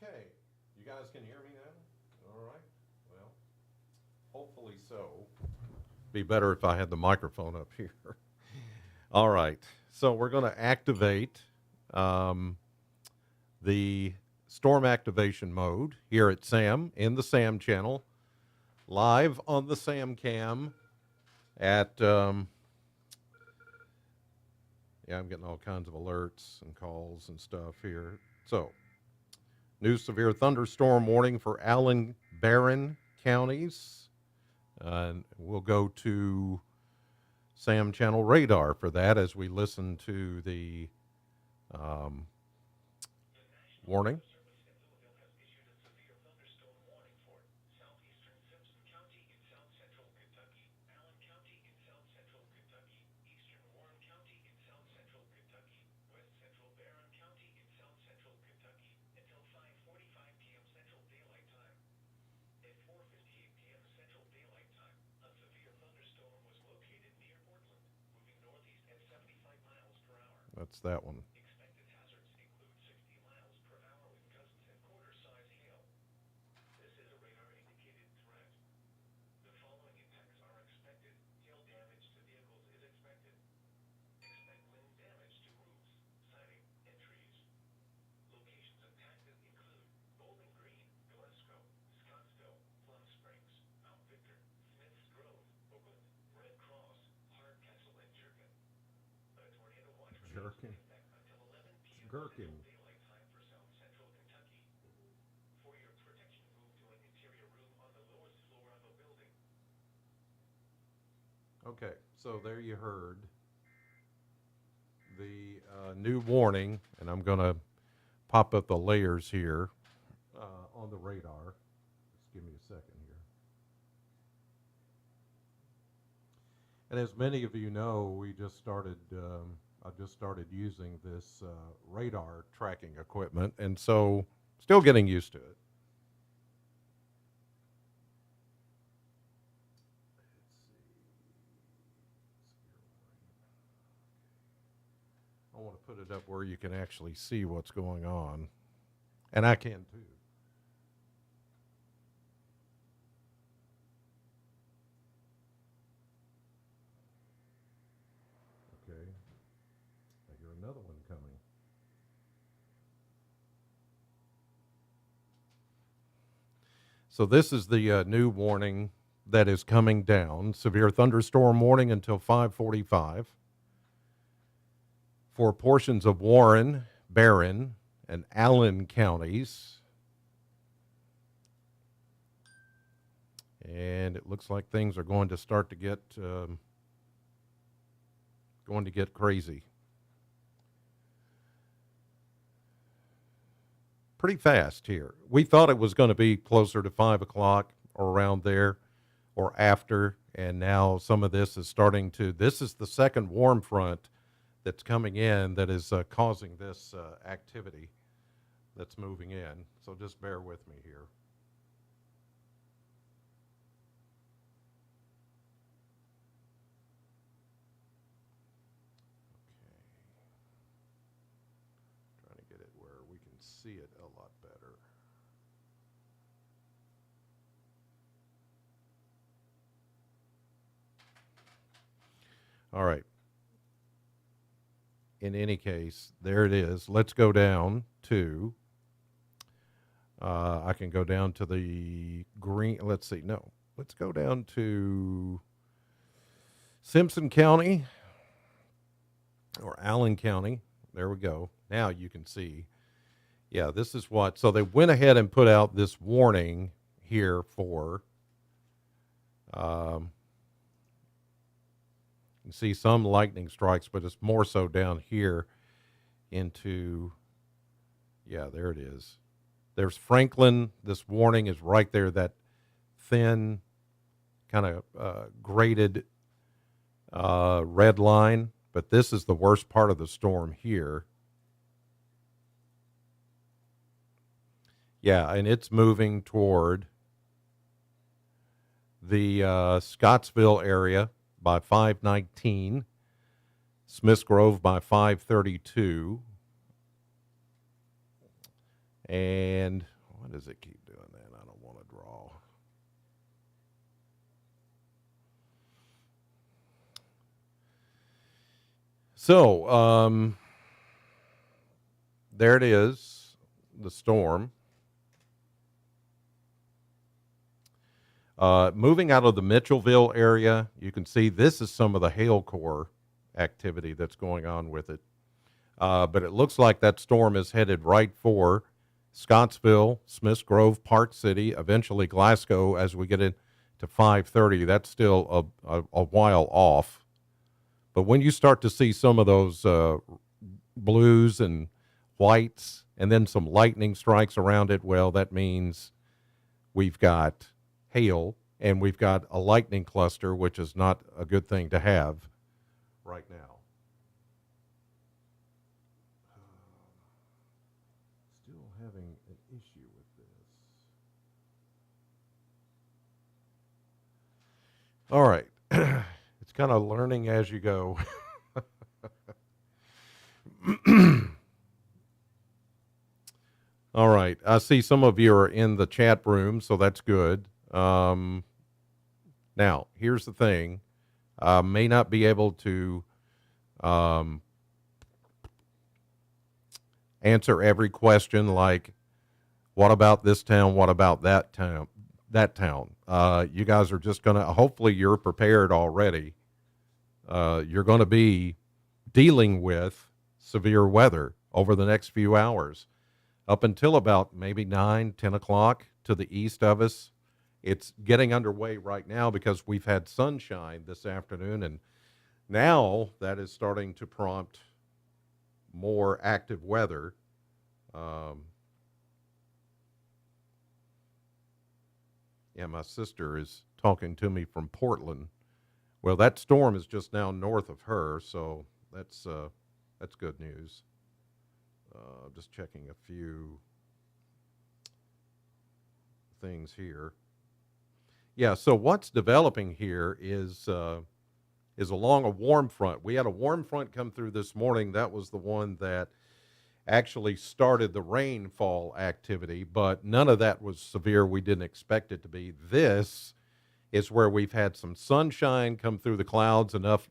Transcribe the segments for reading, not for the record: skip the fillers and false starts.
Okay, you guys can hear me now? All right, well, hopefully so. Be better if I had the microphone up here. All right, so we're going to activate um, the storm activation mode here at SAM in the SAM channel, live on the SAM cam at, yeah, I'm getting all kinds of alerts and calls and stuff here. So, new severe thunderstorm warning for Allen, Barron counties. And we'll go to SAM channel radar for that as we listen to the um, warning. That's that one. Gherkin. Gherkin. Okay, so there you heard the new warning, and I'm going to pop up the layers here on the radar. Just give me a second here. And as many of you know, we just started. I just started using this radar tracking equipment, and so still getting used to it. I want to put it up where you can actually see what's going on, and I can too. Okay, I hear another one coming. So this is the new warning that is coming down. Severe thunderstorm warning until 5:45 for portions of Warren, Barron, and Allen counties. And it looks like things are going to start to get crazy. Pretty fast here. We thought it was going to be closer to 5 o'clock or around there or after, and now some of this is starting to. This is the second warm front that's coming in that is causing this activity that's moving in. So just bear with me here. Okay. Trying to get it where we can see it a lot better. All right. In any case, there it is. Let's go down to. I can go down to the green. Let's see. No, let's go down to Simpson County or Allen County. There we go. Now you can see. Yeah, this is what. So they went ahead and put out this warning here for. You can see some lightning strikes, but it's more so down here into. Yeah, there it is. There's Franklin. This warning is right there. That thin, kind of graded red line. But this is the worst part of the storm here. Yeah, and it's moving toward the Scottsville area by 5:19, Smiths Grove by 5:32, And why does it keep doing that? I don't want to draw. So, there it is, the storm. Moving out of the Mitchellville area, you can see this is some of the hail core activity that's going on with it. But it looks like that storm is headed right for Scottsville, Smiths Grove, Park City, eventually Glasgow as we get into 5:30. That's still a while off. But when you start to see some of those blues and whites and then some lightning strikes around it, well, that means we've got hail and we've got a lightning cluster, which is not a good thing to have right now. Still having an issue with this. All right. It's kind of learning as you go. All right. I see some of you are in the chat room, so that's good. Now, here's the thing. I may not be able to answer every question like, what about this town? What about that town? You guys are just going to, hopefully you're prepared already. You're going to be dealing with severe weather over the next few hours up until about maybe 9, 10 o'clock to the east of us. It's getting underway right now because we've had sunshine this afternoon, and now that is starting to prompt more active weather. Yeah, my sister is talking to me from Portland. Well, that storm is just now north of her, so that's good news. Just checking a few things here. Yeah, so what's developing here is along a warm front. We had a warm front come through this morning. That was the one that actually started the rainfall activity, but none of that was severe. We didn't expect it to be. This is where we've had some sunshine come through the clouds, enough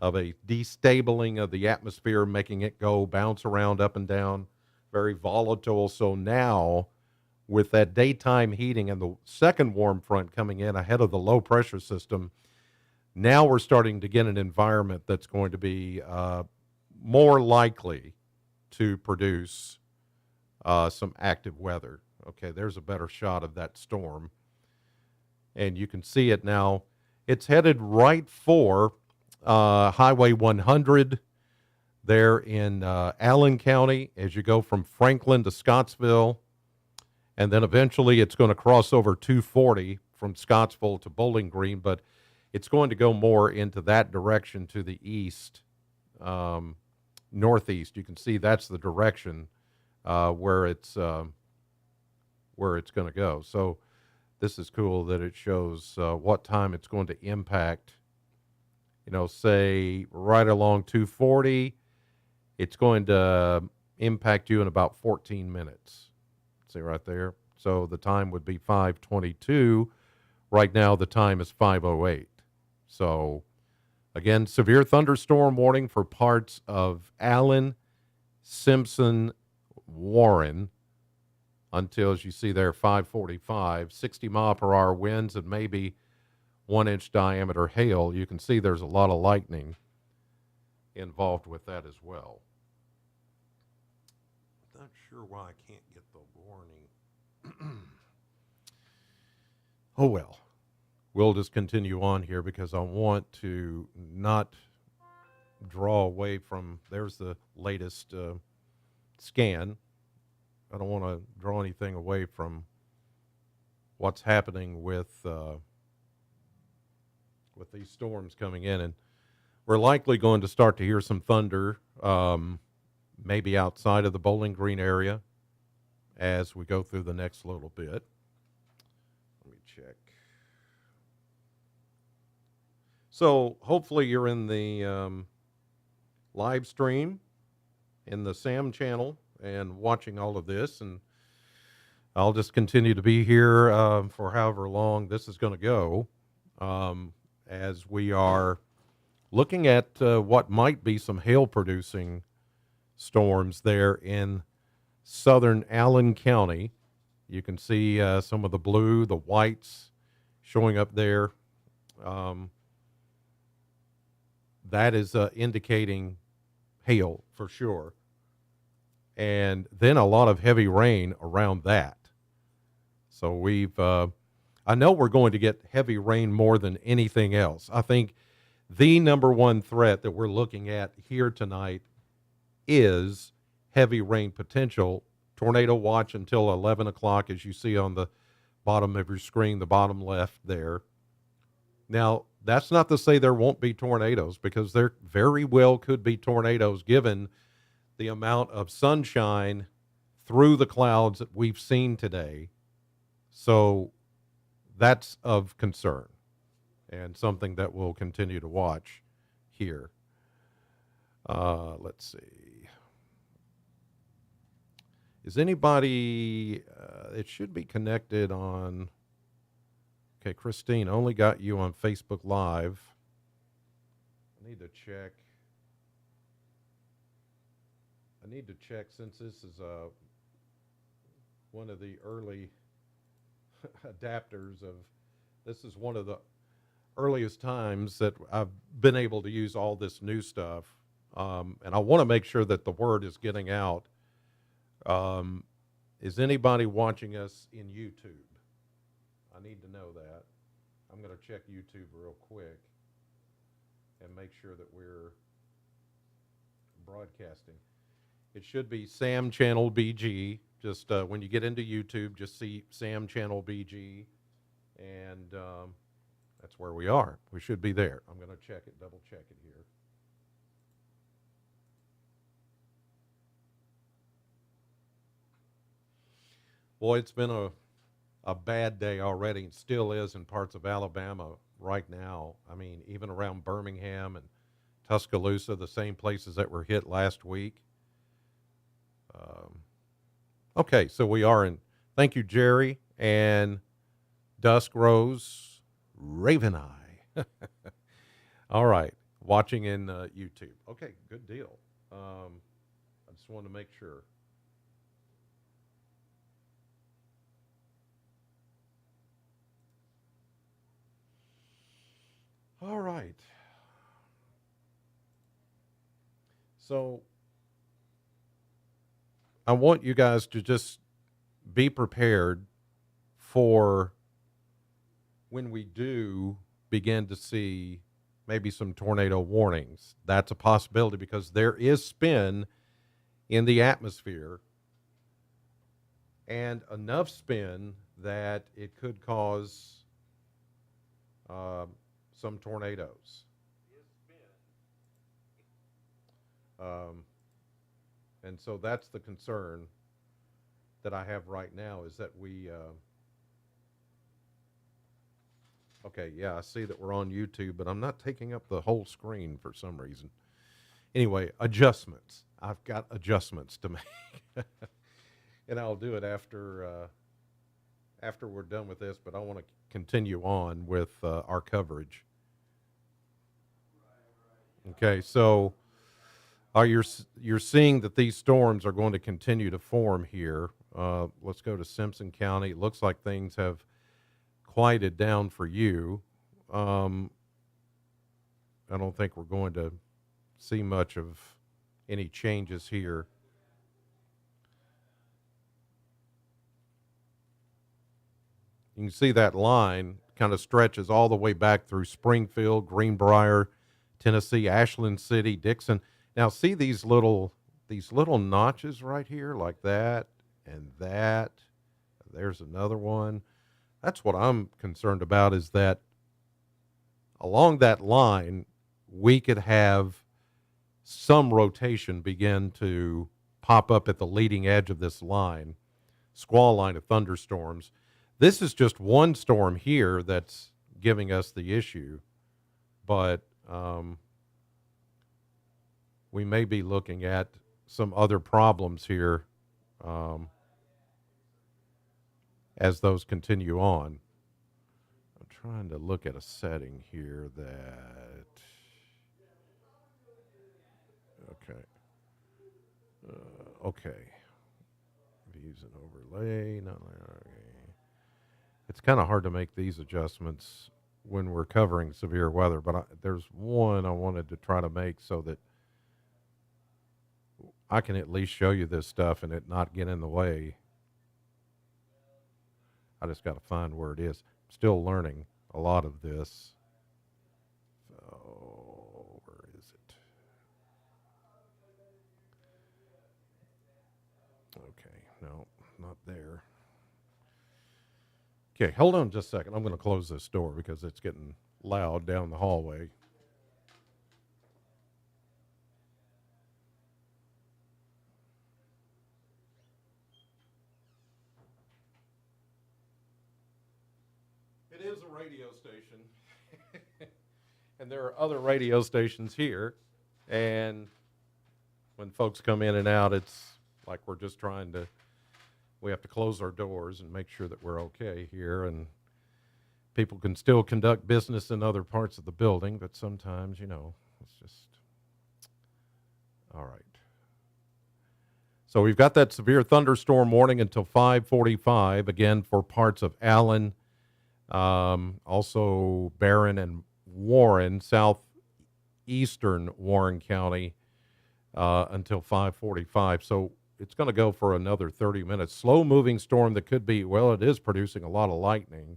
of a destabling of the atmosphere, making it go bounce around up and down, very volatile. So now, with that daytime heating and the second warm front coming in ahead of the low pressure system, now we're starting to get an environment that's going to be more likely to produce some active weather. Okay, there's a better shot of that storm. And you can see it now. It's headed right for Highway 100 there in Allen County as you go from Franklin to Scottsville. And then eventually it's going to cross over 240 from Scottsville to Bowling Green, but it's going to go more into that direction to the east, northeast. You can see that's the direction where it's going to go. So this is cool that it shows what time it's going to impact. You know, say right along 240, it's going to impact you in about 14 minutes. See right there? So the time would be 5:22. Right now the time is 5:08. So again, severe thunderstorm warning for parts of Allen, Simpson, Warren until, as you see there, 5:45, 60-mile-per-hour winds and maybe 1-inch diameter hail. You can see there's a lot of lightning involved with that as well. Not sure why I can't get the warning. Oh well, we'll just continue on here because I want to not draw away from, there's the latest scan. I don't want to draw anything away from what's happening with these storms coming in, and we're likely going to start to hear some thunder, maybe outside of the Bowling Green area as we go through the next little bit. Let me check. So hopefully you're in the live stream in the SAM channel and watching all of this, and I'll just continue to be here for however long this is going to go, um, as we are looking at what might be some hail producing storms there in southern Allen County. You can see some of the blue, the whites showing up there. Um, that is indicating hail for sure. And then a lot of heavy rain around that. So I know we're going to get heavy rain more than anything else. I think the number one threat that we're looking at here tonight is heavy rain potential. Tornado watch until 11 o'clock, as you see on the bottom of your screen, the bottom left there. Now, that's not to say there won't be tornadoes, because there very well could be tornadoes given the amount of sunshine through the clouds that we've seen today. So that's of concern and something that we'll continue to watch here. Let's see. Is anybody, it should be connected on, okay, Christine, only got you on Facebook Live. I need to check since this is one of the early adapters of, this is one of the earliest times that I've been able to use all this new stuff. And I want to make sure that the word is getting out. Is anybody watching us in YouTube? I need to know that. I'm going to check YouTube real quick and make sure that we're broadcasting. It should be Sam Channel BG. Just when you get into YouTube, just see Sam Channel BG, and that's where we are. We should be there. I'm going to check it, double check it here. Boy, it's been a bad day already, and still is in parts of Alabama right now. I mean, even around Birmingham and Tuscaloosa, the same places that were hit last week. Okay, so we are in, thank you, Jerry, and Dusk Rose, Raven Eye. All right, watching in YouTube. Okay, good deal. I just wanted to make sure. All right. So I want you guys to just be prepared for when we do begin to see maybe some tornado warnings. That's a possibility because there is spin in the atmosphere, and enough spin that it could cause some tornadoes. And so that's the concern that I have right now, is that we, okay, yeah, I see that we're on YouTube, but I'm not taking up the whole screen for some reason. Anyway, adjustments. I've got adjustments to make. And I'll do it after we're done with this, but I want to continue on with our coverage. Okay, so you're seeing that these storms are going to continue to form here. Let's go to Simpson County. It looks like things have quieted down for you. I don't think we're going to see much of any changes here. You can see that line kind of stretches all the way back through Springfield, Greenbrier, Tennessee, Ashland City, Dixon. Now see these little notches right here, like that and that. There's another one. That's what I'm concerned about, is that along that line, we could have some rotation begin to pop up at the leading edge of this line, squall line of thunderstorms. This is just one storm here that's giving us the issue, but we may be looking at some other problems here. as those continue on. I'm trying to look at a setting here that, okay, okay. Views and overlay, no, okay. It's kind of hard to make these adjustments when we're covering severe weather, but there's one I wanted to try to make so that I can at least show you this stuff and it not get in the way. I just got to find where it is. I'm still learning a lot of this. Oh, where is it? Okay, no, not there. Okay, hold on just a second. I'm going to close this door because it's getting loud down the hallway. It is a radio station. And there are other radio stations here. And when folks come in and out, it's like we're just trying to, we have to close our doors and make sure that we're okay here. And people can still conduct business in other parts of the building, but sometimes, it's just, all right. So we've got that severe thunderstorm warning until 5:45, again, for parts of Allen, also Barron and Warren, southeastern Warren County, until 5:45. So it's going to go for another 30 minutes. Slow-moving storm that could be, well, it is producing a lot of lightning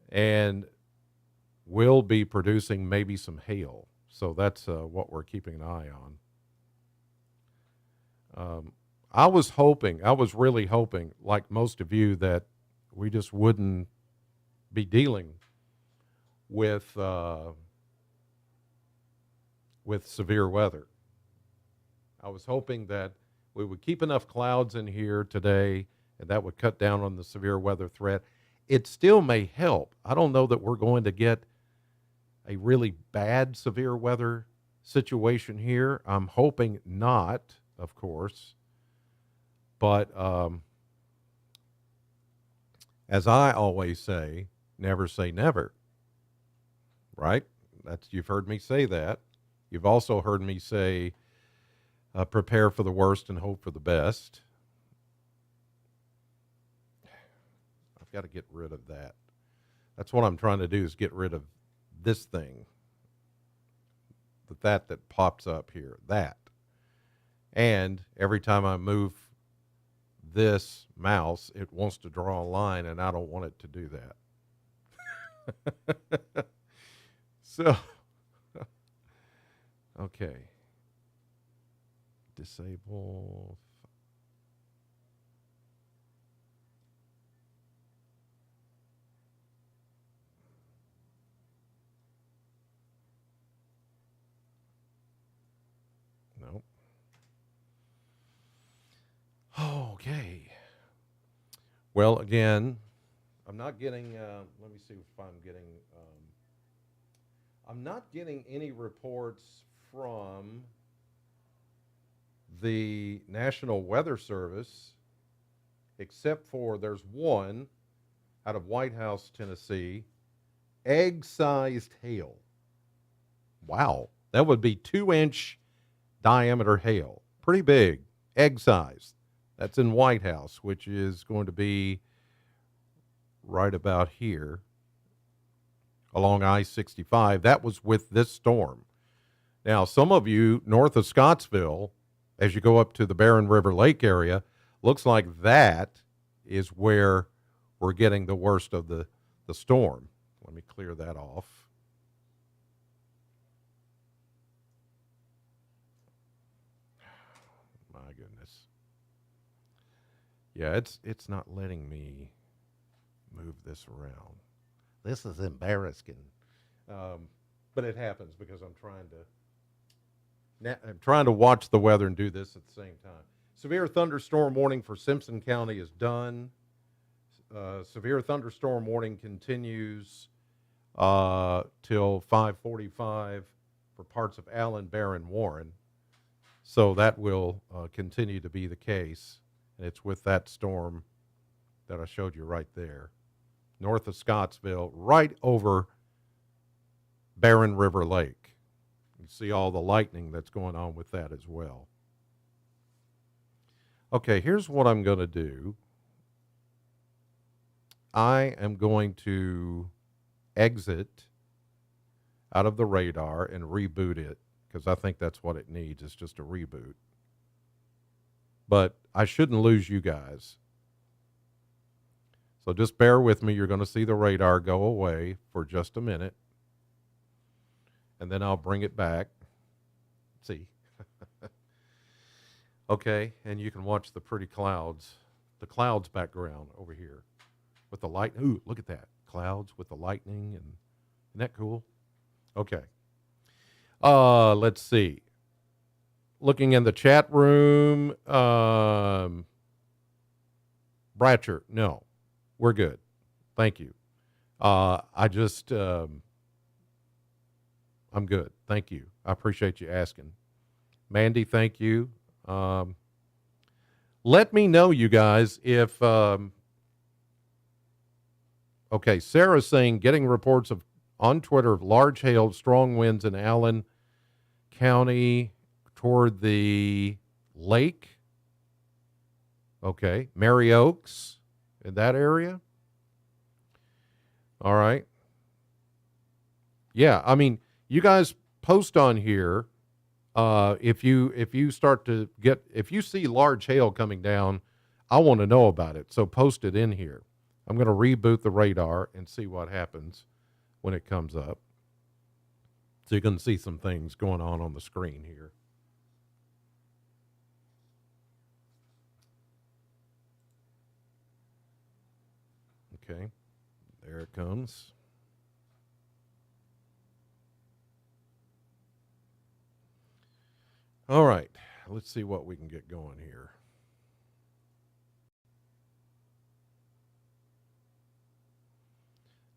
and will be producing maybe some hail. So that's what we're keeping an eye on. I was really hoping, like most of you, that we just wouldn't be dealing with severe weather. I was hoping that we would keep enough clouds in here today, and that would cut down on the severe weather threat. It still may help. I don't know that we're going to get a really bad severe weather situation here. I'm hoping not, of course. But as I always say never, right? You've heard me say that. You've also heard me say prepare for the worst and hope for the best. I've got to get rid of that. That's what I'm trying to do, is get rid of this thing. That pops up here. That. And every time I move this mouse, it wants to draw a line, and I don't want it to do that. So, okay. Disable. Nope. Okay. Well, again, I'm not getting, let me see if I'm getting, I'm not getting any reports from the National Weather Service, except for there's one out of White House, Tennessee, egg-sized hail. Wow. That would be 2-inch diameter hail. Pretty big, egg-sized. That's in White House, which is going to be right about here along I-65. That was with this storm. Now, some of you north of Scottsville, as you go up to the Barron River Lake area, looks like that is where we're getting the worst of the storm. Let me clear that off. My goodness. Yeah, it's not letting me move this around. This is embarrassing. But it happens because I'm trying to watch the weather and do this at the same time. Severe thunderstorm warning for Simpson County is done. Severe thunderstorm warning continues till 5:45 for parts of Allen, Barron, Warren. So that will continue to be the case. And it's with that storm that I showed you right there, north of Scottsville, right over Barren River Lake. You see all the lightning that's going on with that as well. Okay, here's what I'm going to do. I am going to exit out of the radar and reboot it because I think that's what it needs. It's just a reboot. But I shouldn't lose you guys. So just bear with me. You're going to see the radar go away for just a minute. And then I'll bring it back. See. Okay, and you can watch the pretty clouds, the clouds background over here with the light. Ooh, look at that. Clouds with the lightning. And isn't that cool? Okay. Let's see. Looking in the chat room, Bratcher, no, we're good. Thank you. I'm good. Thank you. I appreciate you asking. Mandy, thank you. Let me know, you guys, if, okay, Sarah's saying getting reports on Twitter of large hail, strong winds in Allen County toward the lake. Okay. Mary Oaks in that area. All right. Yeah. I mean, you guys post on here. If you start to if you see large hail coming down, I want to know about it. So post it in here. I'm going to reboot the radar and see what happens when it comes up. So you can see some things going on the screen here. Okay, there it comes. All right, let's see what we can get going here.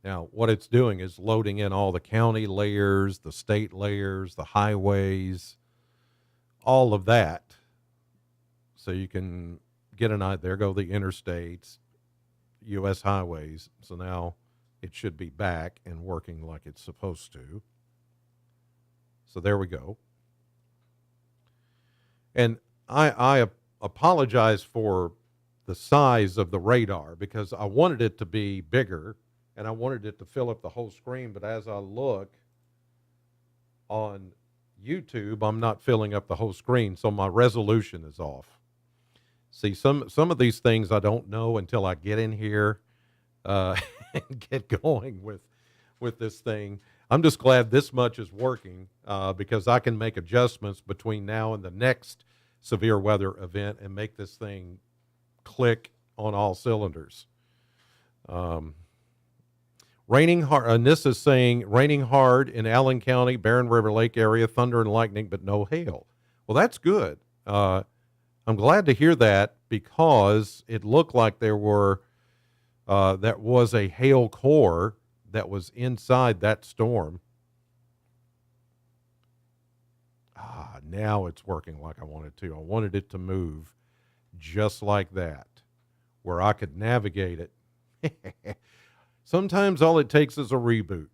Now, what it's doing is loading in all the county layers, the state layers, the highways, all of that. So you can get an idea. There go the interstates, U.S. highways. So now it should be back and working like it's supposed to. So there we go. And I apologize for the size of the radar because I wanted it to be bigger and I wanted it to fill up the whole screen. But as I look on YouTube, I'm not filling up the whole screen, so my resolution is off. See, some of these things I don't know until I get in here and get going with this thing. I'm just glad this much is working because I can make adjustments between now and the next severe weather event and make this thing click on all cylinders. Raining hard. Nissa is saying raining hard in Allen County, Barren River Lake area, thunder and lightning, but no hail. Well, that's good. I'm glad to hear that because it looked like there was a hail core that was inside that storm. Now it's working like I wanted to. I wanted it to move just like that, where I could navigate it. Sometimes all it takes is a reboot.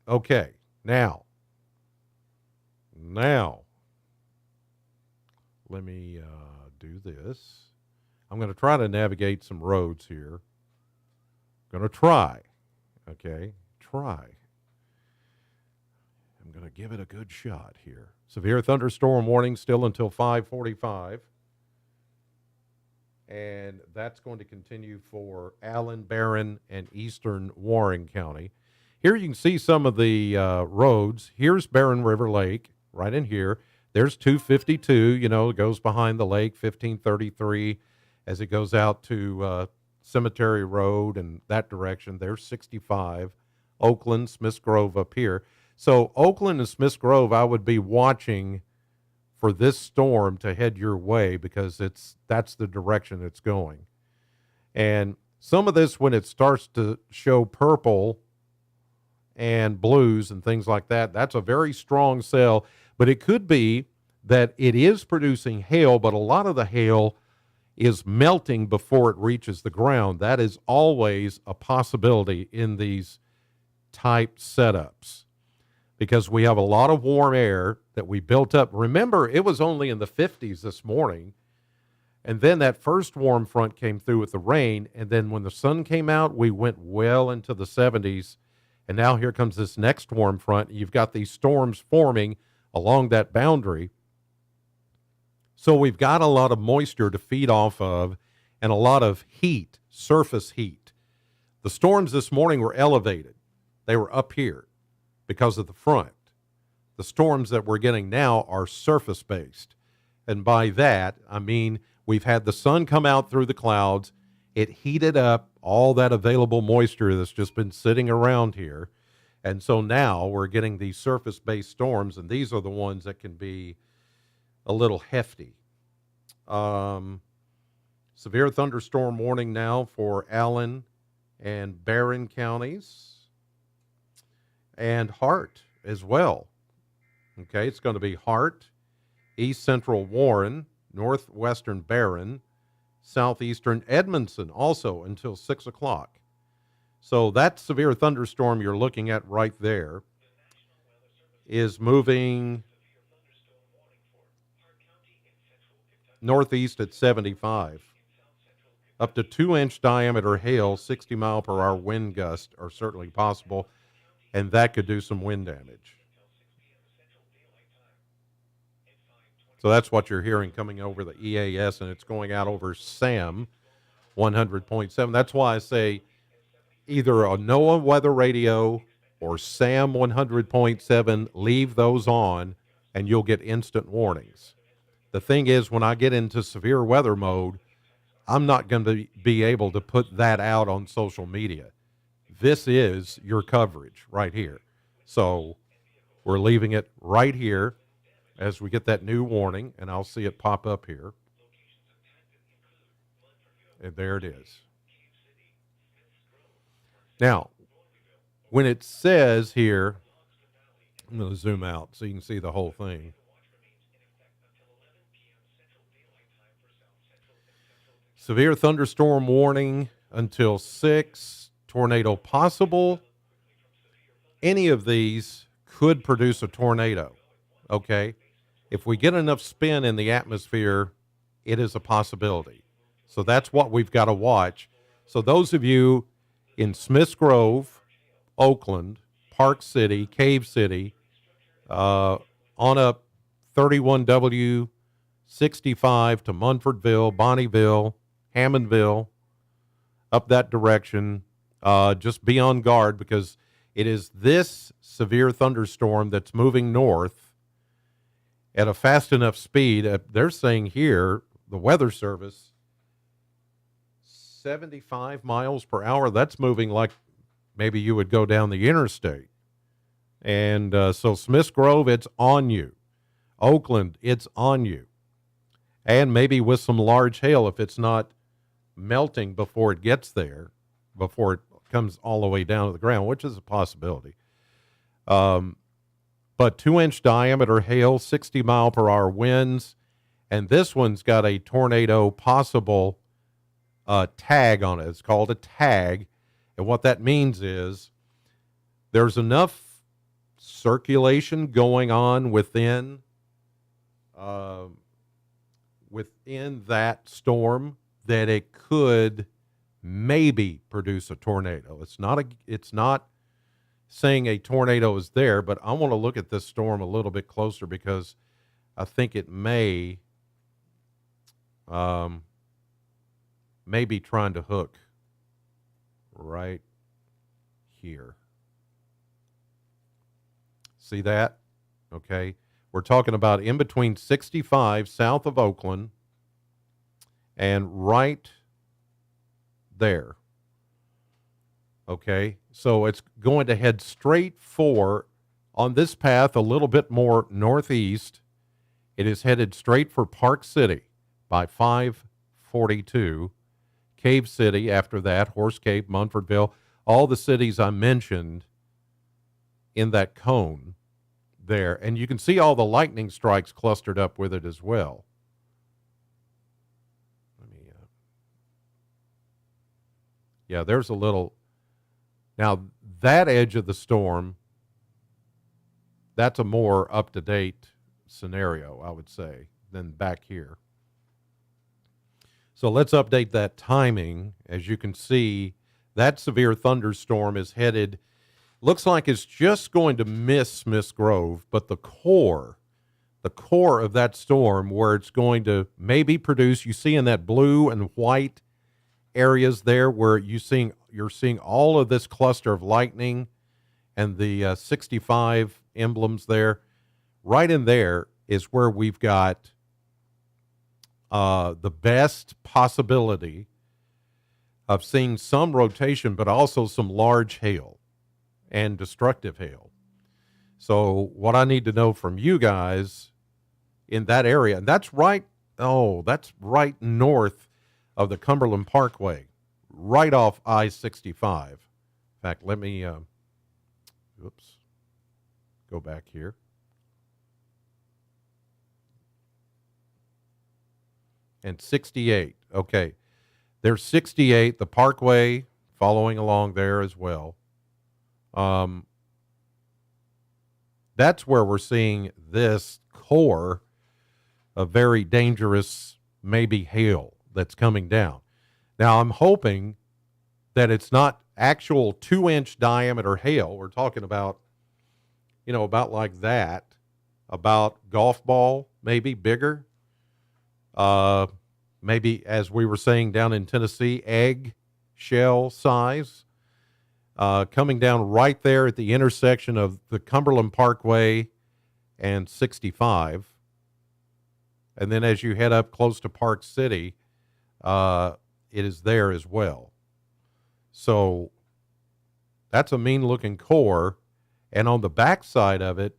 Okay, now, let me do this. I'm going to try to navigate some roads here. I'm going to try. Okay, try. I'm going to give it a good shot here. Severe thunderstorm warning still until 5:45. And that's going to continue for Allen, Barren, and eastern Warren County. Here you can see some of the roads. Here's Barren River Lake, right in here. There's 252, it goes behind the lake, 1533, as it goes out to Cemetery Road and that direction. There's 65, Oakland, Smiths Grove up here. So Oakland and Smiths Grove, I would be watching for this storm to head your way because that's the direction it's going. And some of this, when it starts to show purple and blues and things like that, that's a very strong cell. But it could be that it is producing hail, but a lot of the hail is melting before it reaches the ground. That is always a possibility in these type setups because we have a lot of warm air that we built up. Remember, it was only in the 50s this morning, and then that first warm front came through with the rain, and then when the sun came out, we went well into the 70s, and now here comes this next warm front. You've got these storms forming along that boundary. So we've got a lot of moisture to feed off of and a lot of heat, surface heat. The storms this morning were elevated. They were up here because of the front. The storms that we're getting now are surface-based. And by that, I mean we've had the sun come out through the clouds. It heated up all that available moisture that's just been sitting around here. And so now we're getting these surface-based storms, and these are the ones that can be a little hefty. Severe thunderstorm warning now for Allen and Barron counties and Hart as well. Okay, it's going to be Hart, east central Warren, northwestern Barron, southeastern Edmondson also until 6 o'clock. So that severe thunderstorm you're looking at right there is moving northeast at 75. Up to 2-inch diameter hail, 60 mile per hour wind gusts are certainly possible, and that could do some wind damage. So that's what you're hearing coming over the EAS, and it's going out over SAM 100.7. That's why I say either a NOAA weather radio or SAM 100.7, leave those on, and you'll get instant warnings. The thing is, when I get into severe weather mode, I'm not going to be able to put that out on social media. This is your coverage right here. So we're leaving it right here as we get that new warning, and I'll see it pop up here. And there it is. Now, when it says here, I'm going to zoom out so you can see the whole thing. Severe thunderstorm warning until 6, tornado possible. Any of these could produce a tornado, okay? If we get enough spin in the atmosphere, it is a possibility. So that's what we've got to watch. So those of you in Smiths Grove, Oakland, Park City, Cave City, on up 31W 65 to Munfordville, Bonneville, Hammondville, up that direction, just be on guard because it is this severe thunderstorm that's moving north at a fast enough speed. They're saying here, the Weather Service, 75 miles per hour. That's moving like maybe you would go down the interstate. And so Smiths Grove, it's on you. Oakland, it's on you. And maybe with some large hail if it's not melting before it gets there, before it comes all the way down to the ground, which is a possibility. But 2-inch diameter hail, 60 mile per hour winds, and this one's got a tornado possible tag on it. It's called a tag, and what that means is there's enough circulation going on within that storm that it could maybe produce a tornado. It's not saying a tornado is there, but I want to look at this storm a little bit closer because I think it may be trying to hook right here. See that? Okay. We're talking about in between 65 south of Oakland and right there. Okay, so it's going to head straight for, on this path a little bit more northeast, it is headed straight for Park City by 542. Cave City after that, Horse Cave, Munfordville, all the cities I mentioned in that cone there. And you can see all the lightning strikes clustered up with it as well. Let me Yeah, there's a little. Now, that edge of the storm, that's a more up-to-date scenario, I would say, than back here. So let's update that timing. As you can see, that severe thunderstorm is headed, looks like it's just going to miss Smiths Grove, but the core of that storm where it's going to maybe produce, you see in that blue and white areas there where you're seeing all of this cluster of lightning and the 65 emblems there. Right in there is where we've got the best possibility of seeing some rotation, but also some large hail and destructive hail. So what I need to know from you guys in that area, and that's right north of the Cumberland Parkway, right off I-65. In fact, let me, go back here. And 68, okay. There's 68, the Parkway following along there as well. That's where we're seeing this core of very dangerous, maybe hail that's coming down. Now, I'm hoping that it's not actual 2-inch diameter hail. We're talking about, about like that, about golf ball, maybe bigger. Maybe, as we were saying down in Tennessee, egg shell size, coming down right there at the intersection of the Cumberland Parkway and 65. And then as you head up close to Park City, it is there as well. So that's a mean-looking core. And on the back side of it,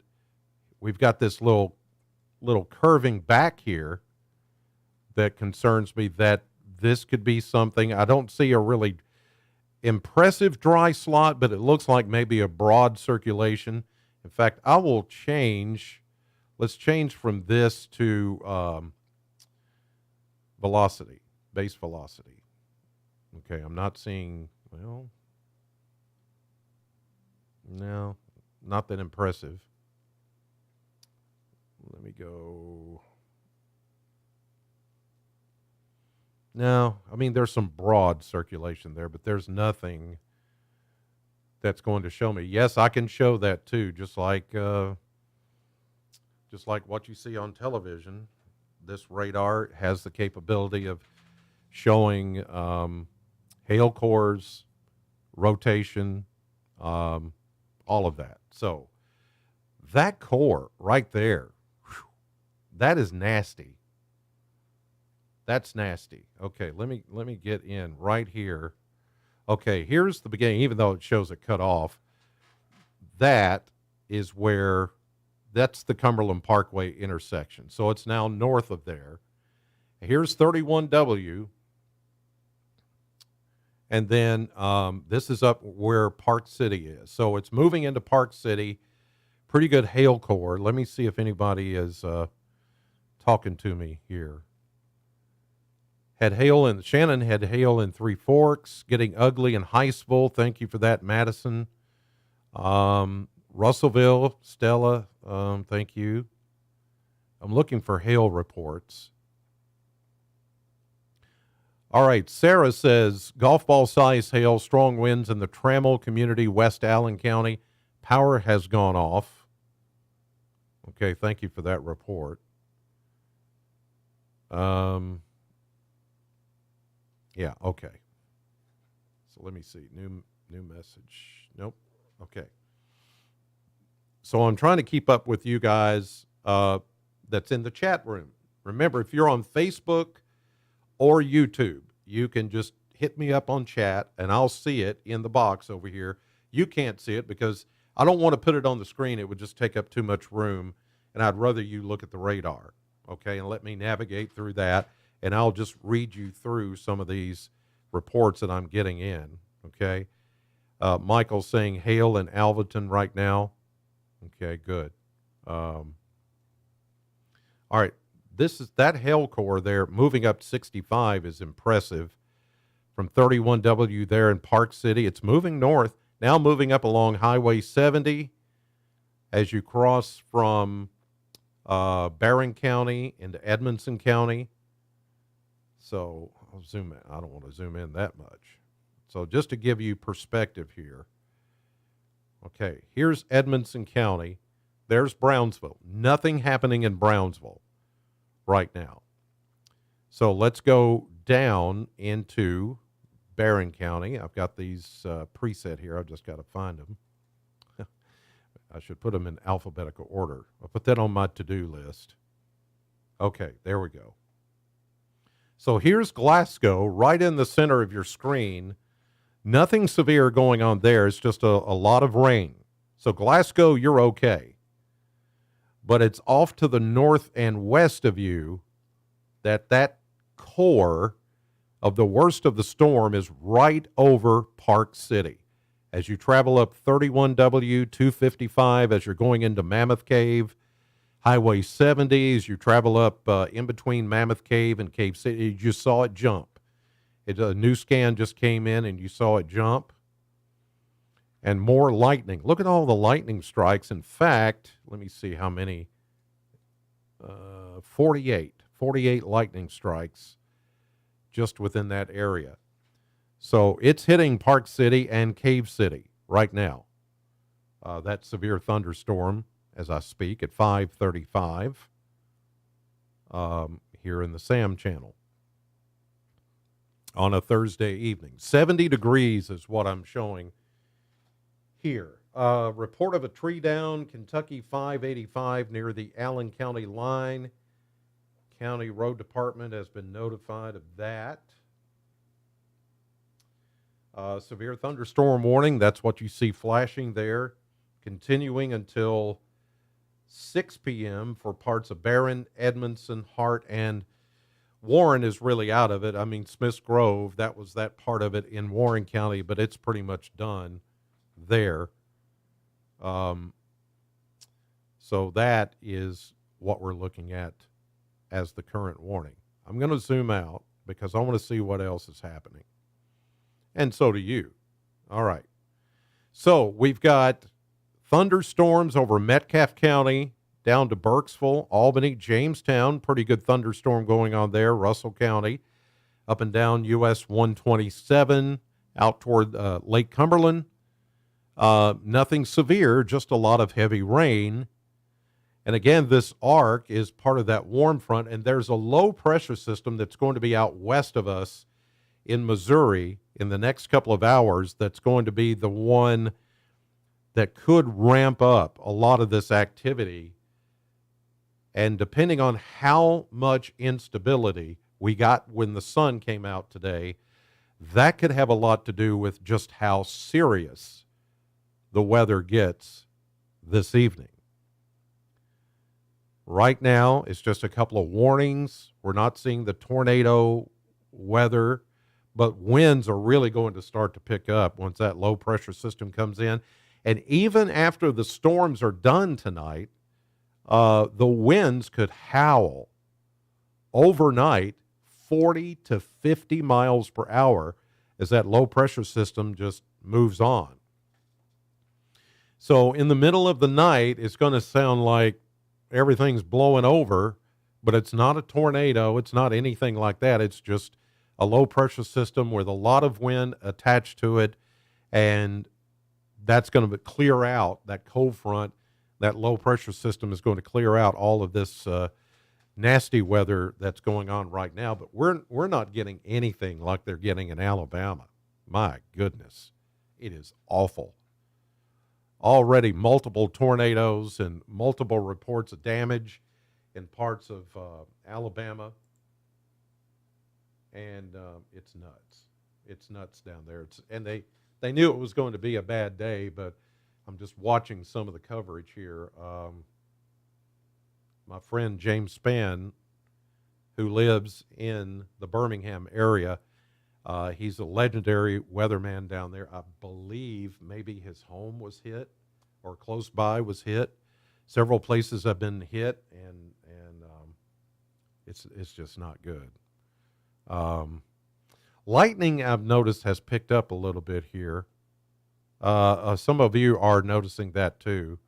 we've got this little curving back here that concerns me, that this could be something. I don't see a really impressive dry slot, but it looks like maybe a broad circulation. In fact, I will change. Let's change from this to velocity, base velocity. Okay, I'm not seeing, well, no, not that impressive. Let me go. No, I mean, there's some broad circulation there, but there's nothing that's going to show me. Yes, I can show that too, just like what you see on television. This radar has the capability of showing hail cores, rotation, all of that. So that core right there, that is nasty. That's nasty. Okay, let me get in right here. Okay, here's the beginning, even though it shows it cut off. That is where, that's the Cumberland Parkway intersection. So it's now north of there. Here's 31W. And then this is up where Park City is. So it's moving into Park City. Pretty good hail core. Let me see if anybody is talking to me here. Shannon had hail in Three Forks, getting ugly in Heistville. Thank you for that, Madison. Russellville, Stella, thank you. I'm looking for hail reports. All right, Sarah says, golf ball size hail, strong winds in the Trammell community, West Allen County. Power has gone off. Okay, thank you for that report. Yeah, okay. So let me see. New message. Nope. Okay. So I'm trying to keep up with you guys that's in the chat room. Remember, if you're on Facebook or YouTube, you can just hit me up on chat and I'll see it in the box over here. You can't see it because I don't want to put it on the screen. It would just take up too much room, and I'd rather you look at the radar, okay, and let me navigate through that. And I'll just read you through some of these reports that I'm getting in, okay? Michael's saying hail in Alvaton right now. Okay, good. All right, that hail core there moving up 65 is impressive. from 31W there in Park City. It's moving north, now moving up along Highway 70 as you cross from Barron County into Edmonson County. So I'll zoom in. I don't want to zoom in that much. So just to give you perspective here. Okay, here's Edmonson County. There's Brownsville. Nothing happening in Brownsville right now. So let's go down into Barron County. I've got these preset here. I've just got to find them. I should put them in alphabetical order. I'll put that on my to-do list. Okay, there we go. So here's Glasgow right in the center of your screen. Nothing severe going on there. It's just a lot of rain. So Glasgow, you're okay. But it's off to the north and west of you that core of the worst of the storm is right over Park City. As you travel up 31W 255 as you're going into Mammoth Cave, Highway 70, as you travel up in between Mammoth Cave and Cave City, you just saw it jump. A new scan just came in and you saw it jump. And more lightning. Look at all the lightning strikes. In fact, let me see how many. 48 lightning strikes just within that area. So it's hitting Park City and Cave City right now. That severe thunderstorm, as I speak, at 5:35 here in the SAM channel on a Thursday evening. 70 degrees is what I'm showing here. Report of a tree down, Kentucky 585 near the Allen County line. County Road Department has been notified of that. Severe thunderstorm warning, that's what you see flashing there, continuing until 6 p.m. for parts of Barron, Edmondson, Hart, and Warren is really out of it. I mean, Smiths Grove, that was that part of it in Warren County, but it's pretty much done there. So that is what we're looking at as the current warning. I'm going to zoom out because I want to see what else is happening. And so do you. All right. So we've got thunderstorms over Metcalfe County down to Burkesville, Albany, Jamestown. Pretty good thunderstorm going on there. Russell County, up and down US 127, out toward Lake Cumberland. Nothing severe, just a lot of heavy rain. And again, this arc is part of that warm front, and there's a low pressure system that's going to be out west of us in Missouri in the next couple of hours that's going to be the one that could ramp up a lot of this activity. And depending on how much instability we got when the sun came out today, that could have a lot to do with just how serious the weather gets this evening. Right now, it's just a couple of warnings. We're not seeing the tornado weather, but winds are really going to start to pick up once that low pressure system comes in. And even after the storms are done tonight, the winds could howl overnight 40 to 50 miles per hour as that low pressure system just moves on. So in the middle of the night, it's going to sound like everything's blowing over, but it's not a tornado. It's not anything like that. It's just a low pressure system with a lot of wind attached to it, and that's going to clear out that cold front. That low pressure system is going to clear out all of this nasty weather that's going on right now. But we're not getting anything like they're getting in Alabama. My goodness, it is awful. Already multiple tornadoes and multiple reports of damage in parts of Alabama. And it's nuts. It's nuts down there. And they knew it was going to be a bad day, but I'm just watching some of the coverage here. My friend James Spann, who lives in the Birmingham area, he's a legendary weatherman down there. I believe maybe his home was hit or close by was hit. Several places have been hit, and it's just not good. Lightning, I've noticed, has picked up a little bit here. Some of you are noticing that too.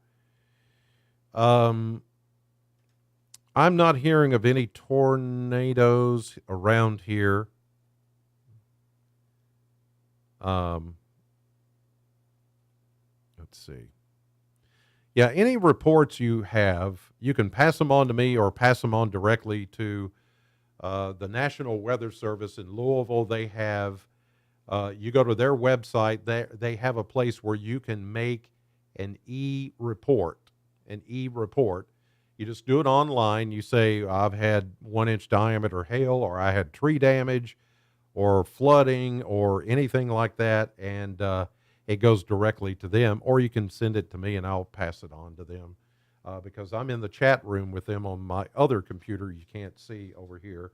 I'm not hearing of any tornadoes around here. Let's see. Yeah, any reports you have, you can pass them on to me or pass them on directly to the National Weather Service in Louisville. They have, you go to their website, they have a place where you can make an e-report. You just do it online. You say, I've had 1-inch diameter hail, or I had tree damage, or flooding, or anything like that, and it goes directly to them. Or you can send it to me, and I'll pass it on to them because I'm in the chat room with them on my other computer you can't see over here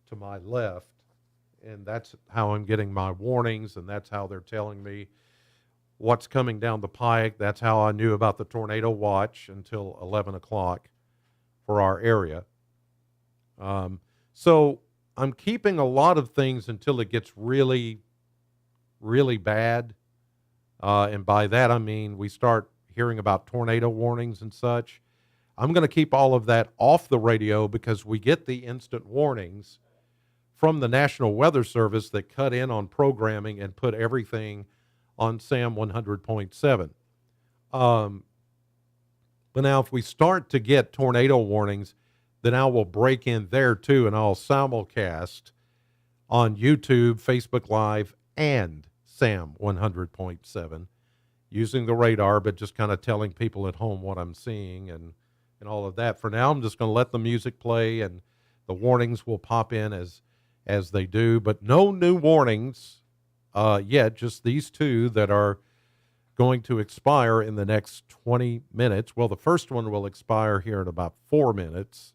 to my left, and that's how I'm getting my warnings, and that's how they're telling me what's coming down the pike. That's how I knew about the tornado watch until 11 o'clock for our area. So I'm keeping a lot of things until it gets really, really bad. And by that, I mean we start hearing about tornado warnings and such. I'm going to keep all of that off the radio because we get the instant warnings from the National Weather Service that cut in on programming and put everything on SAM 100.7. But now if we start to get tornado warnings, then I will break in there too, and I'll simulcast on YouTube, Facebook Live, and SAM 100.7 using the radar, but just kind of telling people at home what I'm seeing and all of that. For now, I'm just going to let the music play, and the warnings will pop in as they do, but no new warnings yet, just these two that are going to expire in the next 20 minutes. Well, the first one will expire here in about 4 minutes,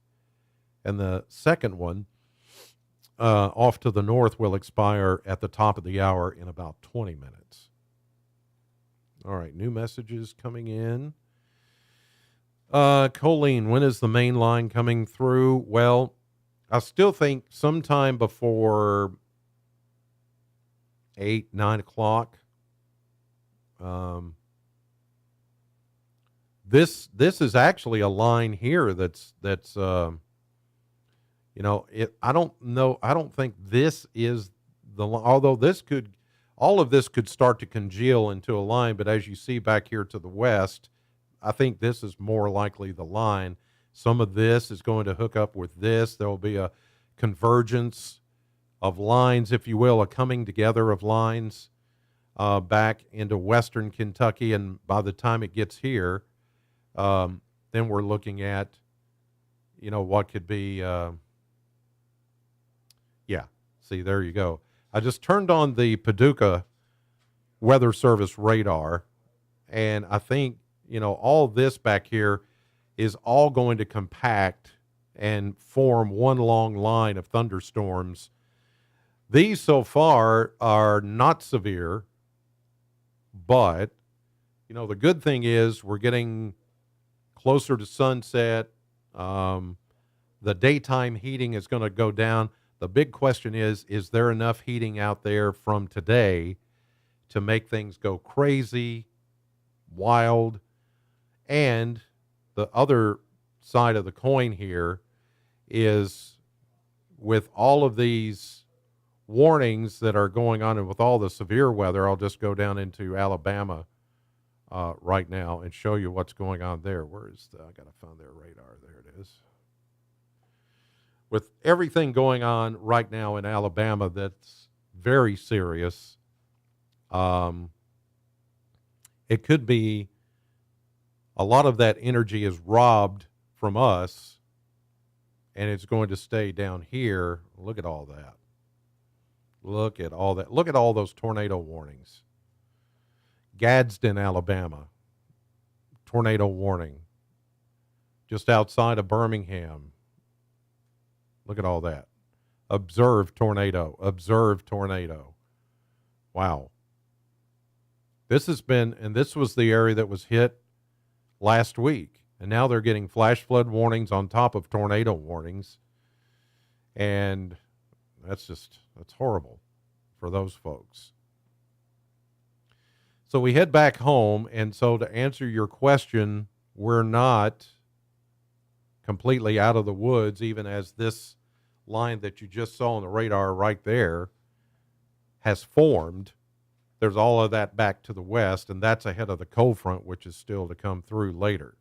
and the second one off to the north will expire at the top of the hour in about 20 minutes. All right, new messages coming in. Colleen, when is the main line coming through? Well, I still think sometime before 8, 9 o'clock. This is actually a line here that's I don't think this is although all of this could start to congeal into a line, but as you see back here to the west, I think this is more likely the line. Some of this is going to hook up with this. There will be a convergence of lines, if you will, a coming together of lines back into western Kentucky, and by the time it gets here, then we're looking at, what could be, see, there you go. I just turned on the Paducah Weather Service radar, and I think, all this back here is all going to compact and form one long line of thunderstorms. These so far are not severe, but, the good thing is we're getting closer to sunset. The daytime heating is going to go down. The big question is there enough heating out there from today to make things go crazy, wild? And the other side of the coin here is with all of these warnings that are going on and with all the severe weather, I'll just go down into Alabama right now and show you what's going on there. I got to find their radar. There it is. With everything going on right now in Alabama that's very serious, it could be a lot of that energy is robbed from us, and it's going to stay down here. Look at all that. Look at all that. Look at all those tornado warnings. Gadsden, Alabama, tornado warning. Just outside of Birmingham. Look at all that. Observed tornado. Observed tornado. Wow. This was the area that was hit last week, and now they're getting flash flood warnings on top of tornado warnings, and that's horrible. for those folks. So we head back home, and so to answer your question, we're not completely out of the woods, even as this line that you just saw on the radar right there has formed. There's all of that back to the west, and that's ahead of the cold front, which is still to come through later.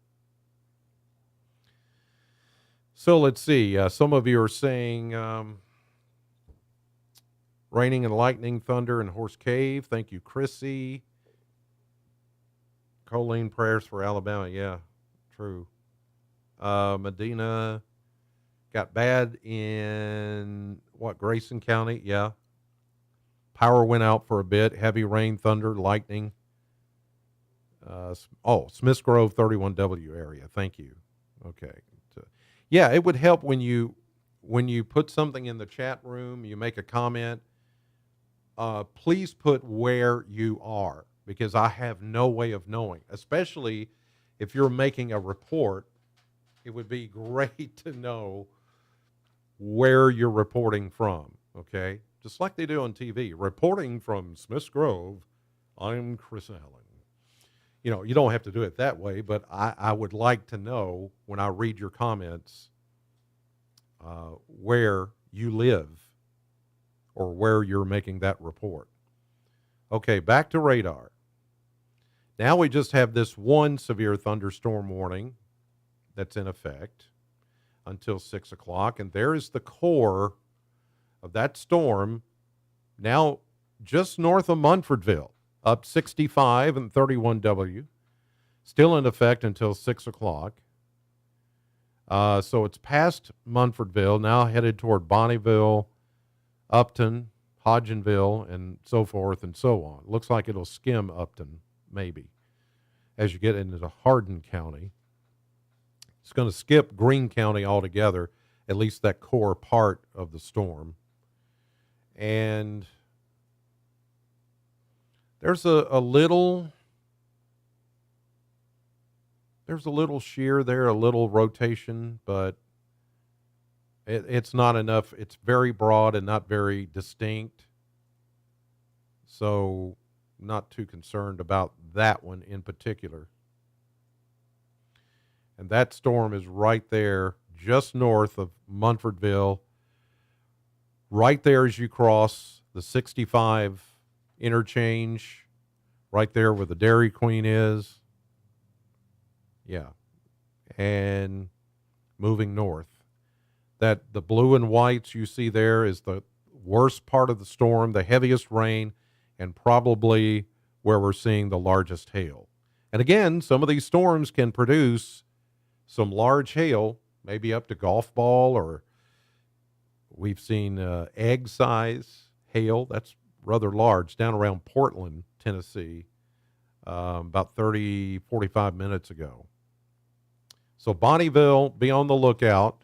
So let's see. Some of you are saying raining and lightning, thunder, and Horse Cave. Thank you, Chrissy. Colleen, prayers for Alabama. Yeah, true. Medina got bad in, Grayson County? Yeah. Power went out for a bit. Heavy rain, thunder, lightning. Smiths Grove, 31W area. Thank you. Okay. Yeah, it would help when you put something in the chat room, you make a comment, please put where you are, because I have no way of knowing, especially if you're making a report. It would be great to know where you're reporting from, okay? Just like they do on TV. Reporting from Smiths Grove, I'm Chris Allen. You know, you don't have to do it that way, but I would like to know when I read your comments where you live or where you're making that report. Okay, back to radar. Now we just have this one severe thunderstorm warning that's in effect until 6 o'clock, and there is the core of that storm now just north of Munfordville, up 65 and 31W, still in effect until 6 o'clock. So it's past Munfordville, now headed toward Bonneville, Upton, Hodgenville, and so forth and so on. Looks like it'll skim Upton, maybe, as you get into Hardin County. It's going to skip Greene County altogether, at least that core part of the storm. And there's a little shear there, a little rotation, but it's not enough. It's very broad and not very distinct. So not too concerned about that one in particular. And that storm is right there, just north of Munfordville, right there as you cross the 65 interchange, right there where the Dairy Queen is. Yeah. And moving north. That the blue and whites you see there is the worst part of the storm, the heaviest rain, and probably where we're seeing the largest hail. And again, some of these storms can produce some large hail, maybe up to golf ball, or we've seen egg size hail. That's rather large, down around Portland, Tennessee, about 30, 45 minutes ago. So Bonneville, be on the lookout.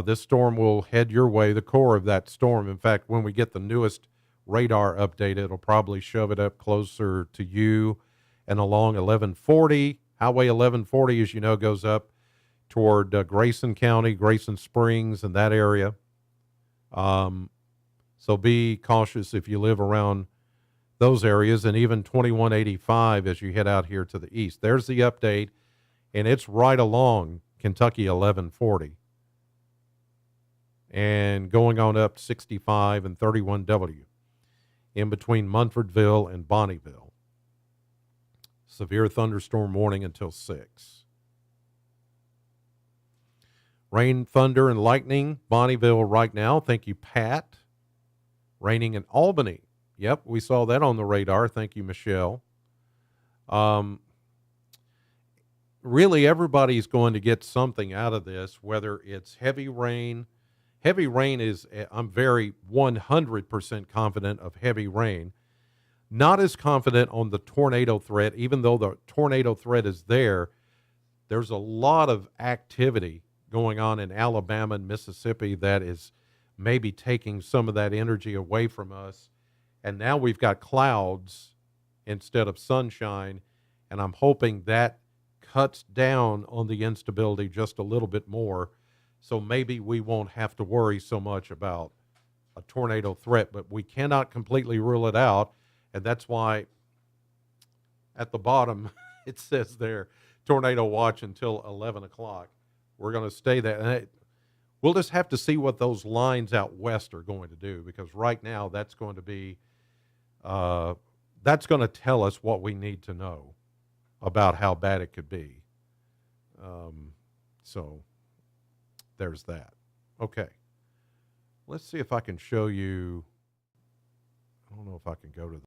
This storm will head your way, the core of that storm. In fact, when we get the newest radar update, it'll probably shove it up closer to you and along 1140. Highway 1140, as you know, goes up toward Grayson County, Grayson Springs, and that area. So be cautious if you live around those areas, and even 2185 as you head out here to the east. There's the update, and it's right along Kentucky 1140 and going on up 65 and 31W in between Munfordville and Bonneville. Severe thunderstorm warning until 6. Rain, thunder, and lightning, Bonneville right now. Thank you, Pat. Raining in Albany. Yep, we saw that on the radar. Thank you, Michelle. Really, everybody's going to get something out of this, whether it's heavy rain. Heavy rain is, I'm very 100% confident of heavy rain. Not as confident on the tornado threat, even though the tornado threat is there. There's a lot of activity going on in Alabama and Mississippi that is maybe taking some of that energy away from us. And now we've got clouds instead of sunshine, and I'm hoping that cuts down on the instability just a little bit more, so maybe we won't have to worry so much about a tornado threat, but we cannot completely rule it out. And that's why at the bottom it says there, tornado watch until 11 o'clock. We're going to stay there. And we'll just have to see what those lines out west are going to do, because right now that's going to be, that's going to tell us what we need to know about how bad it could be. So there's that. Okay. Let's see if I can show you. I don't know if I can go to the.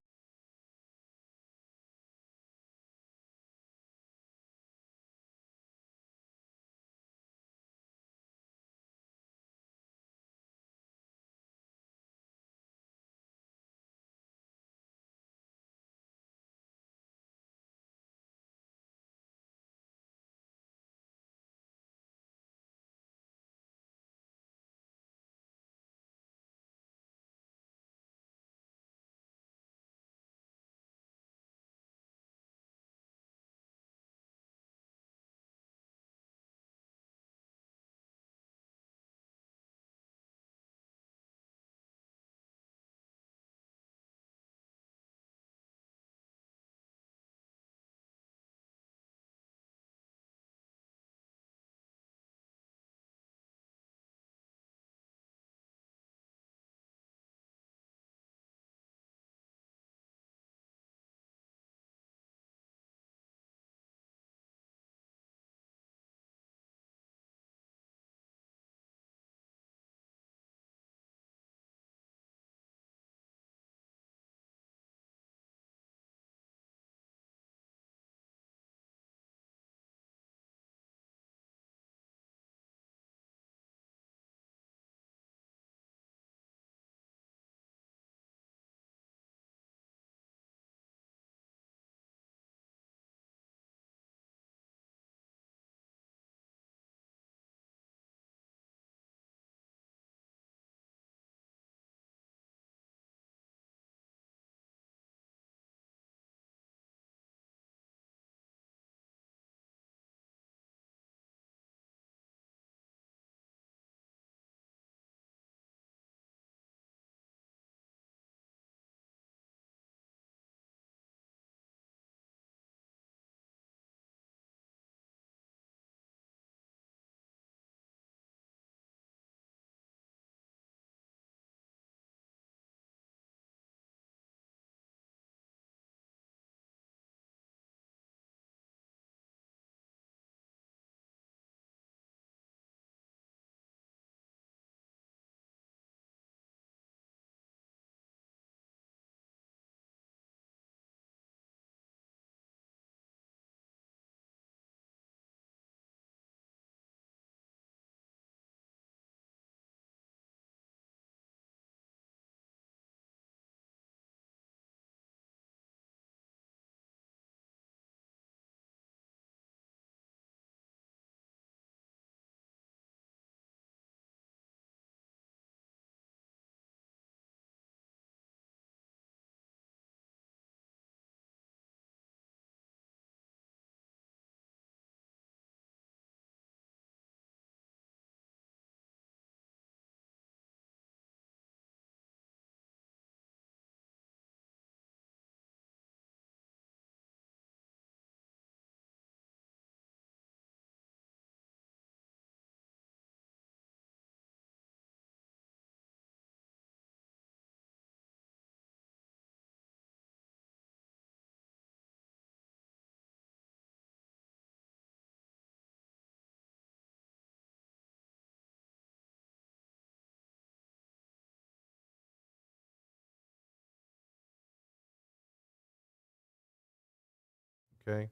Okay.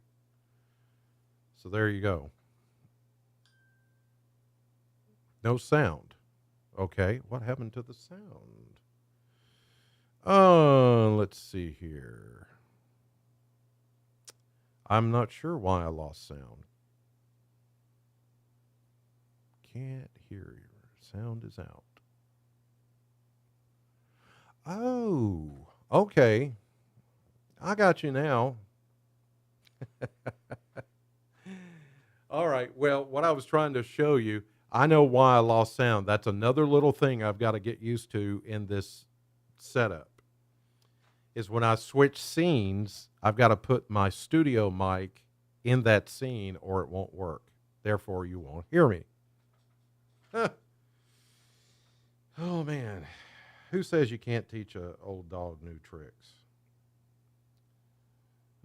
So there you go. No sound. Okay. What happened to the sound? Let's see here. I'm not sure why I lost sound. Can't hear you. Sound is out. Oh, okay. I got you now. All right. Well, what I was trying to show you, I know why I lost sound. That's another little thing I've got to get used to in this setup. Is when I switch scenes, I've got to put my studio mic in that scene or it won't work. Therefore, you won't hear me. Huh. Oh, man. Who says you can't teach an old dog new tricks?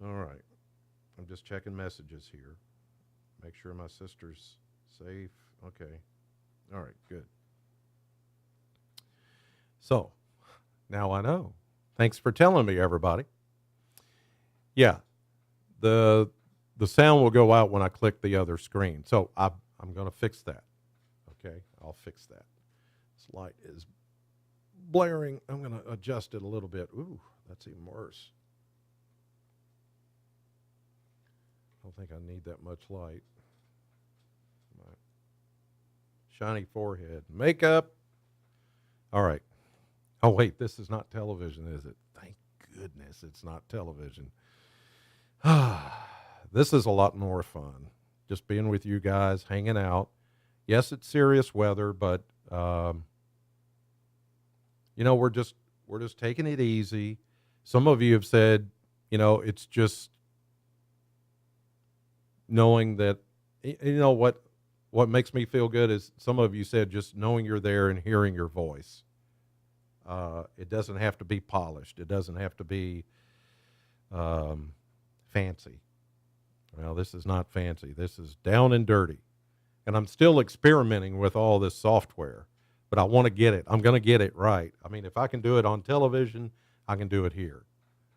All right. I'm just checking messages here. Make sure my sister's safe. Okay. All right, good. So, now I know. Thanks for telling me, everybody. Yeah, the sound will go out when I click the other screen. So I'm going to fix that. Okay, I'll fix that. This light is blaring. I'm going to adjust it a little bit. Ooh, that's even worse. I don't think I need that much light. My shiny forehead. Makeup. All right. Oh, wait, this is not television, is it? Thank goodness it's not television. This is a lot more fun. Just being with you guys, hanging out. Yes, it's serious weather, but we're just taking it easy. Some of you have said, it's just knowing that, what makes me feel good is some of you said just knowing you're there and hearing your voice. It doesn't have to be polished. It doesn't have to be fancy. Well, this is not fancy. This is down and dirty. And I'm still experimenting with all this software, but I want to get it. I'm going to get it right. I mean, if I can do it on television, I can do it here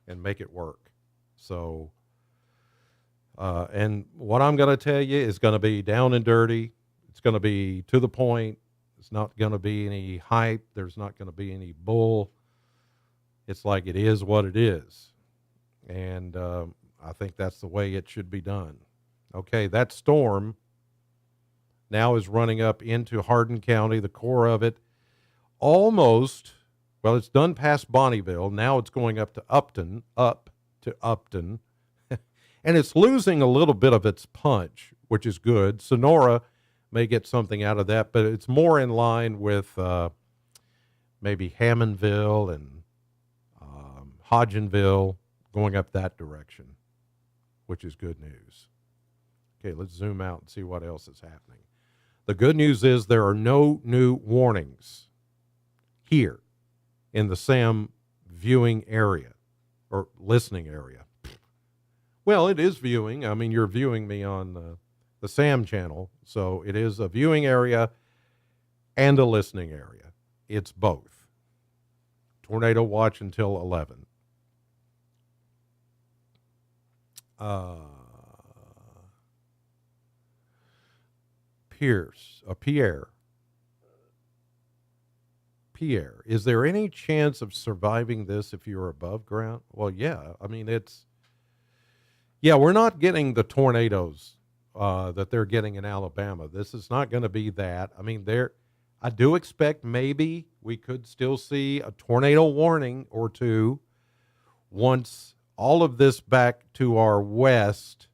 and make it work. So, and what I'm going to tell you is going to be down and dirty. It's going to be to the point. It's not going to be any hype. There's not going to be any bull. It's like it is what it is. And I think that's the way it should be done. Okay, that storm now is running up into Hardin County, the core of it. It's done past Bonneville. Now it's going up to Upton. And it's losing a little bit of its punch, which is good. Sonora may get something out of that, but it's more in line with maybe Hammondville and Hodgenville, going up that direction, which is good news. Okay, let's zoom out and see what else is happening. The good news is there are no new warnings here in the SAM viewing area or listening area. Well, it is viewing. I mean, you're viewing me on the SAM channel, so it is a viewing area and a listening area. It's both. Tornado watch until 11. Pierre, is there any chance of surviving this if you're above ground? Well, yeah. I mean, we're not getting the tornadoes that they're getting in Alabama. This is not going to be that. I mean, I do expect maybe we could still see a tornado warning or two once all of this back to our west,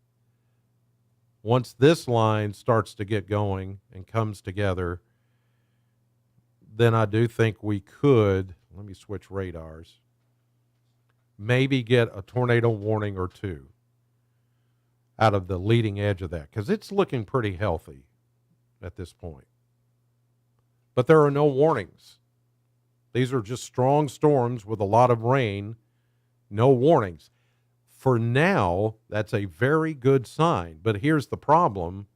once this line starts to get going and comes together, then I do think we could, let me switch radars, maybe get a tornado warning or two out of the leading edge of that, because it's looking pretty healthy at this point. But there are no warnings. These are just strong storms with a lot of rain, no warnings. For now, that's a very good sign. But here's the problem.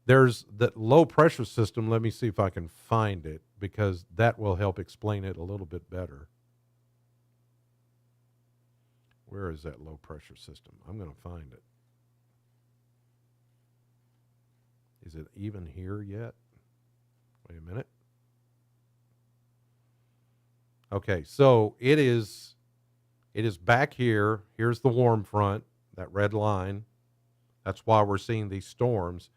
There's that low pressure system. Let me see if I can find it, because that will help explain it a little bit better. Where is that low pressure system? I'm going to find it. Is it even here yet? Wait a minute. Okay, so it is back here. Here's the warm front, that red line. That's why we're seeing these storms.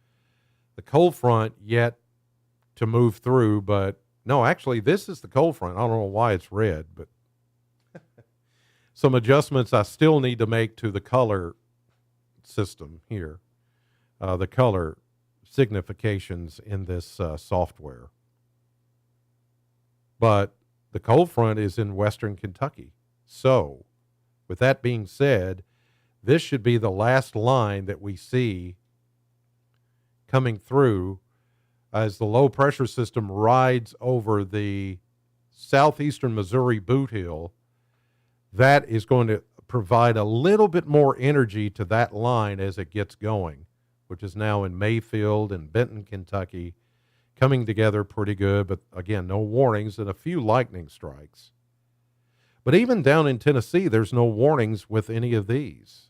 The cold front yet to move through, but no, actually, this is the cold front. I don't know why it's red, but some adjustments I still need to make to the color system here, the color significations in this software. But the cold front is in western Kentucky. So, with that being said, this should be the last line that we see coming through as the low pressure system rides over the southeastern Missouri boot hill. That is going to provide a little bit more energy to that line as it gets going, which is now in Mayfield and Benton, Kentucky, coming together pretty good. But again, no warnings and a few lightning strikes. But even down in Tennessee, there's no warnings with any of these.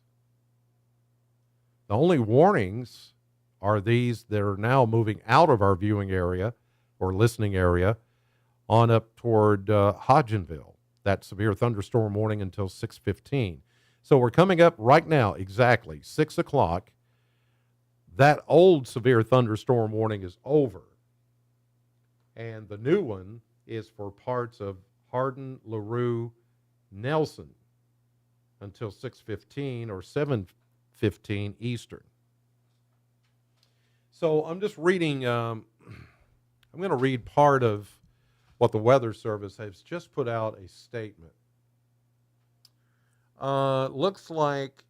The only warnings are these that are now moving out of our viewing area or listening area on up toward Hodgenville. That severe thunderstorm warning until 6:15. So we're coming up right now, exactly 6 o'clock. That old severe thunderstorm warning is over. And the new one is for parts of Hardin, LaRue, Nelson until 6:15 or 7:15 Eastern. So I'm just reading, I'm going to read part of what the Weather Service has just put out a statement. Looks like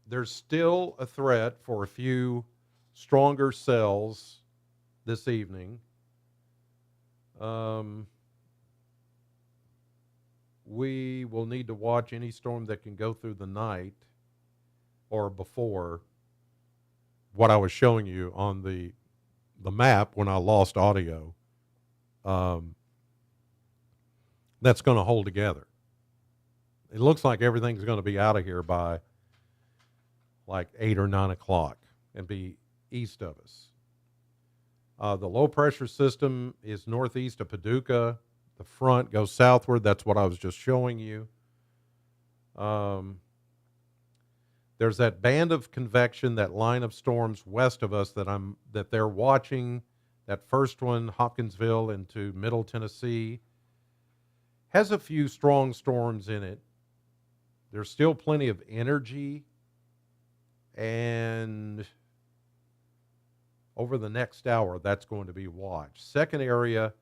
there's still a threat for a few stronger cells this evening. We will need to watch any storm that can go through the night or before what I was showing you on the map when I lost audio. That's going to hold together. It looks like everything's going to be out of here by like 8 or 9 o'clock and be east of us. The low pressure system is northeast of Paducah. The front goes southward. That's what I was just showing you. There's that band of convection, that line of storms west of us that they're watching. That first one, Hopkinsville into Middle Tennessee, has a few strong storms in it. There's still plenty of energy, and over the next hour, that's going to be watched. Second area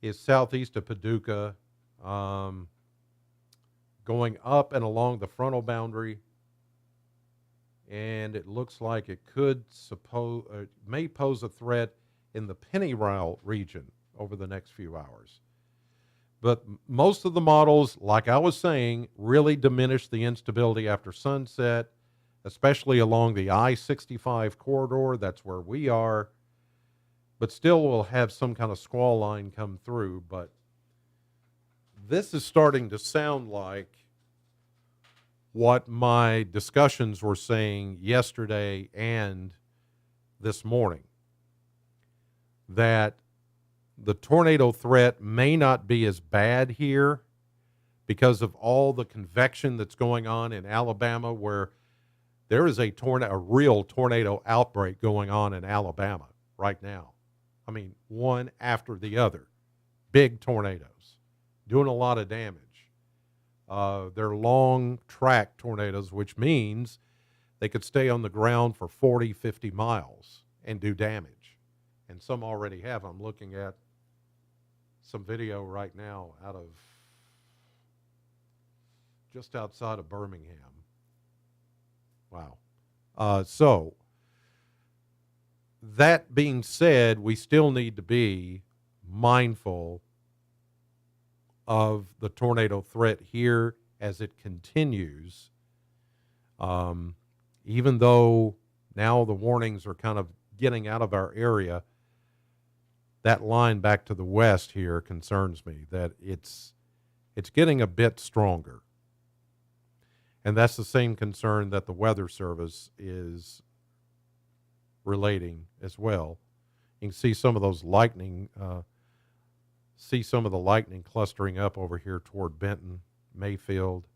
is southeast of Paducah, going up and along the frontal boundary, and it looks like it may pose a threat in the Pennyroyal region over the next few hours. But most of the models, like I was saying, really diminish the instability after sunset, especially along the I-65 corridor. That's where we are. But still we'll have some kind of squall line come through. But this is starting to sound like what my discussions were saying yesterday and this morning, that the tornado threat may not be as bad here because of all the convection that's going on in Alabama, where there is a real tornado outbreak going on in Alabama right now. I mean, one after the other. Big tornadoes doing a lot of damage. They're long track tornadoes, which means they could stay on the ground for 40, 50 miles and do damage. And some already have. I'm looking at some video right now out of just outside of Birmingham. Wow. So that being said, we still need to be mindful of the tornado threat here as it continues. Even though now the warnings are kind of getting out of our area, that line back to the west here concerns me, that it's getting a bit stronger. And that's the same concern that the Weather Service is relating as well. You can see some of those lightning, some of the lightning clustering up over here toward Benton, Mayfield.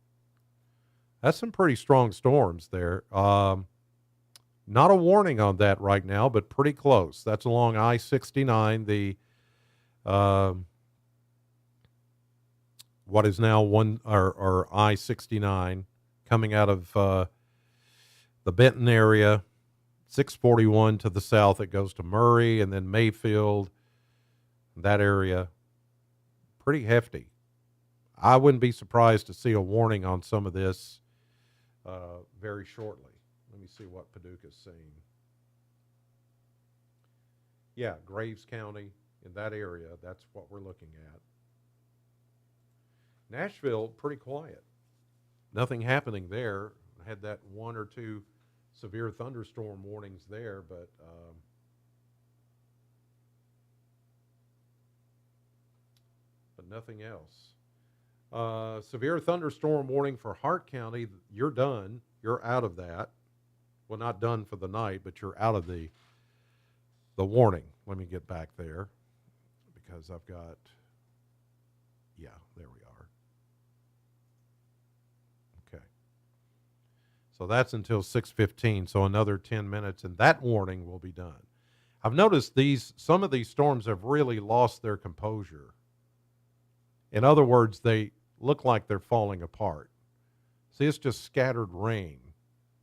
That's some pretty strong storms there. Not a warning on that right now, but pretty close. That's along I-69, the what is now I-69, coming out of the Benton area, 641 to the south, it goes to Murray, and then Mayfield, that area, pretty hefty. I wouldn't be surprised to see a warning on some of this very shortly. Let me see what Paducah's saying. Yeah, Graves County, in that area, that's what we're looking at. Nashville, pretty quiet. Nothing happening there. I had that one or two severe thunderstorm warnings there, but nothing else. Severe thunderstorm warning for Hart County. You're done. You're out of that. Well, not done for the night, but you're out of the warning. Let me get back there because I've got, yeah, there we are. Okay. So that's until 6:15, so another 10 minutes, and that warning will be done. I've noticed some of these storms have really lost their composure. In other words, they look like they're falling apart. See, it's just scattered rain.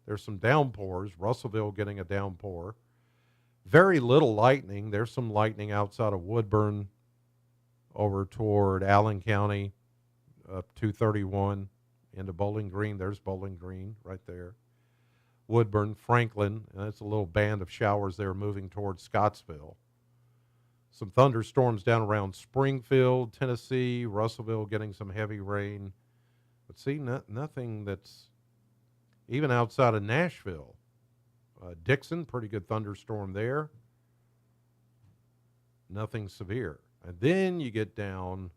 There's some downpours, Russellville getting a downpour. Very little lightning. There's some lightning outside of Woodburn over toward Allen County, up 231 into Bowling Green. There's Bowling Green right there. Woodburn, Franklin, and that's a little band of showers there moving towards Scottsville. Some thunderstorms down around Springfield, Tennessee, Russellville getting some heavy rain. But see, nothing that's even outside of Nashville. Dixon, pretty good thunderstorm there. Nothing severe. And then you get down.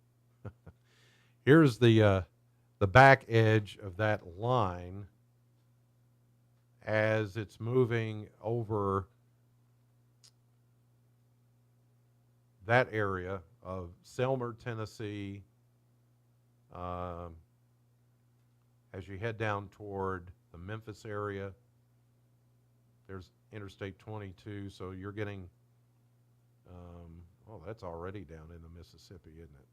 Here's the back edge of that line as it's moving over that area of Selmer, Tennessee, as you head down toward the Memphis area. There's Interstate 22, so you're getting, that's already down in the Mississippi, isn't it?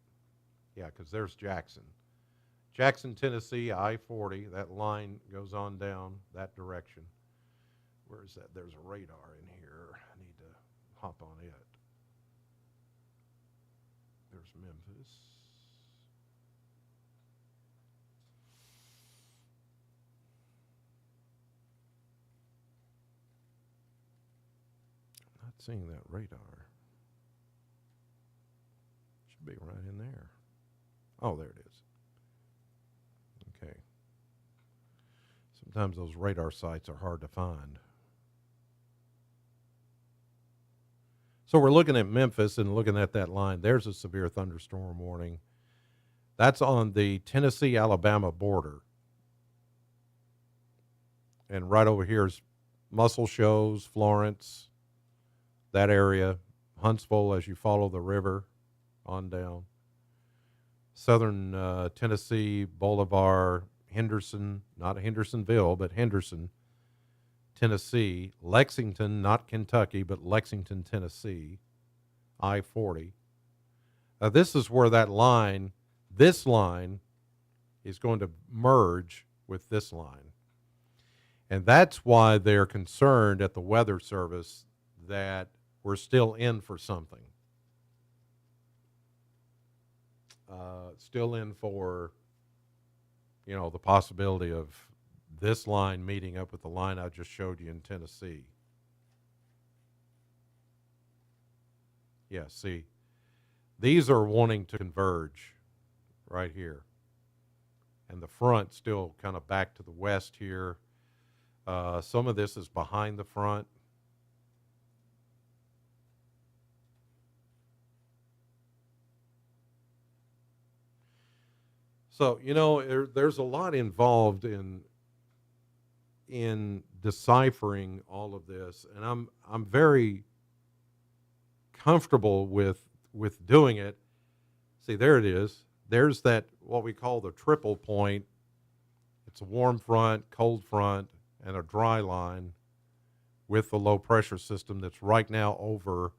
Yeah, because there's Jackson. Jackson, Tennessee, I-40, that line goes on down that direction. Where is that? There's a radar in here. I need to hop on it. There's Memphis. I'm not seeing that radar. Should be right in there. Oh, there it is. Okay. Sometimes those radar sites are hard to find. So we're looking at Memphis and looking at that line. There's a severe thunderstorm warning. That's on the Tennessee-Alabama border. And right over here is Muscle Shoals, Florence, that area. Huntsville as you follow the river on down. Southern Tennessee, Bolivar, Henderson, not Hendersonville, but Henderson, Tennessee, Lexington, not Kentucky, but Lexington, Tennessee, I-40. This is where this line is going to merge with this line. And that's why they're concerned at the Weather Service that we're still in for something. Still in for, the possibility of this line meeting up with the line I just showed you in Tennessee. Yeah, see, these are wanting to converge right here. And the front still kind of back to the west here. Some of this is behind the front. So, there's a lot involved in deciphering all of this, and I'm very comfortable with doing it. See, there it is. There's that, what we call the triple point. It's a warm front, cold front, and a dry line with the low pressure system that's right now over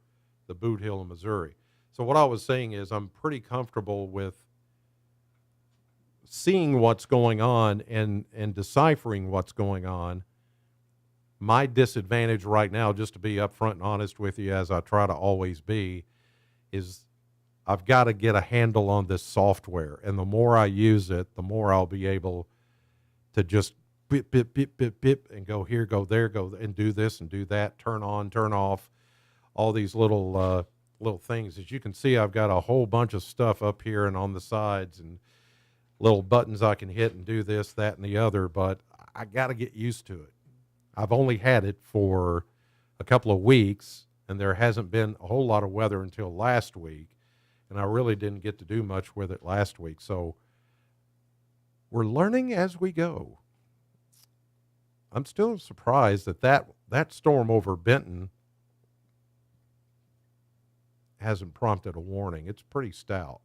the Boot Hill of Missouri. So what I was saying is I'm pretty comfortable with seeing what's going on and deciphering what's going on my disadvantage right now, just to be upfront and honest with you, as I try to always be, is I've got to get a handle on this software. And the more I use it, the more I'll be able to just bip, bip, bip, bip, bip, and go here, go there, go and do this and do that, turn on, turn off, all these little things. As you can see, I've got a whole bunch of stuff up here and on the sides and little buttons I can hit and do this, that, and the other, but I got to get used to it. I've only had it for a couple of weeks, and there hasn't been a whole lot of weather until last week, and I really didn't get to do much with it last week. So we're learning as we go. I'm still surprised that storm over Benton hasn't prompted a warning. It's pretty stout.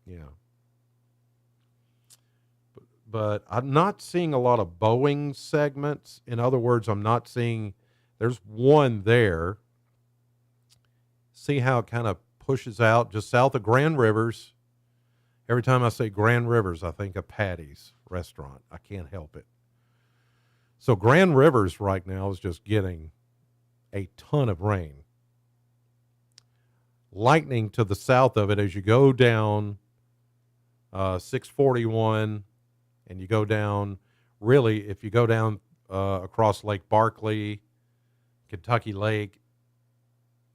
Yeah. But I'm not seeing a lot of Boeing segments. In other words, I'm not seeing, there's one there. See how it kind of pushes out just south of Grand Rivers. Every time I say Grand Rivers, I think of Patty's restaurant. I can't help it. So Grand Rivers right now is just getting a ton of rain. Lightning to the south of it as you go down 641 and you go down, really, if you go down across Lake Barkley, Kentucky Lake,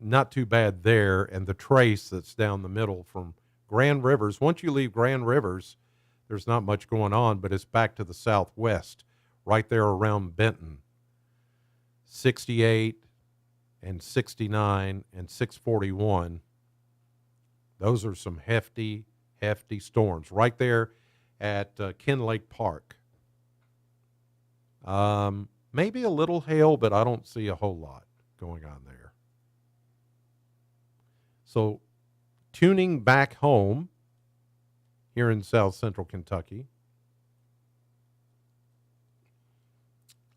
not too bad there. And the trace that's down the middle from Grand Rivers, once you leave Grand Rivers, there's not much going on, but it's back to the southwest, right there around Benton. 68 and 69 and 641. Those are some hefty storms right there at Ken Lake Park. Maybe a little hail, but I don't see a whole lot going on there. So tuning back home here in South Central Kentucky.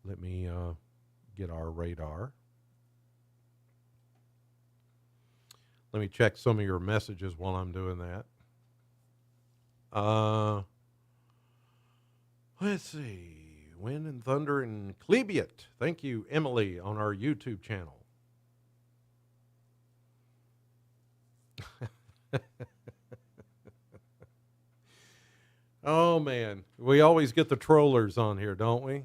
Let me get our radar. Let me check some of your messages while I'm doing that. Let's see. Wind and Thunder and Klebiet. Thank you, Emily, on our YouTube channel. Oh, man. We always get the trollers on here, don't we?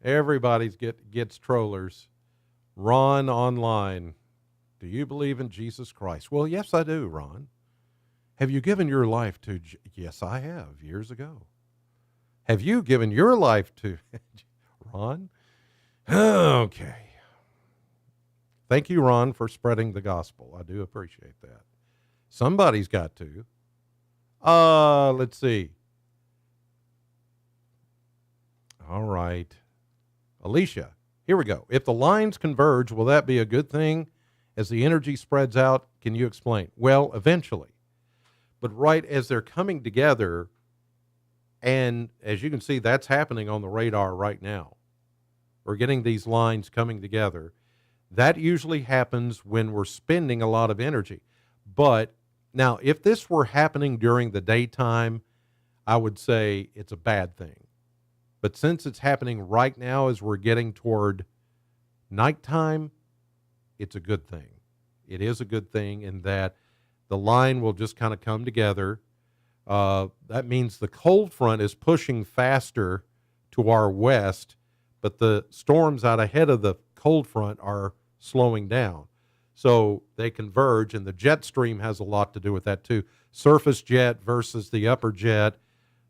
Everybody gets trollers. Ron online. Do you believe in Jesus Christ? Well, yes, I do, Ron. Have you given your life to... Yes, I have, years ago. Have you given your life to... Ron? Okay. Thank you, Ron, for spreading the gospel. I do appreciate that. Somebody's got to. Let's see. All right. Alicia, here we go. If the lines converge, will that be a good thing? As the energy spreads out, can you explain? Well, eventually. But right as they're coming together, and as you can see, that's happening on the radar right now. We're getting these lines coming together. That usually happens when we're spending a lot of energy. But now, if this were happening during the daytime, I would say it's a bad thing. But since it's happening right now as we're getting toward nighttime, it's a good thing. It is a good thing in that the line will just kind of come together. That means the cold front is pushing faster to our west, but the storms out ahead of the cold front are slowing down. So they converge, and the jet stream has a lot to do with that too. Surface jet versus the upper jet,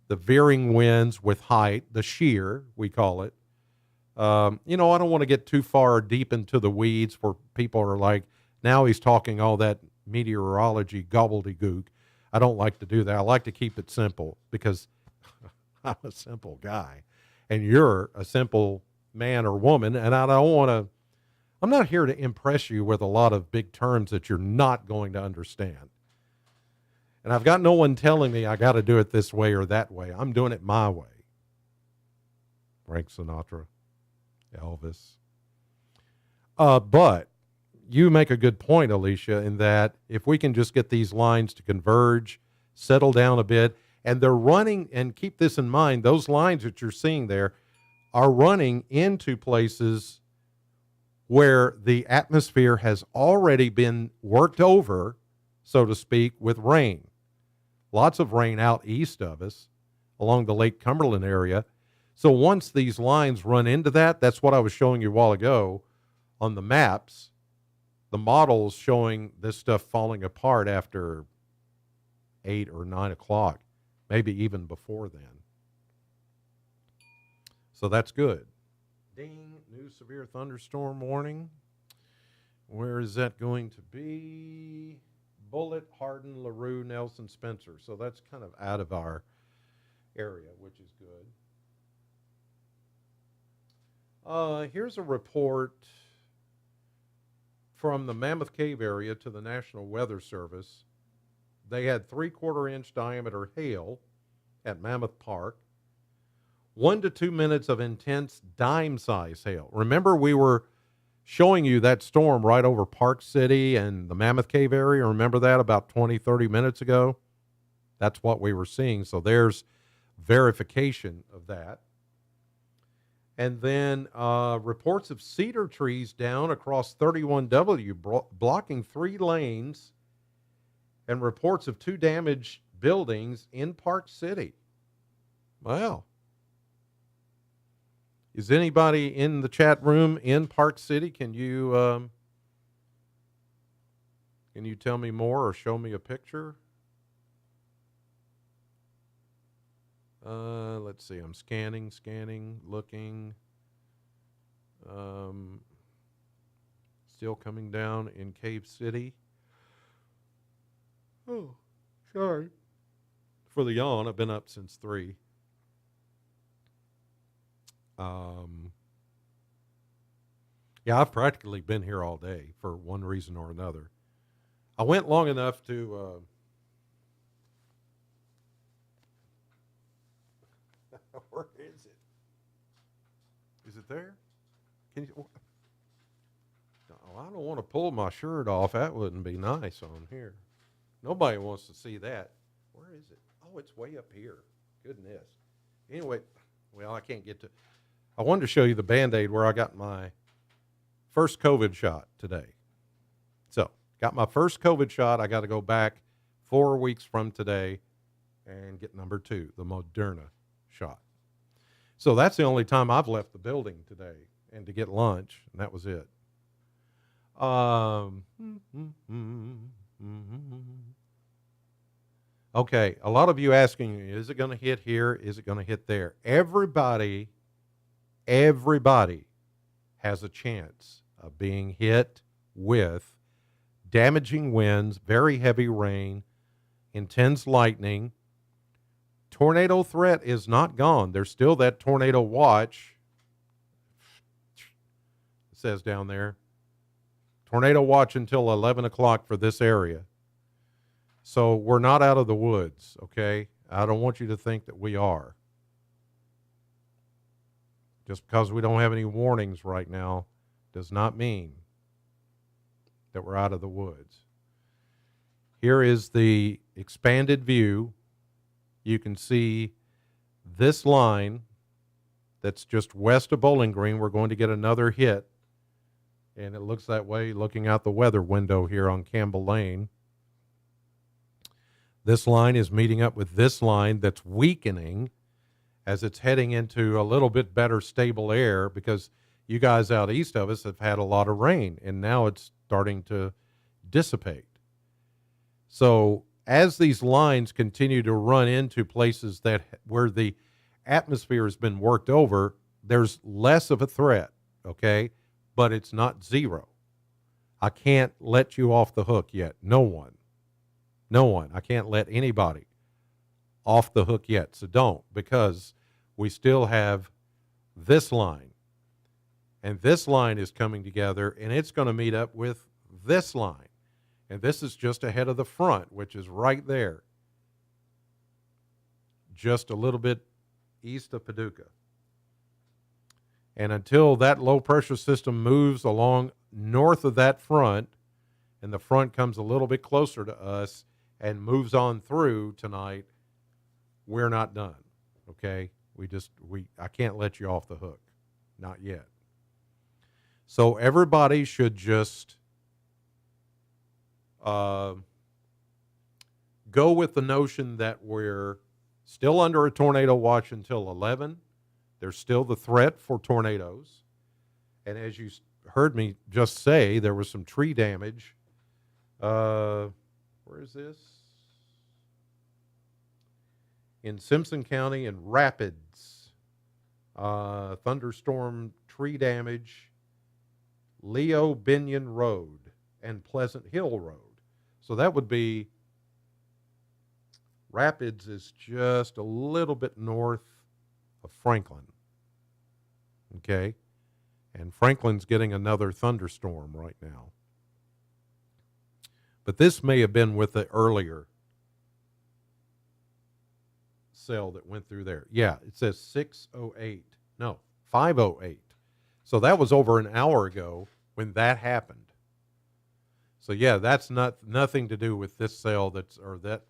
the veering winds with height, the shear, we call it. I don't want to get too far deep into the weeds where people are like, now he's talking all that meteorology gobbledygook. I don't like to do that. I like to keep it simple because I'm a simple guy and you're a simple man or woman. And I'm not here to impress you with a lot of big terms that you're not going to understand. And I've got no one telling me I got to do it this way or that way. I'm doing it my way. Frank Sinatra. Elvis. But you make a good point, Alicia, in that if we can just get these lines to converge, settle down a bit, And they're running, and keep this in mind, those lines that you're seeing there are running into places where the atmosphere has already been worked over, so to speak, with rain. Lots of rain out east of us along the Lake Cumberland area. So once these lines run into that, that's what I was showing you a while ago on the maps, the models showing this stuff falling apart after 8 or 9 o'clock, maybe even before then. So that's good. Ding, new severe thunderstorm warning. Where is that going to be? Bullitt, Hardin, LaRue, Nelson, Spencer. So that's kind of out of our area, which is good. Here's a report from the Mammoth Cave area to the National Weather Service. They had 3/4 inch diameter hail at Mammoth Park. 1 to 2 minutes of intense dime-size hail. Remember, we were showing you that storm right over Park City and the Mammoth Cave area. Remember that about 20, 30 minutes ago? That's what we were seeing. So there's verification of that. And then reports of cedar trees down across 31W, blocking 3 lanes, and reports of 2 damaged buildings in Park City. Wow. Is anybody in the chat room in Park City? Can you tell me more or show me a picture? Let's see. I'm scanning, looking. Still coming down in Cave City. Oh, sorry for the yawn. I've been up since 3. Yeah, I've practically been here all day for one reason or another. I went long enough to, where is it? Is it there? Can you, no, I don't want to pull my shirt off. That wouldn't be nice on here. Nobody wants to see that. Where is it? Oh, it's way up here. Goodness. Anyway, well, I can't get to, I wanted to show you the Band-Aid where I got my first COVID shot today. So, got my first COVID shot. I got to go back 4 weeks from today and get number 2, the Moderna shot. So that's the only time I've left the building today and to get lunch, and that was it. Okay, a lot of you asking, is it going to hit here? Is it going to hit there? Everybody has a chance of being hit with damaging winds, very heavy rain, intense lightning. Tornado threat is not gone. There's still that tornado watch. It says down there. Tornado watch until 11 o'clock for this area. So we're not out of the woods, okay? I don't want you to think that we are. Just because we don't have any warnings right now does not mean that we're out of the woods. Here is the expanded view. You can see this line that's just west of Bowling Green. We're going to get another hit, and it looks that way looking out the weather window here on Campbell Lane. This line is meeting up with this line that's weakening as it's heading into a little bit better stable air, because you guys out east of us have had a lot of rain, and now it's starting to dissipate. So as these lines continue to run into places that where the atmosphere has been worked over, there's less of a threat, okay? But it's not zero. I can't let you off the hook yet. No one. I can't let anybody off the hook yet. So don't, because we still have this line. And this line is coming together, and it's going to meet up with this line. And this is just ahead of the front, which is right there, just a little bit east of Paducah. And until that low-pressure system moves along north of that front, and the front comes a little bit closer to us and moves on through tonight, we're not done. Okay? I can't let you off the hook. Not yet. So everybody should just go with the notion that we're still under a tornado watch until 11. There's still the threat for tornadoes. And as you heard me just say, there was some tree damage. Where is this? In Simpson County and Rapids. Thunderstorm tree damage. Leo Binion Road and Pleasant Hill Road. So that would be, Rapids is just a little bit north of Franklin. Okay? And Franklin's getting another thunderstorm right now. But this may have been with the earlier cell that went through there. Yeah, it says 608. No, 508. So that was over an hour ago when that happened. So yeah, that's nothing to do with this cell or that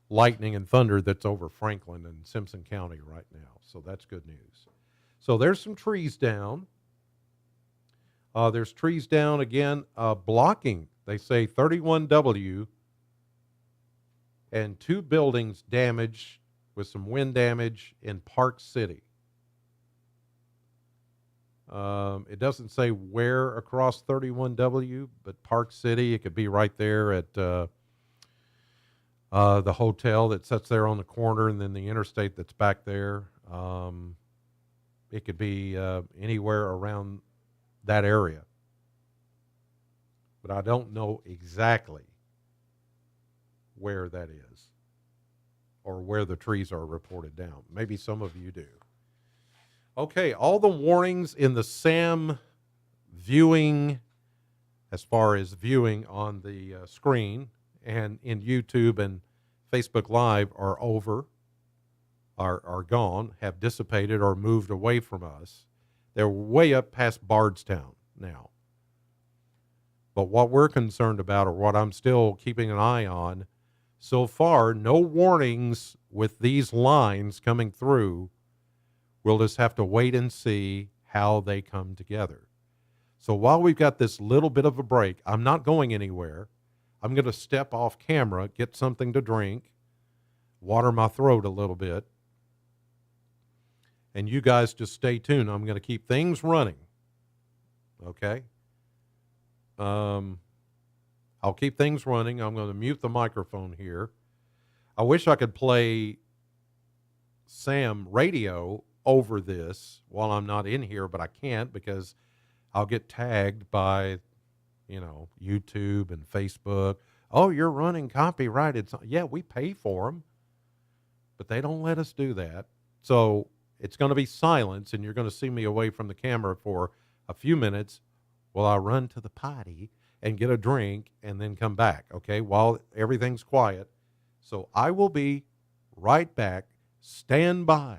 lightning and thunder that's over Franklin and Simpson County right now. So that's good news. So there's some trees down. There's trees down again, blocking, they say 31W, and 2 buildings damaged with some wind damage in Park City. It doesn't say where across 31W, but Park City, it could be right there at the hotel that sits there on the corner, and then the interstate that's back there. It could be anywhere around that area. But I don't know exactly where that is or where the trees are reported down. Maybe some of you do. Okay, all the warnings in the SAM viewing, as far as viewing on the screen and in YouTube and Facebook Live, are over, are gone, have dissipated or moved away from us. They're way up past Bardstown now. But what we're concerned about, or what I'm still keeping an eye on, so far, no warnings with these lines coming through. We'll just have to wait and see how they come together. So while we've got this little bit of a break, I'm not going anywhere. I'm going to step off camera, get something to drink, water my throat a little bit, and you guys just stay tuned. I'm going to keep things running. Okay? I'll keep things running. I'm going to mute the microphone here. I wish I could play Sam radio over this while I'm not in here, but I can't because I'll get tagged by, YouTube and Facebook. Oh, you're running copyrighted. Yeah, we pay for them, but they don't let us do that. So it's going to be silence, and you're going to see me away from the camera for a few minutes while I run to the potty and get a drink and then come back, okay, while everything's quiet. So I will be right back. Stand by.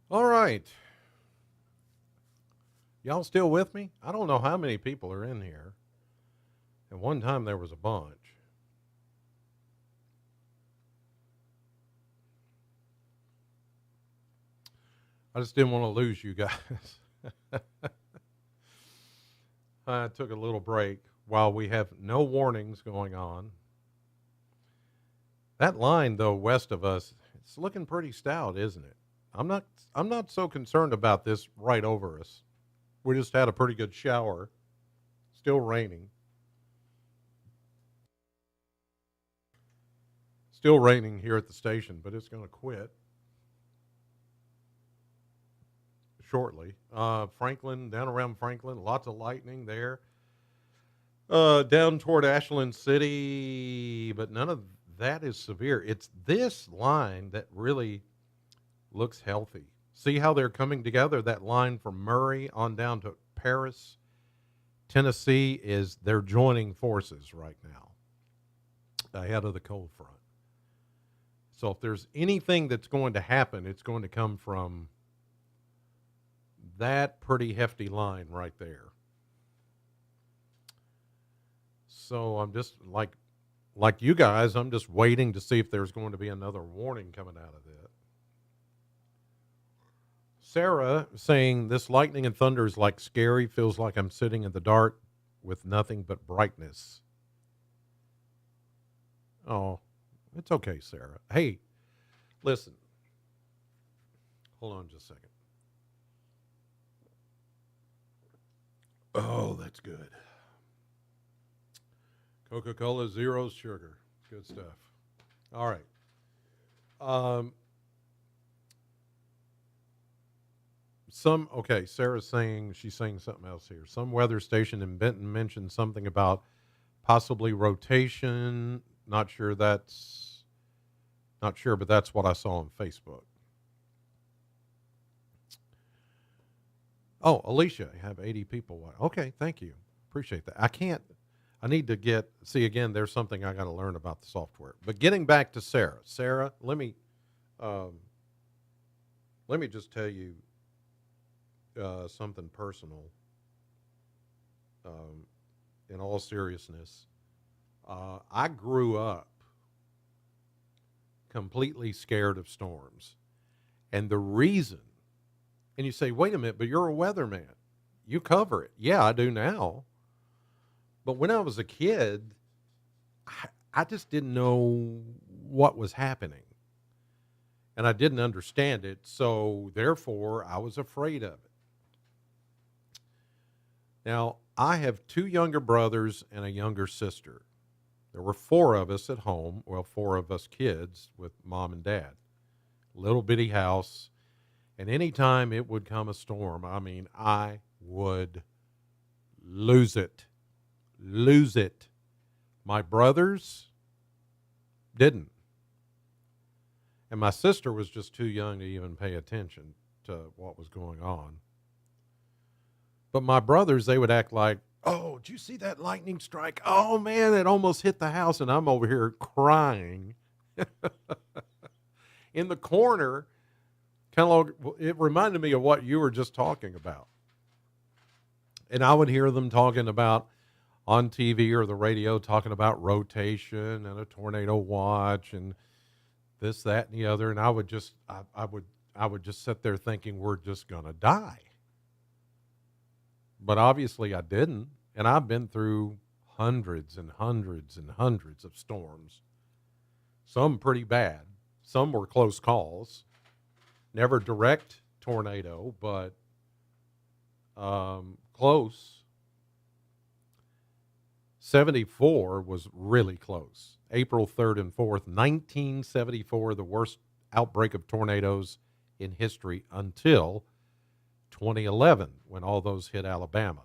All right. Y'all still with me? I don't know how many people are in here. At one time there was a bunch. I just didn't want to lose you guys. I took a little break while we have no warnings going on. That line though west of us, it's looking pretty stout, isn't it? I'm not so concerned about this right over us. We just had a pretty good shower. Still raining. Still raining here at the station, but it's going to quit shortly. Franklin, down around Franklin, lots of lightning there. Down toward Ashland City, but none of that is severe. It's this line that really looks healthy. See how they're coming together? That line from Murray on down to Paris, Tennessee, is they're joining forces right now ahead of the cold front. So if there's anything that's going to happen, it's going to come from that pretty hefty line right there. So I'm just like you guys, I'm just waiting to see if there's going to be another warning coming out of it. Sarah saying this lightning and thunder is like scary, feels like I'm sitting in the dark with nothing but brightness. Oh, it's okay, Sarah. Hey, listen. Hold on just a second. Oh, that's good. Coca-Cola Zero sugar. Good stuff. All right. Sarah's saying, she's saying something else here. Some weather station in Benton mentioned something about possibly rotation. Not sure, but that's what I saw on Facebook. Oh, Alicia, I have 80 people. Okay, thank you. Appreciate that. I need to see again, there's something I got to learn about the software. But getting back to Sarah. Sarah, let me just tell you something personal. In all seriousness, I grew up completely scared of storms. And the reason, and you say, wait a minute, but you're a weatherman. You cover it. Yeah, I do now. But when I was a kid, I just didn't know what was happening. And I didn't understand it. So therefore, I was afraid of it. Now, I have 2 younger brothers and a younger sister. There were 4 of us at home. Well, 4 of us kids with mom and dad. Little bitty house. And anytime it would come a storm, I mean, I would lose it. My brothers didn't. And my sister was just too young to even pay attention to what was going on. But my brothers, they would act like, oh, did you see that lightning strike? Oh, man, it almost hit the house. And I'm over here crying in the corner. Kind of like, it reminded me of what you were just talking about. And I would hear them talking about on TV or the radio, talking about rotation and a tornado watch and this, that, and the other. And I would just sit there thinking we're just going to die. But obviously I didn't. And I've been through hundreds and hundreds and hundreds of storms. Some pretty bad. Some were close calls. Never direct tornado, but close. 74 was really close. April 3rd and 4th, 1974, the worst outbreak of tornadoes in history until 2011, when all those hit Alabama.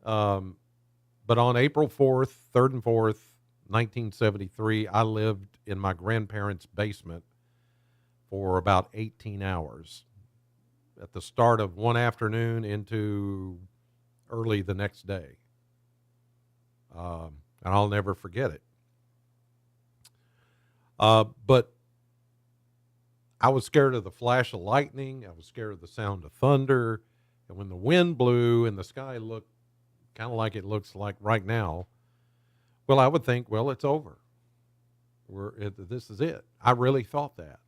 But on April 4th, 3rd and 4th, 1973, I lived in my grandparents' basement for about 18 hours. At the start of one afternoon into early the next day. And I'll never forget it. But I was scared of the flash of lightning. I was scared of the sound of thunder. And when the wind blew and the sky looked kind of like it looks like right now, well, I would think, well, it's over. This is it. I really thought that.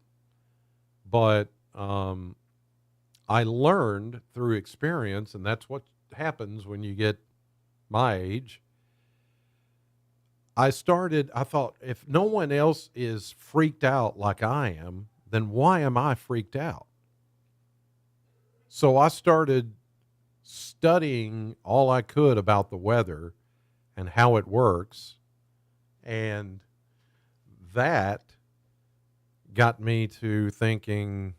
But I learned through experience, and that's what happens when you get my age. I thought, if no one else is freaked out like I am, then why am I freaked out? So I started studying all I could about the weather and how it works. And that got me to thinking,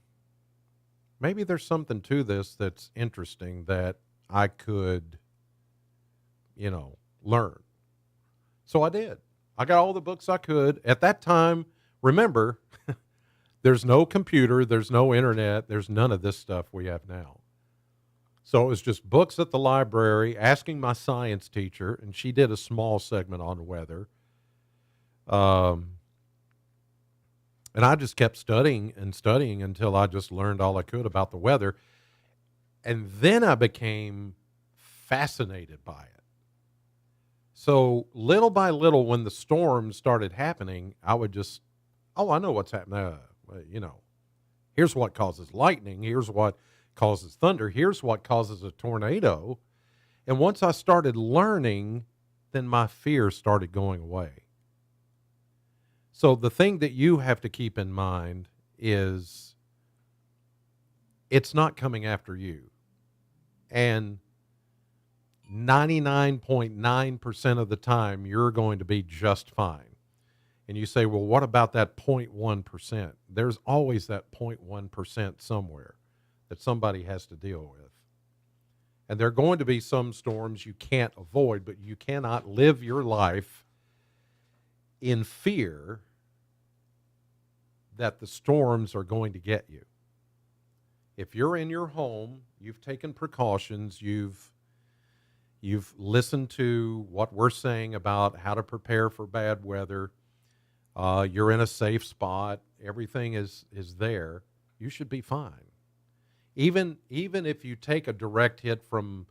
maybe there's something to this that's interesting that I could, learn. So I did. I got all the books I could. At that time, remember, there's no computer, there's no internet, there's none of this stuff we have now. So it was just books at the library, asking my science teacher, and she did a small segment on weather. And I just kept studying and studying until I just learned all I could about the weather. And then I became fascinated by it. So little by little, when the storms started happening, I would just, I know what's happening. Here's what causes lightning. Here's what causes thunder. Here's what causes a tornado. And once I started learning, then my fear started going away. So the thing that you have to keep in mind is it's not coming after you. And 99.9% of the time, you're going to be just fine. And you say, well, what about that 0.1%? There's always that 0.1% somewhere that somebody has to deal with. And there are going to be some storms you can't avoid, but you cannot live your life in fear that the storms are going to get you. If you're in your home, you've taken precautions, you've listened to what we're saying about how to prepare for bad weather, you're in a safe spot, everything is there, you should be fine. Even if you take a direct hit from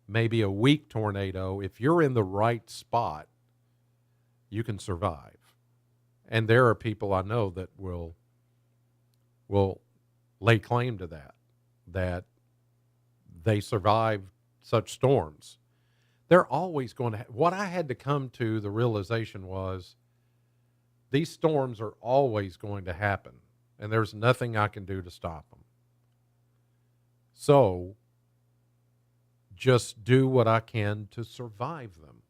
maybe a weak tornado, if you're in the right spot, you can survive. And there are people I know that will lay claim to that they survived such storms. They're always going to what I had to come to the realization was these storms are always going to happen, and there's nothing I can do to stop them. So just do what I can to survive them.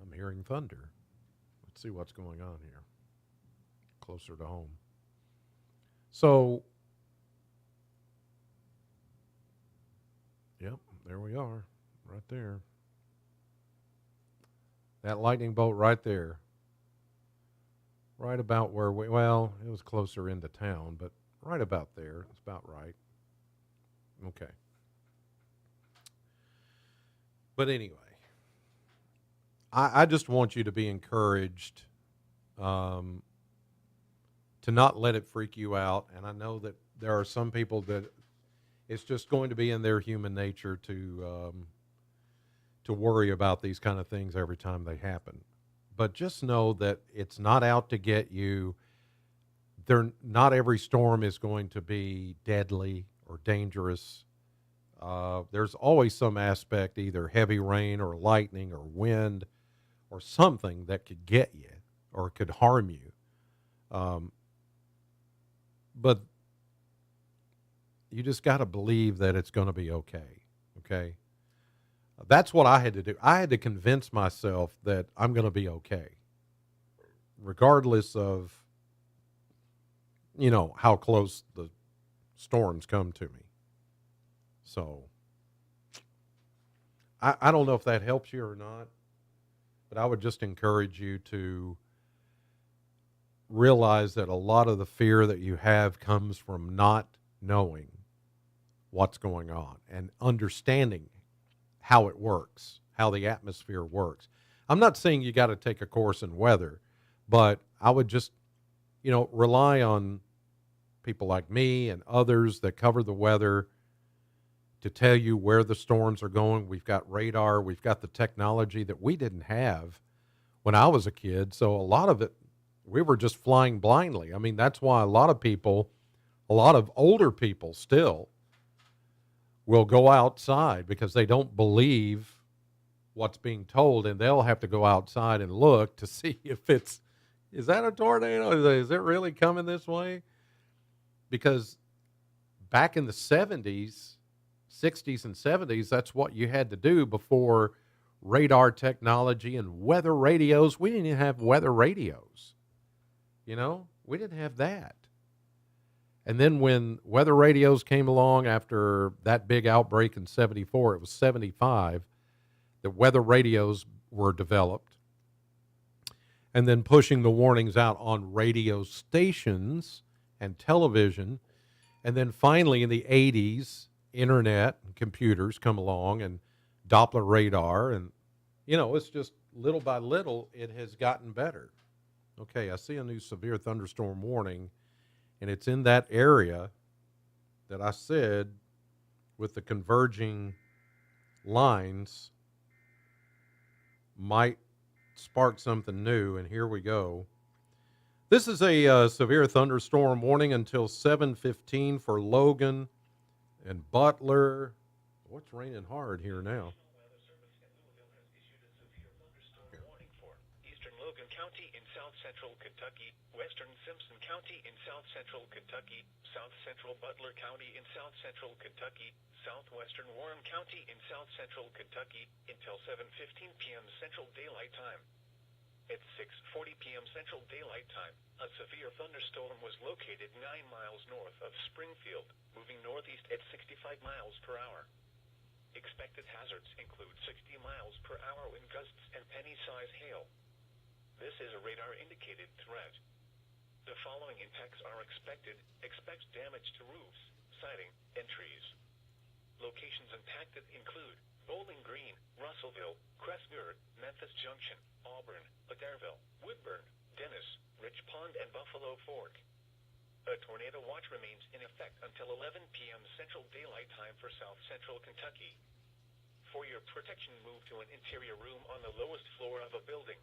I'm hearing thunder. Let's see what's going on here. Closer to home. So, yep, there we are, right there. That lightning bolt right there. Right about where it was closer into town, but right about there. It's about right. Okay. But anyway, I just want you to be encouraged to not let it freak you out. And I know that there are some people that it's just going to be in their human nature to worry about these kind of things every time they happen. But just know that it's not out to get you. Not every storm is going to be deadly or dangerous. There's always some aspect, either heavy rain or lightning or wind or something that could get you or could harm you. But you just got to believe that it's going to be okay. Okay. That's what I had to do. I had to convince myself that I'm going to be okay, regardless of, how close the storms come to me. So I don't know if that helps you or not, but I would just encourage you to realize that a lot of the fear that you have comes from not knowing what's going on and understanding how it works, how the atmosphere works. I'm not saying you got to take a course in weather, but I would just rely on people like me and others that cover the weather to tell you where the storms are going. We've got radar. We've got the technology that we didn't have when I was a kid. So a lot of it, we were just flying blindly. I mean, that's why a lot of older people still will go outside because they don't believe what's being told, and they'll have to go outside and look to see if is that a tornado? Is it really coming this way? Because back in the 70s, 60s and 70s, that's what you had to do before radar technology and weather radios. We didn't even have weather radios. We didn't have that. And then when weather radios came along after that big outbreak in 74, it was 75, the weather radios were developed. And then pushing the warnings out on radio stations and television. And then finally in the 80s, internet and computers come along and Doppler radar. And, it's just little by little, it has gotten better. Okay, I see a new severe thunderstorm warning, and it's in that area that I said with the converging lines might spark something new, and here we go. This is a severe thunderstorm warning until 7:15 for Logan and Butler. What's raining hard here now? Logan County in south central Kentucky, western Simpson County in south central Kentucky, south central Butler County in south central Kentucky, southwestern Warren County in south central Kentucky, until 7:15 p.m. Central Daylight Time. At 6:40 p.m. Central Daylight Time, a severe thunderstorm was located 9 miles north of Springfield, moving northeast at 65 miles per hour. Expected hazards include 60 miles per hour wind gusts and penny-size hail. This is a radar-indicated threat. The following impacts are expected. Expect damage to roofs, siding, and trees. Locations impacted include Bowling Green, Russellville, Cresgard, Memphis Junction, Auburn, Adairville, Woodburn, Dennis, Rich Pond, and Buffalo Fork. A tornado watch remains in effect until 11 p.m. Central Daylight Time for south central Kentucky. For your protection, move to an interior room on the lowest floor of a building.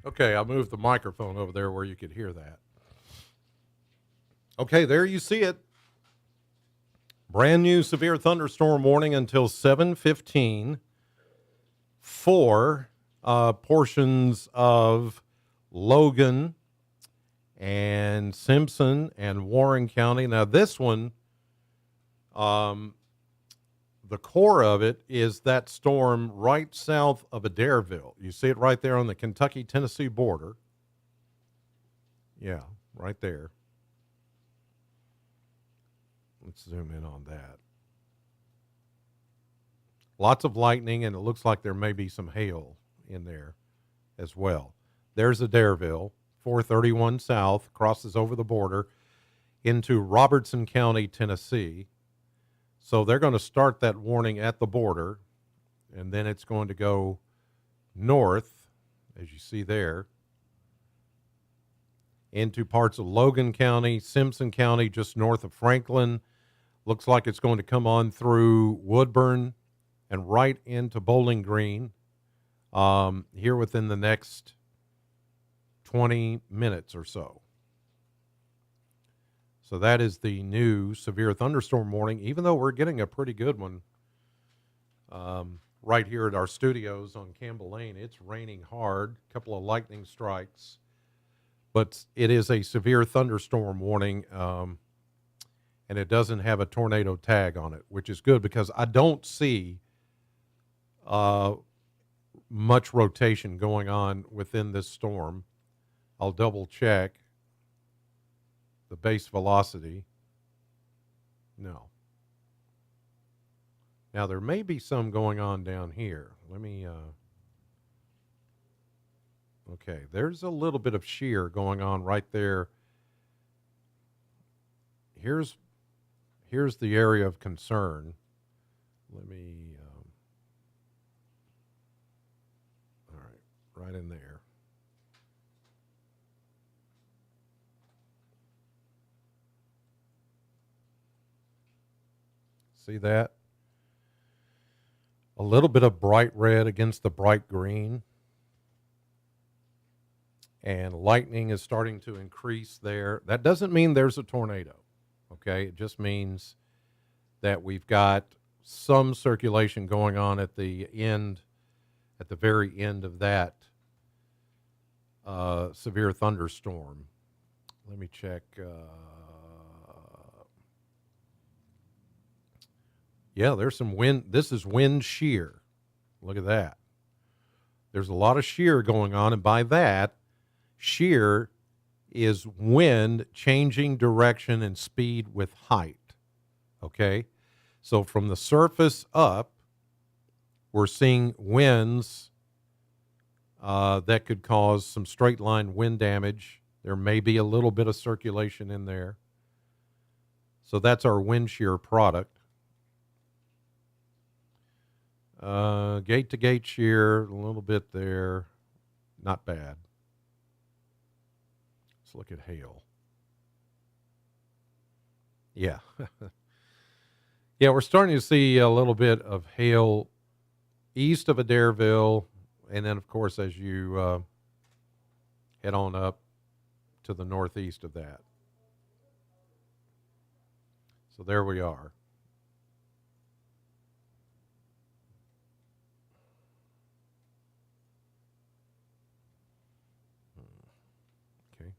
Okay, I moved the microphone over there where you could hear that. Okay, there you see it. Brand new severe thunderstorm warning until 7:15 for portions of Logan and Simpson and Warren County. Now this one, the core of it is that storm right south of Adairville. You see it right there on the Kentucky-Tennessee border. Yeah, right there. Let's zoom in on that. Lots of lightning, and it looks like there may be some hail in there as well. There's Adairville, 431 south, crosses over the border into Robertson County, Tennessee. So they're going to start that warning at the border, and then it's going to go north, as you see there, into parts of Logan County, Simpson County, just north of Franklin. Looks like it's going to come on through Woodburn and right into Bowling Green here within the next 20 minutes or so. So that is the new severe thunderstorm warning, even though we're getting a pretty good one right here at our studios on Campbell Lane. It's raining hard, a couple of lightning strikes, but it is a severe thunderstorm warning, and it doesn't have a tornado tag on it, which is good because I don't see much rotation going on within this storm. I'll double check. The base velocity, no. Now there may be some going on down here. Let me, okay, there's a little bit of shear going on right there. Here's the area of concern. Let me, all right, right in there. See that? A little bit of bright red against the bright green. And lightning is starting to increase there. That doesn't mean there's a tornado, okay? It just means that we've got some circulation going on at the end, at the very end of that severe thunderstorm. Let me check. Yeah, there's some wind. This is wind shear. Look at that. There's a lot of shear going on, and by that, shear is wind changing direction and speed with height. Okay? So from the surface up, we're seeing winds that could cause some straight line wind damage. There may be a little bit of circulation in there. So that's our wind shear product. Gate to gate shear, a little bit there. Not bad. Let's look at hail. Yeah. Yeah, we're starting to see a little bit of hail east of Adairville. And then, of course, as you head on up to the northeast of that. So there we are. Okay.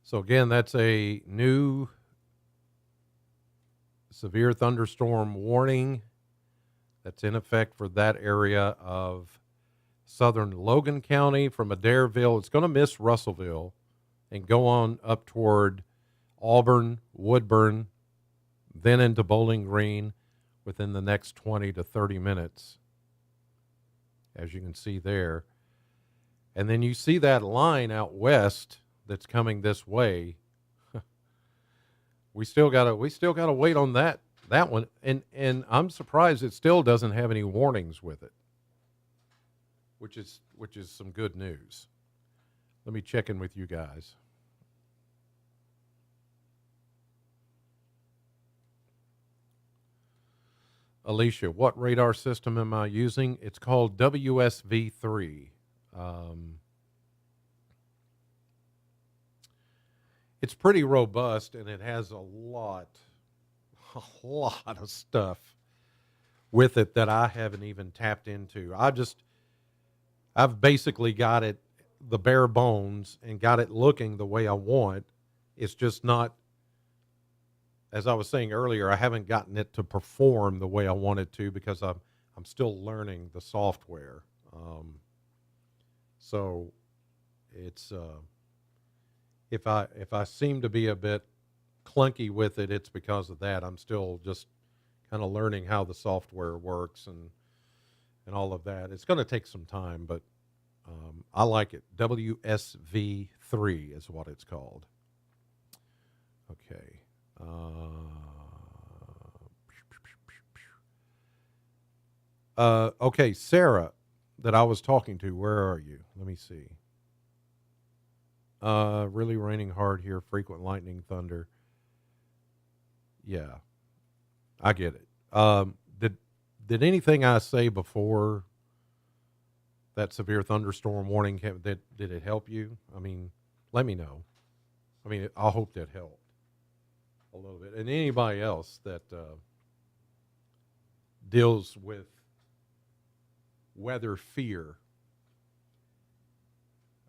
So again, that's a new severe thunderstorm warning that's in effect for that area of southern Logan County from Adairville. It's going to miss Russellville and go on up toward Auburn, Woodburn, then into Bowling Green within the next 20 to 30 minutes, as you can see there. And then you see that line out west that's coming this way. We still gotta wait on that one, and I'm surprised it still doesn't have any warnings with it, which is some good news. Let me check in with you guys. Alicia, what radar system am I using? It's called WSV3. It's pretty robust, and it has a lot of stuff with it that I haven't even tapped into. I've basically got it the bare bones and got it looking the way I want. It's just not, as I was saying earlier, I haven't gotten it to perform the way I want it to because I'm still learning the software. So it's if I seem to be a bit clunky with it, it's because of that. I'm still just kind of learning how the software works and all of that. It's going to take some time, but I like it. WSV3 is what it's called. Okay. Okay, Sarah, that I was talking to, where are you? Let me see. Really raining hard here, frequent lightning, thunder. Yeah, I get it. Did anything I say before that severe thunderstorm warning, did it help you? I mean, let me know. I mean, I hope that helped a little bit. And anybody else that deals with weather fear,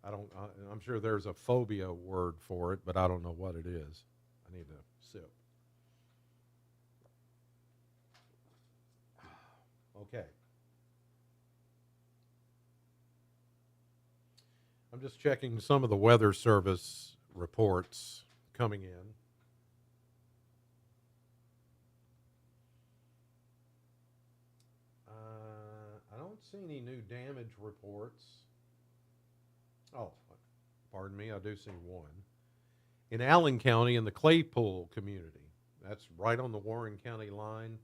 I'm sure there's a phobia word for it, but I don't know what it is. I need to sip. Okay. I'm just checking some of the Weather Service reports coming in. I don't see any new damage reports. Oh, pardon me, I do see one. In Allen County, in the Claypool community. That's right on the Warren County line.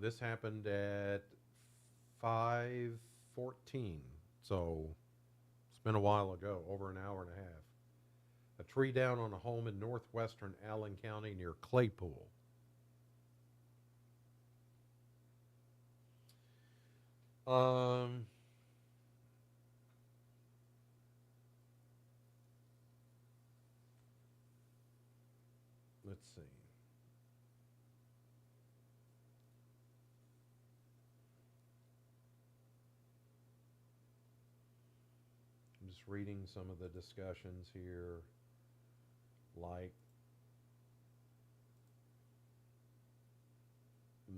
This happened at 5:14. So it's been a while ago, over an hour and a half. A tree down on a home in northwestern Allen County near Claypool. Let's see. I'm just reading some of the discussions here. Like,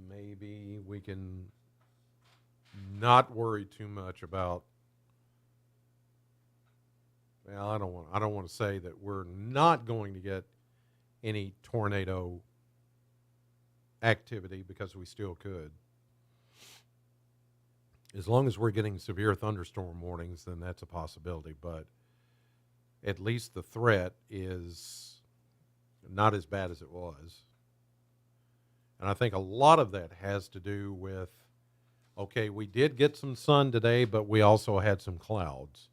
maybe we can not worry too much about, well, I don't want to say that we're not going to get any tornado activity, because we still could. As long as we're getting severe thunderstorm warnings, then that's a possibility, but at least the threat is not as bad as it was. And I think a lot of that has to do with, okay, we did get some sun today, but we also had some clouds.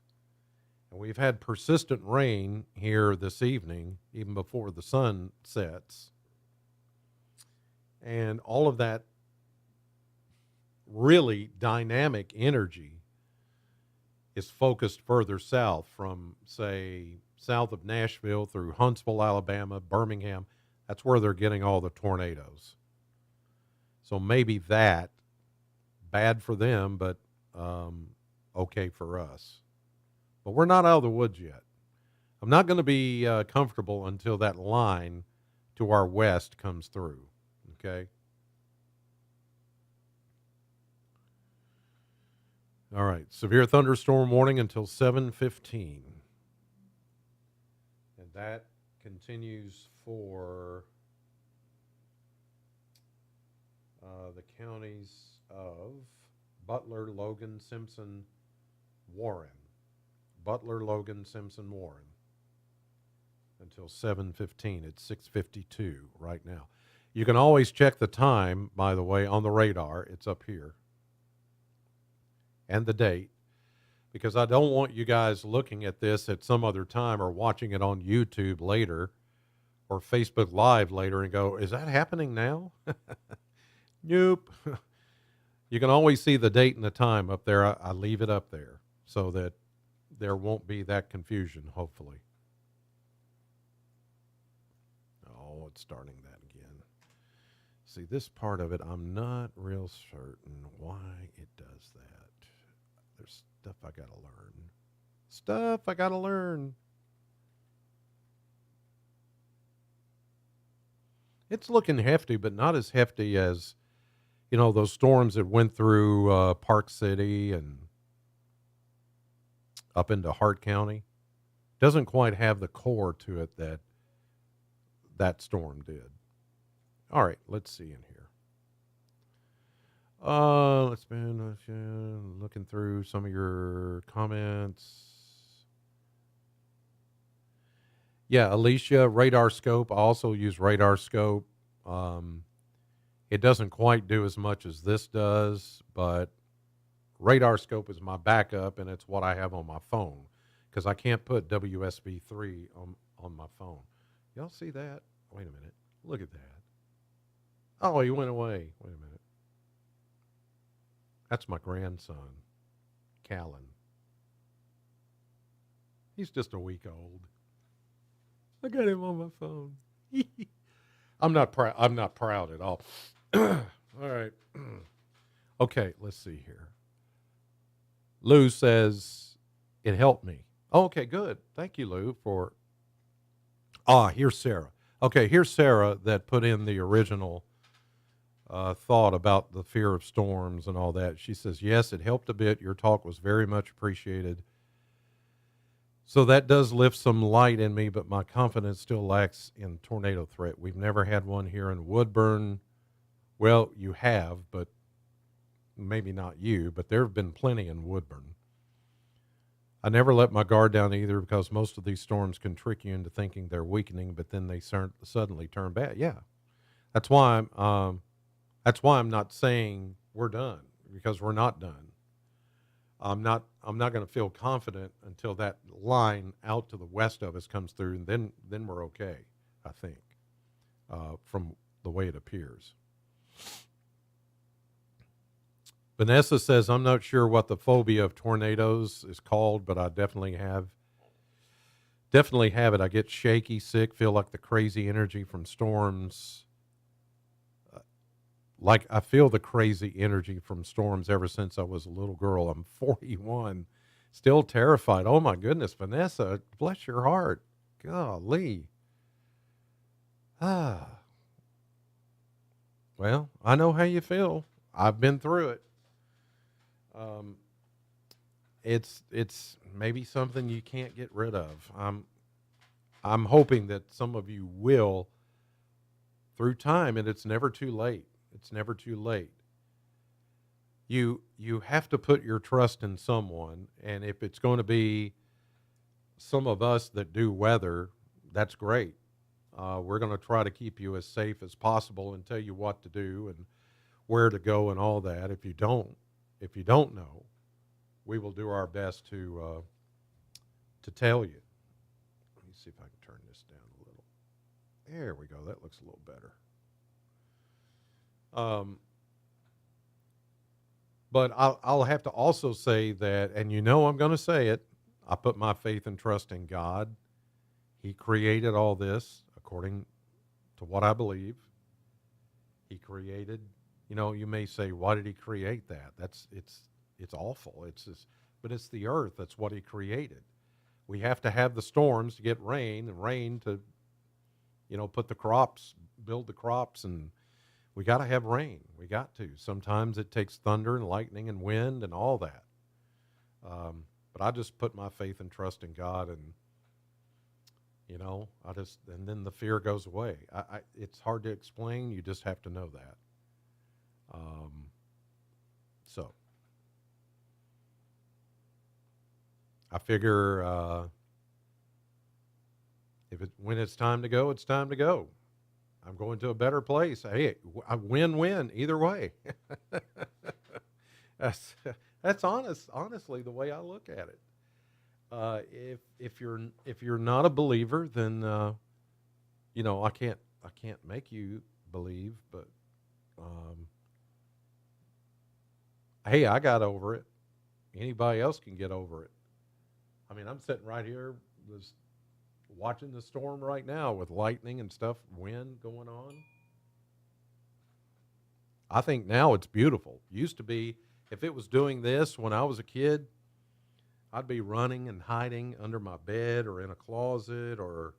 And we've had persistent rain here this evening, even before the sun sets. And all of that really dynamic energy is focused further south from, say, south of Nashville through Huntsville, Alabama, Birmingham. That's where they're getting all the tornadoes. So maybe that, bad for them, but okay for us. But we're not out of the woods yet. I'm not going to be comfortable until that line to our west comes through, okay? All right, severe thunderstorm warning until 7:15. And that continues for the counties of Butler, Logan, Simpson, Warren. Butler, Logan, Simpson, Warren. Until 7:15. It's 6:52 right now. You can always check the time, by the way, on the radar. It's up here. And the date, because I don't want you guys looking at this at some other time or watching it on YouTube later or Facebook Live later and go, is that happening now? Nope. You can always see the date and the time up there. I leave it up there so that there won't be that confusion, hopefully. Oh, it's starting that again. See, this part of it, I'm not real certain why it does that. There's stuff I got to learn. Stuff I got to learn. It's looking hefty, but not as hefty as, you know, those storms that went through Park City and up into Hart County. Doesn't quite have the core to it that that storm did. All right, let's see in here. Let's be looking through some of your comments. Yeah, Alicia, radar scope. I also use radar scope. It doesn't quite do as much as this does, but radar scope is my backup, and it's what I have on my phone because I can't put WSB3 on my phone. Y'all see that? Wait a minute. Look at that. Oh, he went away. Wait a minute. That's my grandson, Callan. He's just a week old. I got him on my phone. I'm not proud at all. All right. Okay, let's see here. Lou says it helped me. Oh, okay, good. Thank you, Lou, for. Here's Sarah. Okay, here's Sarah that put in the original thought about the fear of storms and all that. She says, yes, it helped a bit. Your talk was very much appreciated. So that does lift some light in me, but my confidence still lacks in tornado threat. We've never had one here in Woodburn. Well, you have, but maybe not you, but there have been plenty in Woodburn. I never let my guard down either because most of these storms can trick you into thinking they're weakening, but then they suddenly turn bad. Yeah, that's why I'm not saying we're done. because we're not done. I'm not going to feel confident until that line out to the west of us comes through, and then we're okay, I think, from the way it appears. Vanessa says, I'm not sure what the phobia of tornadoes is called, but I definitely have it. I get shaky, sick, feel like the crazy energy from storms. Like I feel the crazy energy from storms ever since I was a little girl. I'm 41, still terrified. Oh my goodness, Vanessa, bless your heart. Golly. Well, I know how you feel. I've been through it. It's maybe something you can't get rid of. I'm hoping that some of you will through time, and it's never too late. It's never too late. You have to put your trust in someone, and if it's going to be some of us that do weather, that's great. We're going to try to keep you as safe as possible and tell you what to do and where to go and all that. If you don't know, we will do our best to tell you. Let me see if I can turn this down a little. There we go. That looks a little better. But I'll have to also say that, and I'm going to say it, I put my faith and trust in God. He created all this according to what I believe. He created, you may say, why did he create that? It's awful. But it's the earth. That's what he created. We have to have the storms to get rain, and rain to, put the crops, build the crops, and we got to have rain. We got to. Sometimes it takes thunder and lightning and wind and all that. But I just put my faith and trust in God, and and then the fear goes away. It's hard to explain. You just have to know that. So I figure when it's time to go, it's time to go. I'm going to a better place. Hey, I win-win either way. That's honestly the way I look at it. If you're not a believer, then I can't make you believe. But hey, I got over it. Anybody else can get over it. I mean, I'm sitting right here, watching the storm right now with lightning and stuff, wind going on. I think now it's beautiful. Used to be, if it was doing this when I was a kid, I'd be running and hiding under my bed or in a closet or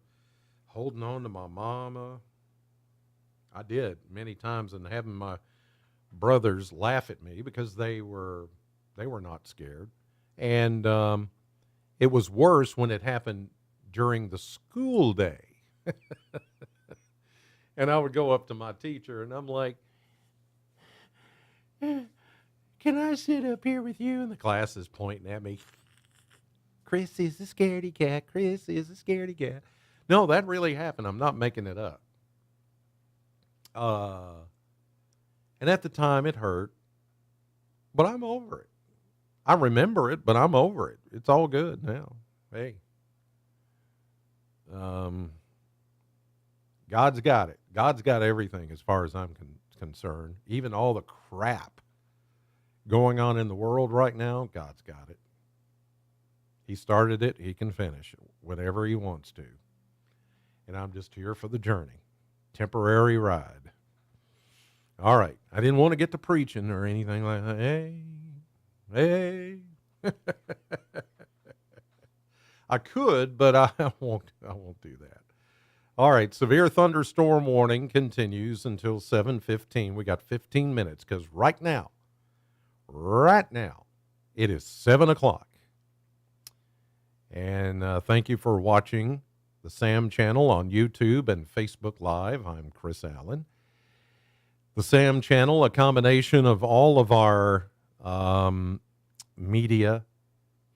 holding on to my mama. I did many times, and having my brothers laugh at me because they were not scared. And it was worse when it happened during the school day. And I would go up to my teacher and I'm like, can I sit up here with you? And the class is pointing at me. Chris is a scaredy cat. Chris is a scaredy cat. No, that really happened. I'm not making it up. And at the time it hurt, but I'm over it. I remember it, but I'm over it. It's all good now. Hey. God's got it. God's got everything as far as I'm concerned. Even all the crap going on in the world right now, God's got it. He started it. He can finish it whenever he wants to. And I'm just here for the journey. Temporary ride. All right. I didn't want to get to preaching or anything like that. Hey. I could, but I won't do that. All right, severe thunderstorm warning continues until 7:15. We got 15 minutes because right now, it is 7 o'clock. And thank you for watching the SAM channel on YouTube and Facebook Live. I'm Chris Allen. The SAM channel, a combination of all of our media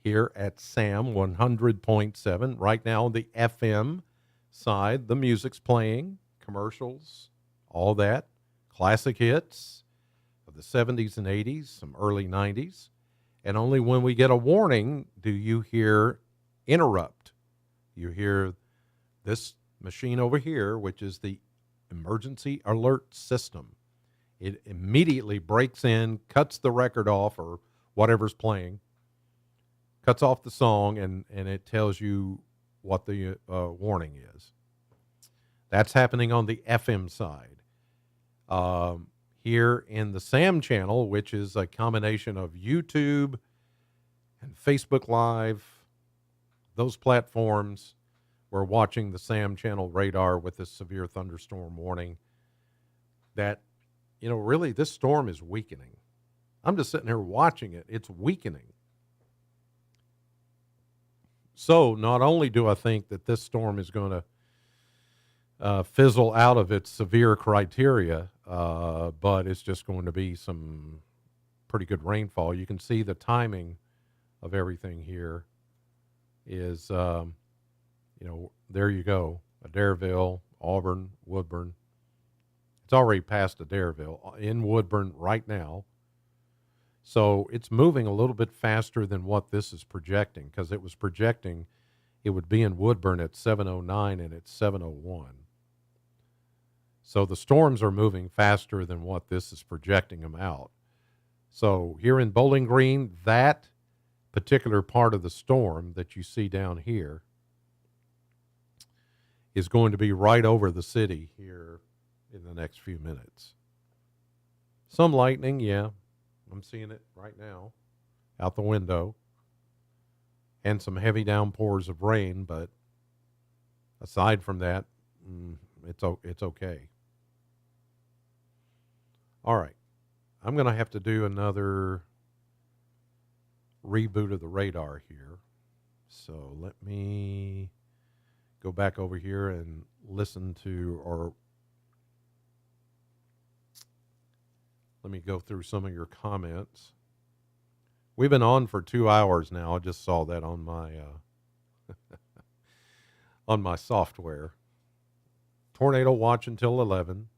here at SAM 100.7. Right now, the FM side, the music's playing, commercials, all that, classic hits, of the 70s and 80s, some early 90s. And only when we get a warning do you hear interrupt. You hear this machine over here, which is the emergency alert system. It immediately breaks in, cuts the record off or whatever's playing, cuts off the song, and it tells you what the warning is. That's happening on the FM side. Here in the SAM channel, which is a combination of YouTube and Facebook Live, those platforms, we're watching the SAM channel radar with this severe thunderstorm warning that, really this storm is weakening. I'm just sitting here watching it. It's weakening. So not only do I think that this storm is going to fizzle out of its severe criteria, but it's just going to be some pretty good rainfall. You can see the timing of everything here is, there you go, Adairsville, Auburn, Woodburn. It's already past Adairsville, in Woodburn right now. So it's moving a little bit faster than what this is projecting, because it was projecting it would be in Woodburn at 7:09 and it's 7:01. So the storms are moving faster than what this is projecting them out. So here in Bowling Green, that particular part of the storm that you see down here is going to be right over the city here in the next few minutes. Some lightning, yeah. I'm seeing it right now out the window. And some heavy downpours of rain, but aside from that, it's okay. All right. I'm going to have to do another reboot of the radar here. So let me go back over here and listen to, or let me go through some of your comments. We've been on for 2 hours now. I just saw that on my on my software. Tornado watch until 11.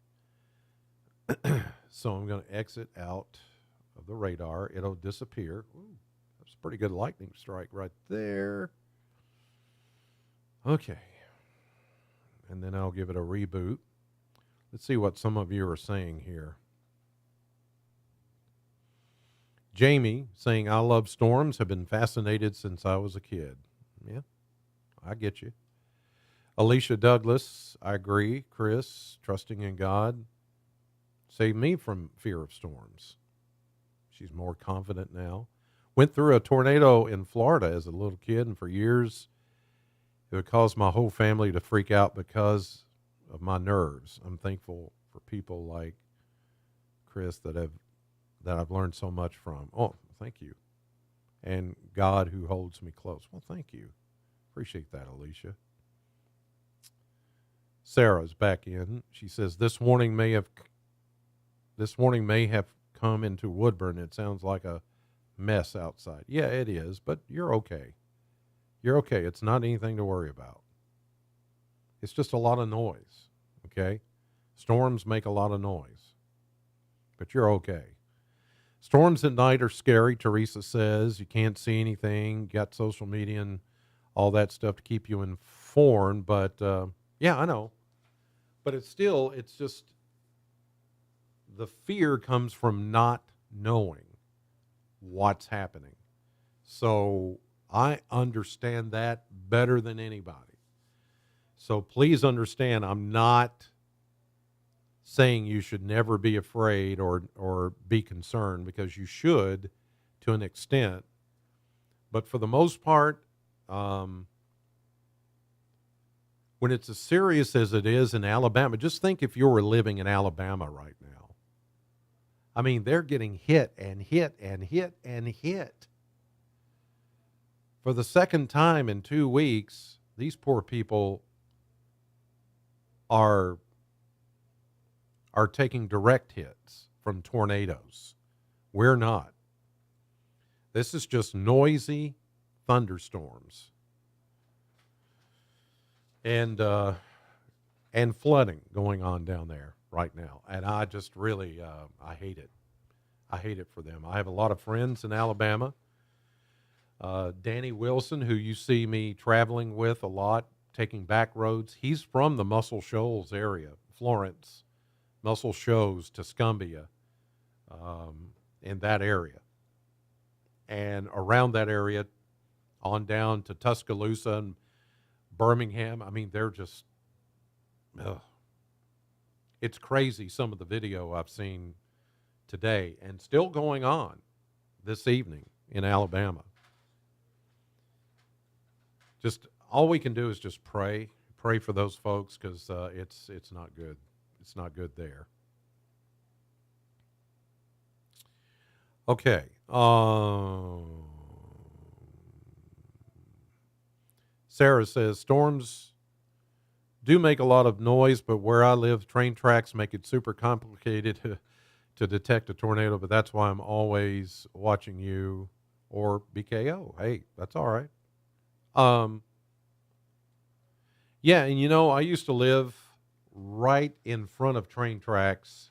So I'm going to exit out of the radar. It'll disappear. Ooh, that's a pretty good lightning strike right there. Okay. And then I'll give it a reboot. Let's see what some of you are saying here. Jamie saying, I love storms, have been fascinated since I was a kid. Yeah, I get you. Alicia Douglas, I agree. Chris, trusting in God, saved me from fear of storms. She's more confident now. Went through a tornado in Florida as a little kid, and for years it would cause my whole family to freak out because of my nerves. I'm thankful for people like Chris that I've learned so much from. Oh, thank you. And God who holds me close. Well, thank you. Appreciate that, Alicia. Sarah's back in. She says, this warning may have come into Woodburn. It sounds like a mess outside. Yeah, it is, but you're okay. You're okay. It's not anything to worry about. It's just a lot of noise, okay? Storms make a lot of noise, but you're okay. Storms at night are scary, Teresa says. You can't see anything. You got social media and all that stuff to keep you informed. But, yeah, I know. But it's just the fear comes from not knowing what's happening. So I understand that better than anybody. So please understand, I'm not saying you should never be afraid or be concerned, because you should to an extent. But for the most part, when it's as serious as it is in Alabama, just think if you were living in Alabama right now. I mean, they're getting hit and hit and hit and hit. For the second time in 2 weeks, these poor people are taking direct hits from tornadoes. We're not. This is just noisy thunderstorms and flooding going on down there right now. And I just really, I hate it. I hate it for them. I have a lot of friends in Alabama. Danny Wilson, who you see me traveling with a lot, taking back roads, he's from the Muscle Shoals area, Florence, Muscle Shoals, Tuscumbia, in that area. And around that area, on down to Tuscaloosa and Birmingham, I mean, they're just, ugh. It's crazy, some of the video I've seen today and still going on this evening in Alabama. Just all we can do is just pray for those folks, because it's not good. It's not good there. Okay. Sarah says storms do make a lot of noise, but where I live, train tracks make it super complicated to detect a tornado. But that's why I'm always watching you or BKO. Hey, that's all right. Yeah, and you know, I used to live right in front of train tracks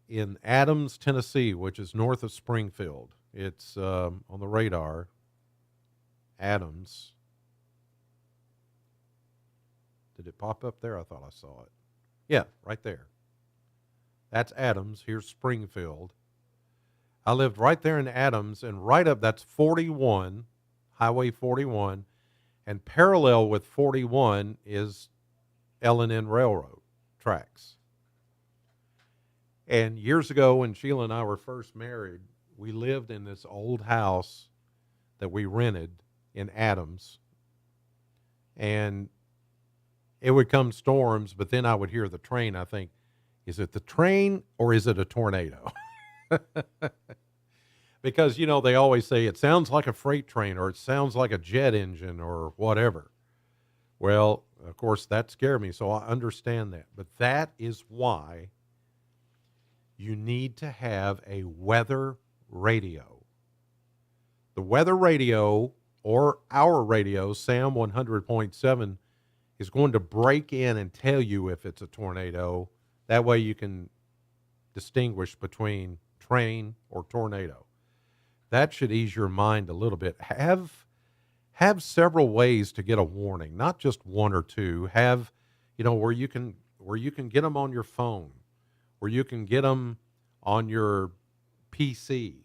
in Adams, Tennessee, which is north of Springfield. It's on the radar. Adams. Did it pop up there? I thought I saw it. Yeah, right there. That's Adams. Here's Springfield. I lived right there in Adams, and right up, that's 41, Highway 41, and parallel with 41 is L&N Railroad tracks. And years ago, when Sheila and I were first married, we lived in this old house that we rented in Adams. And it would come storms, but then I would hear the train. I think, is it the train or is it a tornado? Because, you know, they always say it sounds like a freight train or it sounds like a jet engine or whatever. Well, of course, that scared me, so I understand that. But that is why you need to have a weather radio. The weather radio, or our radio, Sam 100.7, is going to break in and tell you if it's a tornado. That way you can distinguish between train or tornado. That should ease your mind a little bit. Have several ways to get a warning, not just one or two. Have, you know, where you can get them on your phone, where you can get them on your PC.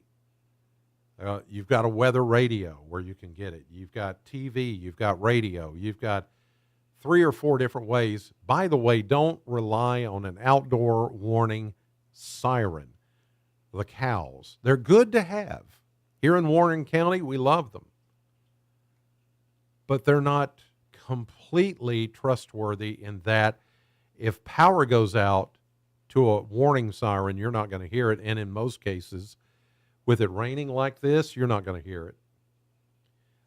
You've got a weather radio where you can get it. You've got TV, you've got radio, you've got 3 or 4 different ways. By the way, don't rely on an outdoor warning siren. The cows, they're good to have. Here in Warren County, we love them. But they're not completely trustworthy in that if power goes out to a warning siren, you're not going to hear it. And in most cases, with it raining like this, you're not going to hear it.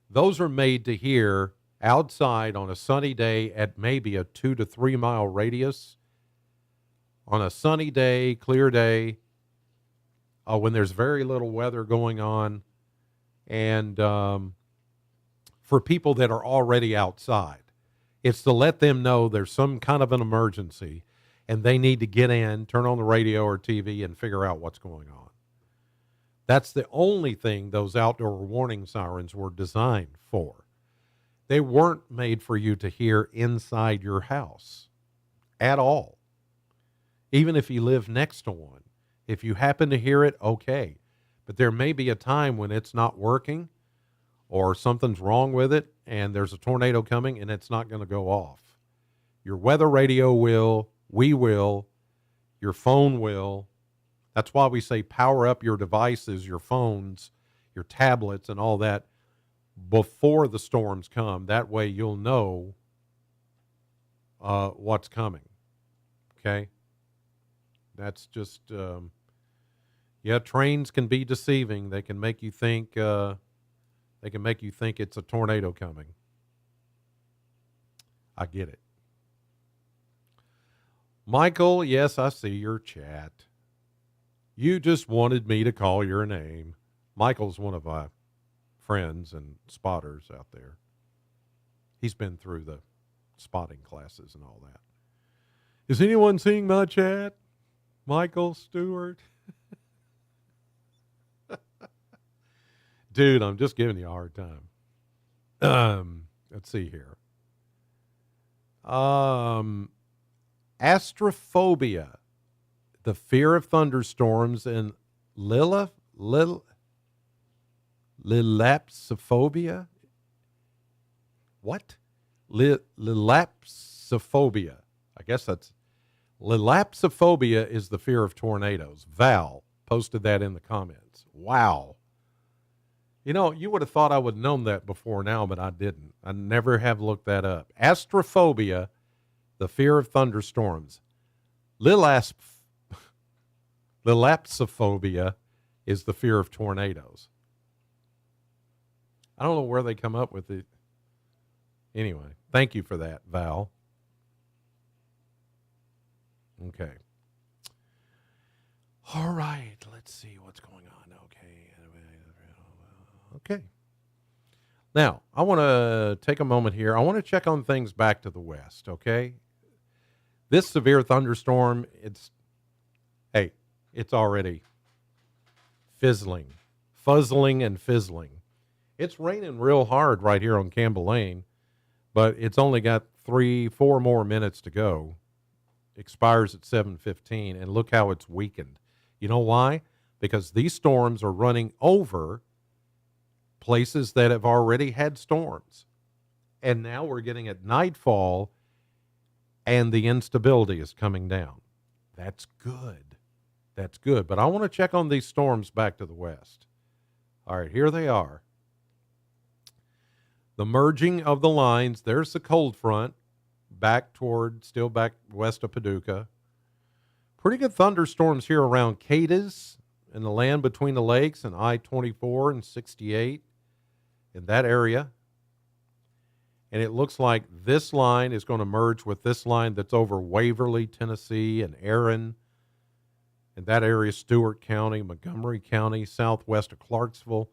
Those are made to hear outside on a sunny day at maybe a 2 to 3 mile radius. On a sunny day, clear day, when there's very little weather going on, and for people that are already outside. It's to let them know there's some kind of an emergency and they need to get in, turn on the radio or TV and figure out what's going on. That's the only thing those outdoor warning sirens were designed for. They weren't made for you to hear inside your house at all. Even if you live next to one. If you happen to hear it, okay. But there may be a time when it's not working or something's wrong with it and there's a tornado coming and it's not going to go off. Your weather radio will, we will, your phone will. That's why we say power up your devices, your phones, your tablets and all that before the storms come. That way you'll know what's coming. Okay? That's just, trains can be deceiving. They can make you think, it's a tornado coming. I get it. Michael, yes, I see your chat. You just wanted me to call your name. Michael's one of my friends and spotters out there. He's been through the spotting classes and all that. Is anyone seeing my chat? Michael Stewart. Dude, I'm just giving you a hard time. Let's see here. Astrophobia, the fear of thunderstorms, and lilapsophobia. What? Lilapsophobia. I guess that's lilapsophobia is the fear of tornadoes. Val posted that in the comments. Wow. You know, you would have thought I would have known that before now, but I didn't. I never have looked that up. Astrophobia, the fear of thunderstorms. Lilapsophobia is the fear of tornadoes. I don't know where they come up with it. Anyway, thank you for that, Val. Okay. All right, let's see what's going on. Okay. Now, I want to take a moment here. I want to check on things back to the west, okay? This severe thunderstorm, it's already fuzzling and fizzling. It's raining real hard right here on Campbell Lane, but it's only got 3-4 more minutes to go. Expires at 7:15, and look how it's weakened. You know why? Because these storms are running over places that have already had storms. And now we're getting at nightfall, and the instability is coming down. That's good. That's good. But I want to check on these storms back to the west. All right, here they are. The merging of the lines. There's the cold front still back west of Paducah. Pretty good thunderstorms here around Cadiz in the land between the lakes and I-24 and 68 in that area. And it looks like this line is going to merge with this line that's over Waverly, Tennessee, and Aaron. In that area, Stewart County, Montgomery County, southwest of Clarksville.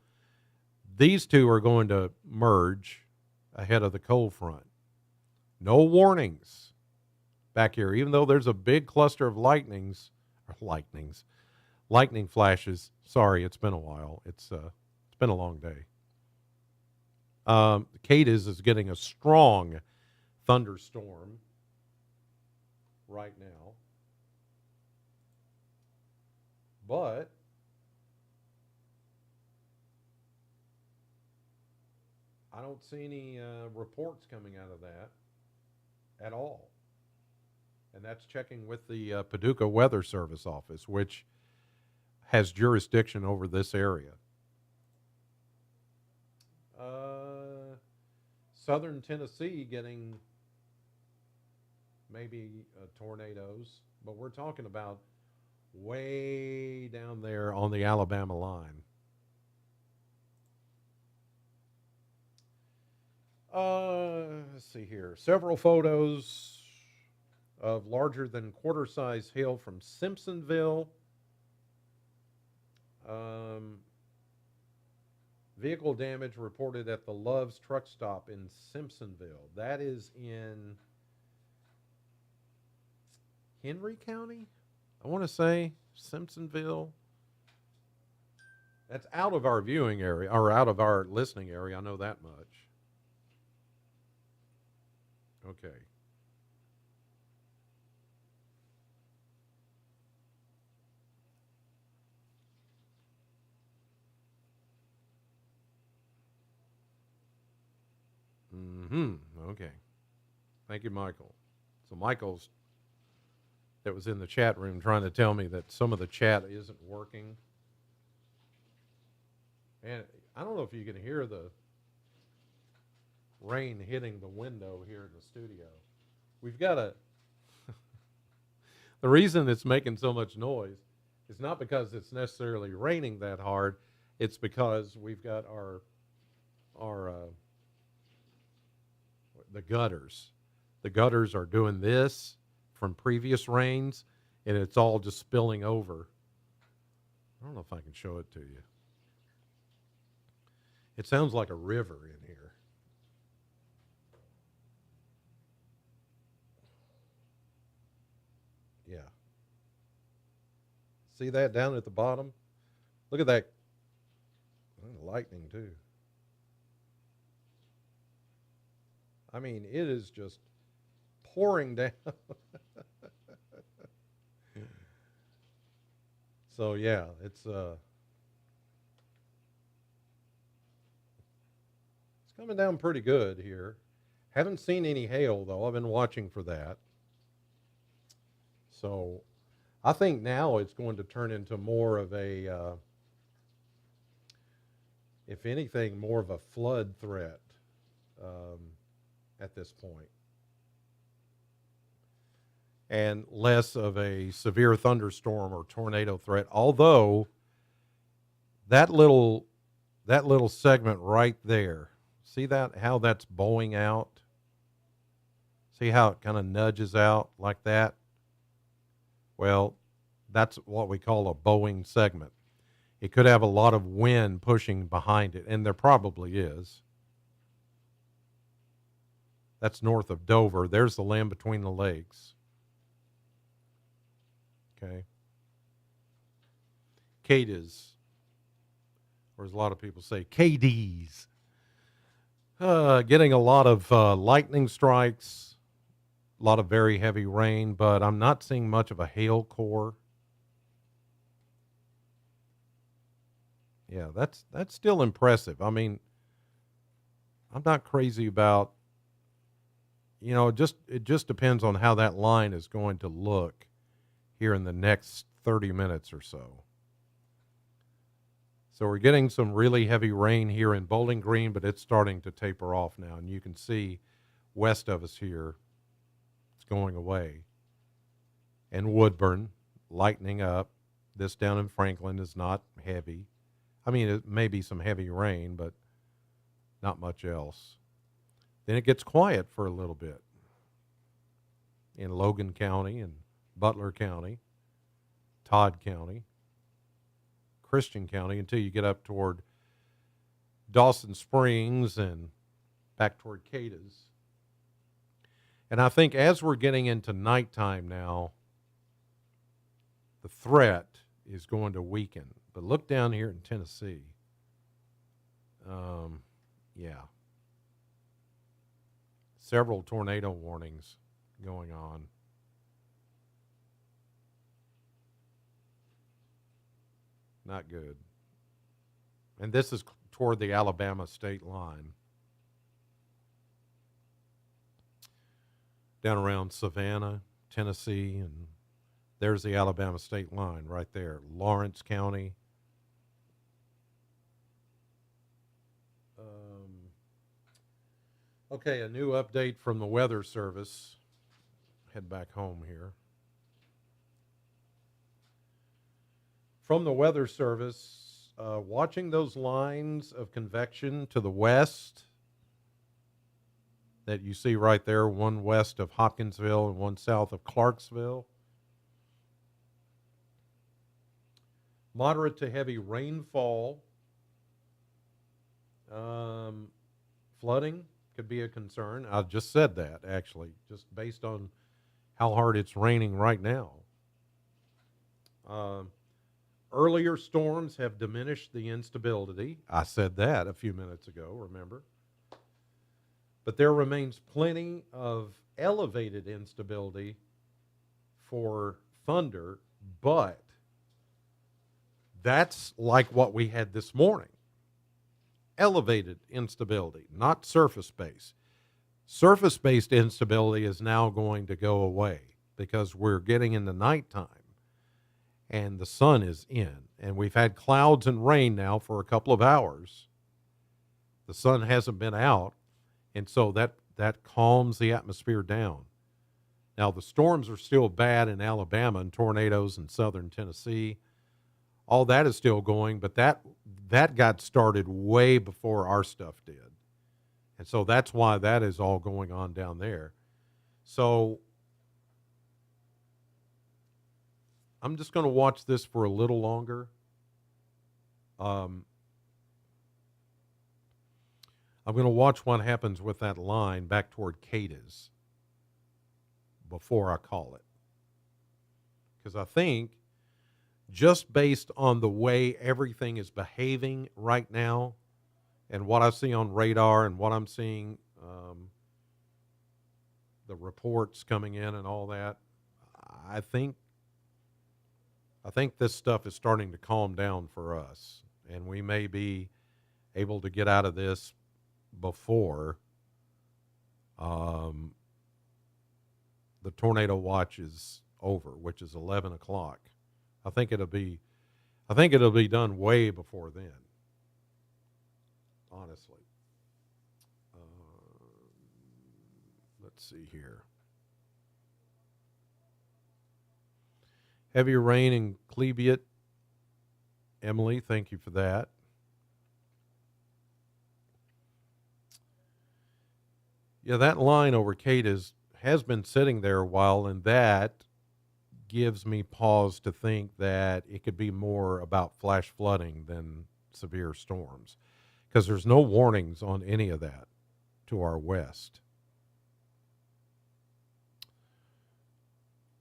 These two are going to merge ahead of the cold front. No warnings back here, even though there's a big cluster of lightning flashes. Sorry, it's been a while. It's been a long day. Cadiz is getting a strong thunderstorm right now. But I don't see any reports coming out of that at all. And that's checking with the Paducah Weather Service office, which has jurisdiction over this area. Southern Tennessee getting maybe tornadoes, but we're talking about way down there on the Alabama line. Let's see here. Several photos of larger than quarter-size hail from Simpsonville. Vehicle damage reported at the Love's truck stop in Simpsonville. That is in Henry County, I want to say. Simpsonville. That's out of our viewing area, or out of our listening area. I know that much. Okay. Okay. Thank you, Michael. So Michael's that was in the chat room trying to tell me that some of the chat isn't working. And I don't know if you can hear the rain hitting the window here in the studio. We've got the reason it's making so much noise is not because it's necessarily raining that hard. It's because we've got our the gutters. The gutters are doing this from previous rains, and it's all just spilling over. I don't know if I can show it to you. It sounds like a river in here. Yeah. See that down at the bottom? Look at that. And lightning, too. I mean, it is just pouring down. So, yeah, it's coming down pretty good here. Haven't seen any hail, though. I've been watching for that. So I think now it's going to turn into more of a, if anything, more of a flood threat um, at this point, and less of a severe thunderstorm or tornado threat. Although that little segment right there, see that how that's bowing out? See how it kind of nudges out like that? Well, that's what we call a bowing segment. It could have a lot of wind pushing behind it, and there probably is. That's north of Dover. There's the land between the lakes. Okay. Cadiz, or as a lot of people say, KDs. Getting a lot of lightning strikes, a lot of very heavy rain, but I'm not seeing much of a hail core. Yeah, that's still impressive. I mean, I'm not crazy about, it just depends on how that line is going to look here in the next 30 minutes or so. So we're getting some really heavy rain here in Bowling Green, but it's starting to taper off now, and you can see west of us here it's going away. And Woodburn lightening up. This down in Franklin is not heavy. I mean, it may be some heavy rain, but not much else. Then it gets quiet for a little bit in Logan County and Butler County, Todd County, Christian County, until you get up toward Dawson Springs and back toward Cadiz. And I think as we're getting into nighttime now, the threat is going to weaken. But look down here in Tennessee. Yeah. Several tornado warnings going on. Not good. And this is toward the Alabama state line. Down around Savannah, Tennessee, and there's the Alabama state line right there. Lawrence County. Okay, a new update from the Weather Service. Head back home here. From the Weather Service, watching those lines of convection to the west that you see right there, one west of Hopkinsville and one south of Clarksville. Moderate to heavy rainfall. Flooding could be a concern. I just said that, actually, just based on how hard it's raining right now. Earlier storms have diminished the instability. I said that a few minutes ago, remember? But there remains plenty of elevated instability for thunder, but that's like what we had this morning. Elevated instability, not surface-based. Surface-based instability is now going to go away because we're getting into nighttime and the sun is in. And we've had clouds and rain now for a couple of hours. The sun hasn't been out, and so that calms the atmosphere down. Now, the storms are still bad in Alabama and tornadoes in southern Tennessee. All that is still going, but that got started way before our stuff did. And so that's why that is all going on down there. So I'm just going to watch this for a little longer. I'm going to watch what happens with that line back toward Cadiz before I call it. Because I think just based on the way everything is behaving right now and what I see on radar and what I'm seeing, the reports coming in and all that, I think this stuff is starting to calm down for us, and we may be able to get out of this before the tornado watch is over, which is 11 o'clock. I think it'll be done way before then. Honestly, let's see here. Heavier rain in Klebiet. Emily, thank you for that. Yeah, that line over Kate has been sitting there a while, and that gives me pause to think that it could be more about flash flooding than severe storms, because there's no warnings on any of that to our west.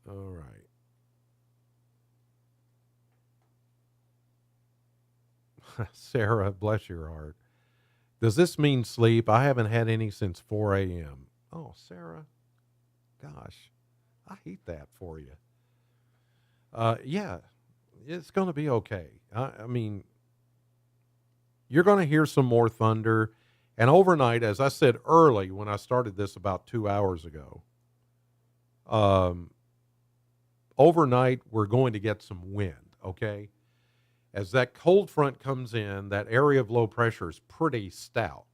All right. Sarah, bless your heart. Does this mean sleep? I haven't had any since 4 a.m. Oh, Sarah, gosh, I hate that for you. Yeah, it's going to be okay. I mean, you're going to hear some more thunder. And overnight, as I said early when I started this about 2 hours ago, overnight we're going to get some wind, okay? As that cold front comes in, that area of low pressure is pretty stout.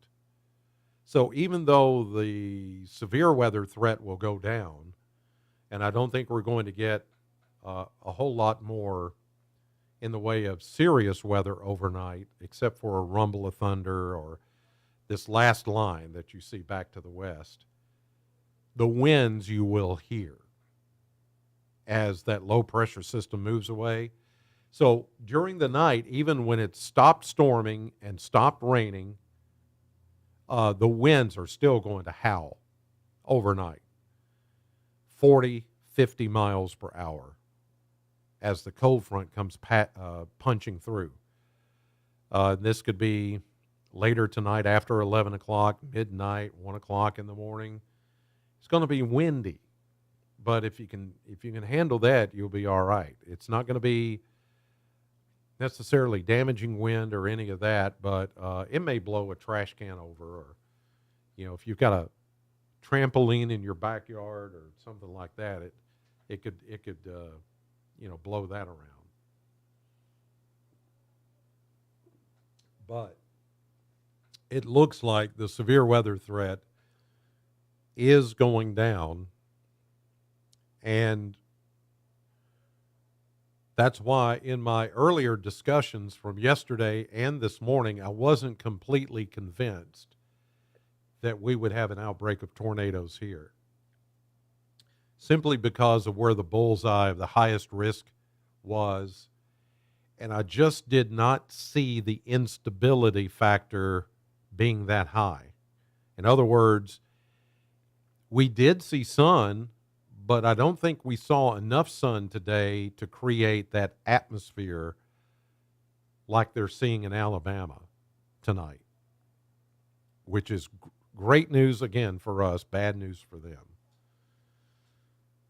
So even though the severe weather threat will go down, and I don't think we're going to get a whole lot more in the way of serious weather overnight, except for a rumble of thunder or this last line that you see back to the west, the winds you will hear as that low pressure system moves away. So during the night, even when it stopped storming and stopped raining, the winds are still going to howl overnight, 40, 50 miles per hour as the cold front comes punching through. This could be later tonight after 11 o'clock, midnight, 1 o'clock in the morning. It's going to be windy, but if you can handle that, you'll be all right. It's not going to be necessarily damaging wind or any of that, but it may blow a trash can over, or if you've got a trampoline in your backyard or something like that, it could blow that around. But it looks like the severe weather threat is going down, and that's why in my earlier discussions from yesterday and this morning, I wasn't completely convinced that we would have an outbreak of tornadoes here, simply because of where the bullseye of the highest risk was. And I just did not see the instability factor being that high. In other words, we did see sun, but I don't think we saw enough sun today to create that atmosphere like they're seeing in Alabama tonight, which is great news again for us, bad news for them.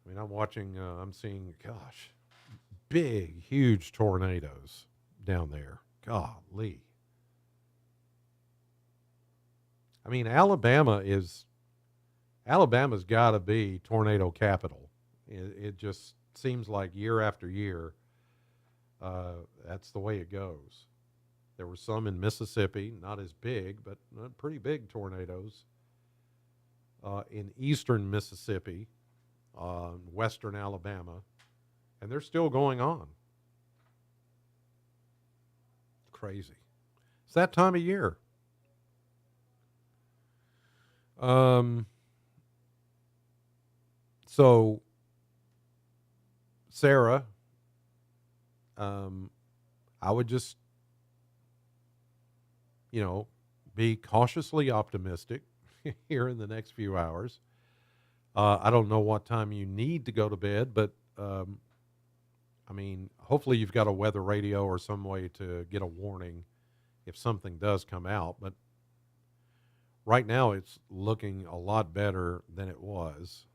I mean, I'm seeing, gosh, big, huge tornadoes down there. Golly. I mean, Alabama's got to be tornado capital. It just seems like year after year, that's the way it goes. There were some in Mississippi, not as big, but pretty big tornadoes. In eastern Mississippi, western Alabama, and they're still going on. Crazy. It's that time of year. So, Sarah, I would just, be cautiously optimistic here in the next few hours. I don't know what time you need to go to bed, but I mean, hopefully you've got a weather radio or some way to get a warning if something does come out. But right now it's looking a lot better than it was,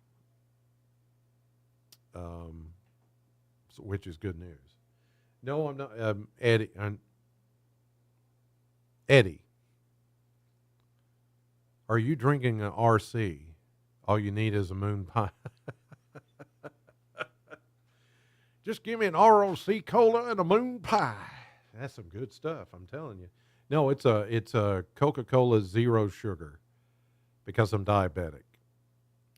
which is good news. No, I'm not. Eddie, Eddie, are you drinking an RC? All you need is a moon pie. Just give me an ROC cola and a moon pie. That's some good stuff, I'm telling you. No, it's a Coca-Cola zero sugar because I'm diabetic.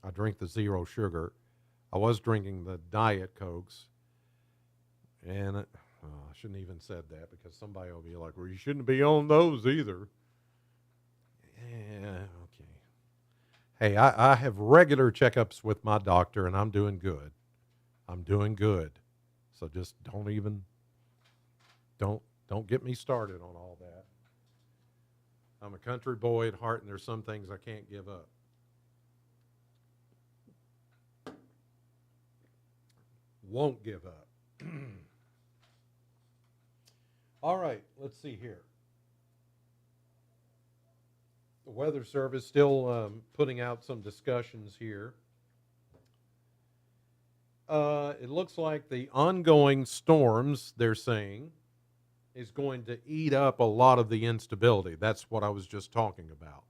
I drink the zero sugar. I was drinking the Diet Cokes, and I shouldn't even said that because somebody will be like, well, you shouldn't be on those either. Yeah, okay. Hey, I have regular checkups with my doctor, and I'm doing good. I'm doing good. So just don't get me started on all that. I'm a country boy at heart, and there's some things I can't give up. Won't give up. All right, let's see here. The Weather Service still putting out some discussions here. It looks like the ongoing storms, they're saying, is going to eat up a lot of the instability. That's what I was just talking about.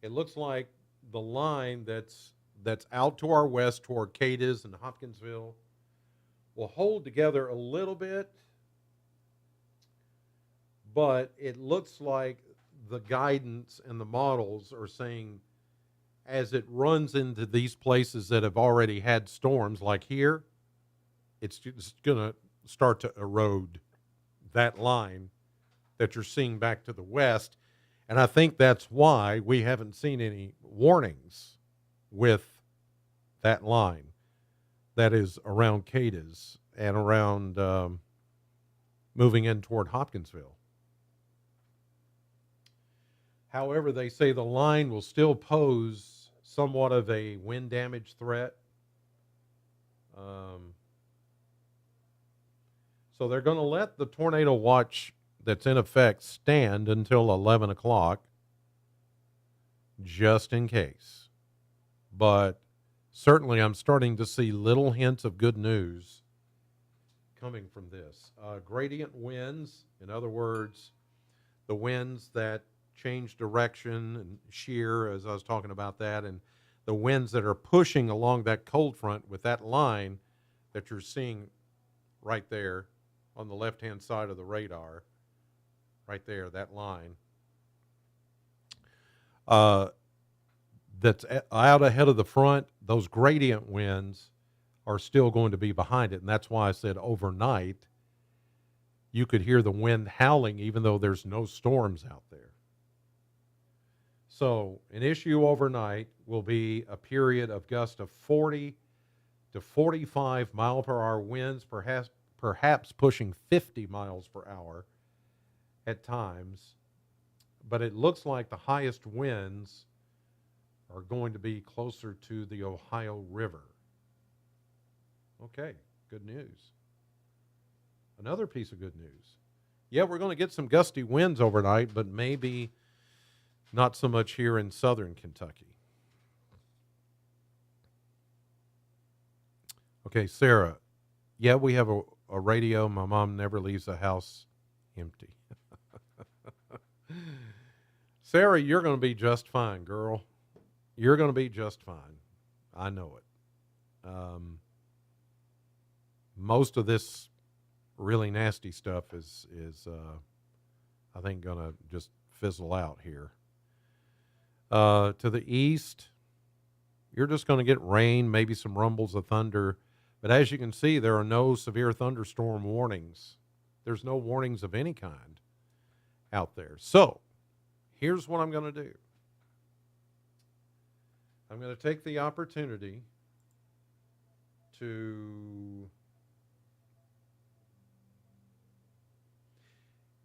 It looks like the line that's out to our west toward Cadiz and Hopkinsville will hold together a little bit, but it looks like the guidance and the models are saying as it runs into these places that have already had storms, like here, it's just going to start to erode that line that you're seeing back to the west. And I think that's why we haven't seen any warnings with that line that is around Cadiz and around moving in toward Hopkinsville. However, they say the line will still pose somewhat of a wind damage threat. So they're going to let the tornado watch that's in effect stand until 11 o'clock, just in case. But certainly I'm starting to see little hints of good news coming from this. Gradient winds, in other words, the winds that change direction and shear, as I was talking about that, and the winds that are pushing along that cold front with that line that you're seeing right there on the left-hand side of the radar, right there, that line, that's out ahead of the front, those gradient winds are still going to be behind it. And that's why I said overnight, you could hear the wind howling even though there's no storms out there. So an issue overnight will be a period of gusts of 40 to 45 mile per hour winds, perhaps pushing 50 miles per hour at times. But it looks like the highest winds are going to be closer to the Ohio River. Okay, good news. Another piece of good news. Yeah, we're going to get some gusty winds overnight, but maybe not so much here in southern Kentucky. Okay, Sarah. Yeah, we have a radio. My mom never leaves the house empty. Sarah, you're going to be just fine, girl. You're going to be just fine. I know it. Most of this really nasty stuff is I think, going to just fizzle out here. To the east, you're just going to get rain, maybe some rumbles of thunder. But as you can see, there are no severe thunderstorm warnings. There's no warnings of any kind out there. So here's what I'm going to do. I'm going to take the opportunity to...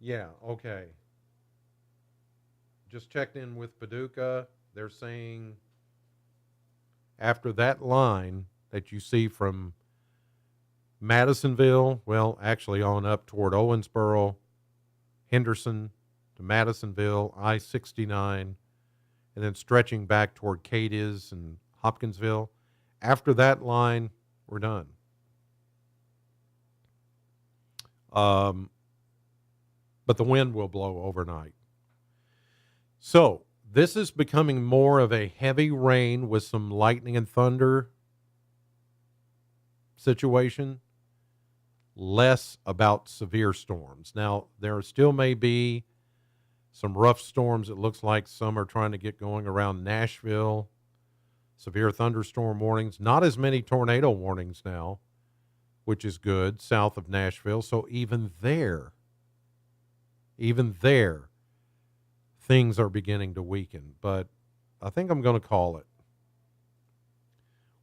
Yeah, okay. Just checked in with Paducah. They're saying after that line that you see from Madisonville, well, actually on up toward Owensboro, Henderson to Madisonville, I-69, and then stretching back toward Cadiz and Hopkinsville. After that line, we're done. But the wind will blow overnight. So this is becoming more of a heavy rain with some lightning and thunder situation, less about severe storms. Now, there still may be some rough storms. It looks like some are trying to get going around Nashville. Severe thunderstorm warnings. Not as many tornado warnings now, which is good, south of Nashville. So even there, things are beginning to weaken. But I think I'm going to call it.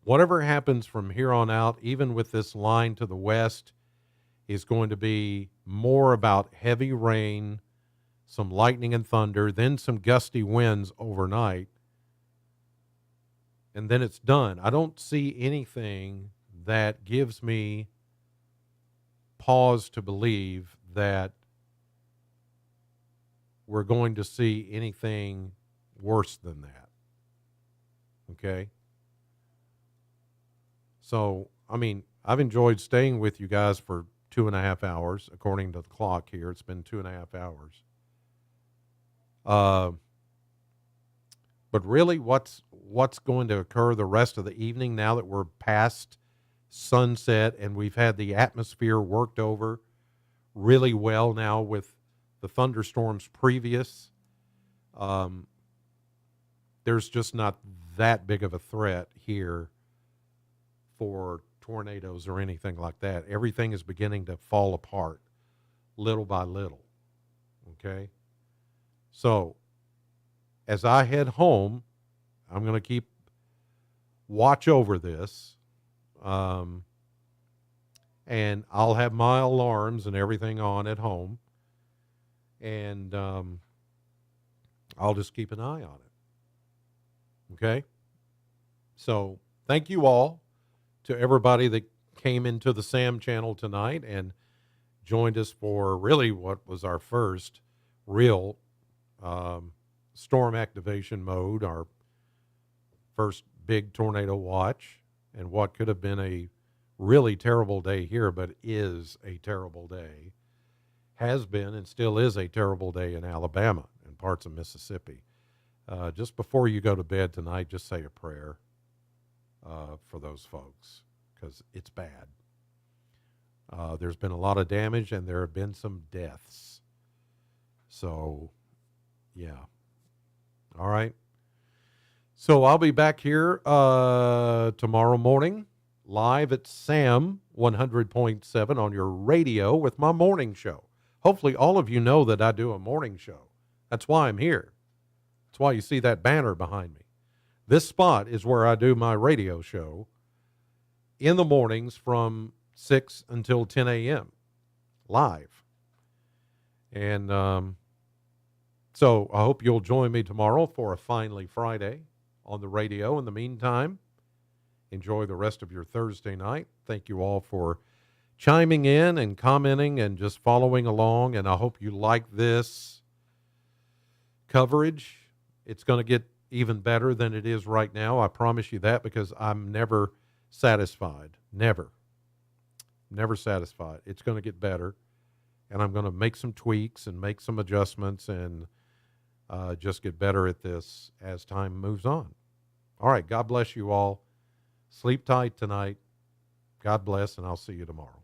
Whatever happens from here on out, even with this line to the west, is going to be more about heavy rain, some lightning and thunder, then some gusty winds overnight. And then it's done. I don't see anything that gives me pause to believe that we're going to see anything worse than that. Okay? So, I mean, I've enjoyed staying with you guys for 2.5 hours. According to the clock here, it's been 2.5 hours. But really, what's going to occur the rest of the evening now that we're past sunset and we've had the atmosphere worked over really well now with the thunderstorms previous? There's just not that big of a threat here for tornadoes or anything like that. Everything is beginning to fall apart little by little. Okay? So, as I head home, I'm going to keep watch over this. And I'll have my alarms and everything on at home. And I'll just keep an eye on it. Okay? So, thank you all to everybody that came into the SAM channel tonight and joined us for really what was our first real storm activation mode, our first big tornado watch, and what could have been a really terrible day here, but is a terrible day, has been and still is a terrible day in Alabama and parts of Mississippi. Just before you go to bed tonight, just say a prayer for those folks, because it's bad. There's been a lot of damage, and there have been some deaths. So, yeah. All right. So I'll be back here tomorrow morning, live at SAM 100.7 on your radio with my morning show. Hopefully all of you know that I do a morning show. That's why I'm here. That's why you see that banner behind me. This spot is where I do my radio show in the mornings from 6 until 10 a.m. live. And so I hope you'll join me tomorrow for a Finally Friday on the radio. In the meantime, enjoy the rest of your Thursday night. Thank you all for chiming in and commenting and just following along. And I hope you like this coverage. It's going to get even better than it is right now. I promise you that, because I'm never satisfied. Never satisfied. It's going to get better. And I'm going to make some tweaks and make some adjustments and just get better at this as time moves on. All right. God bless you all. Sleep tight tonight. God bless, and I'll see you tomorrow.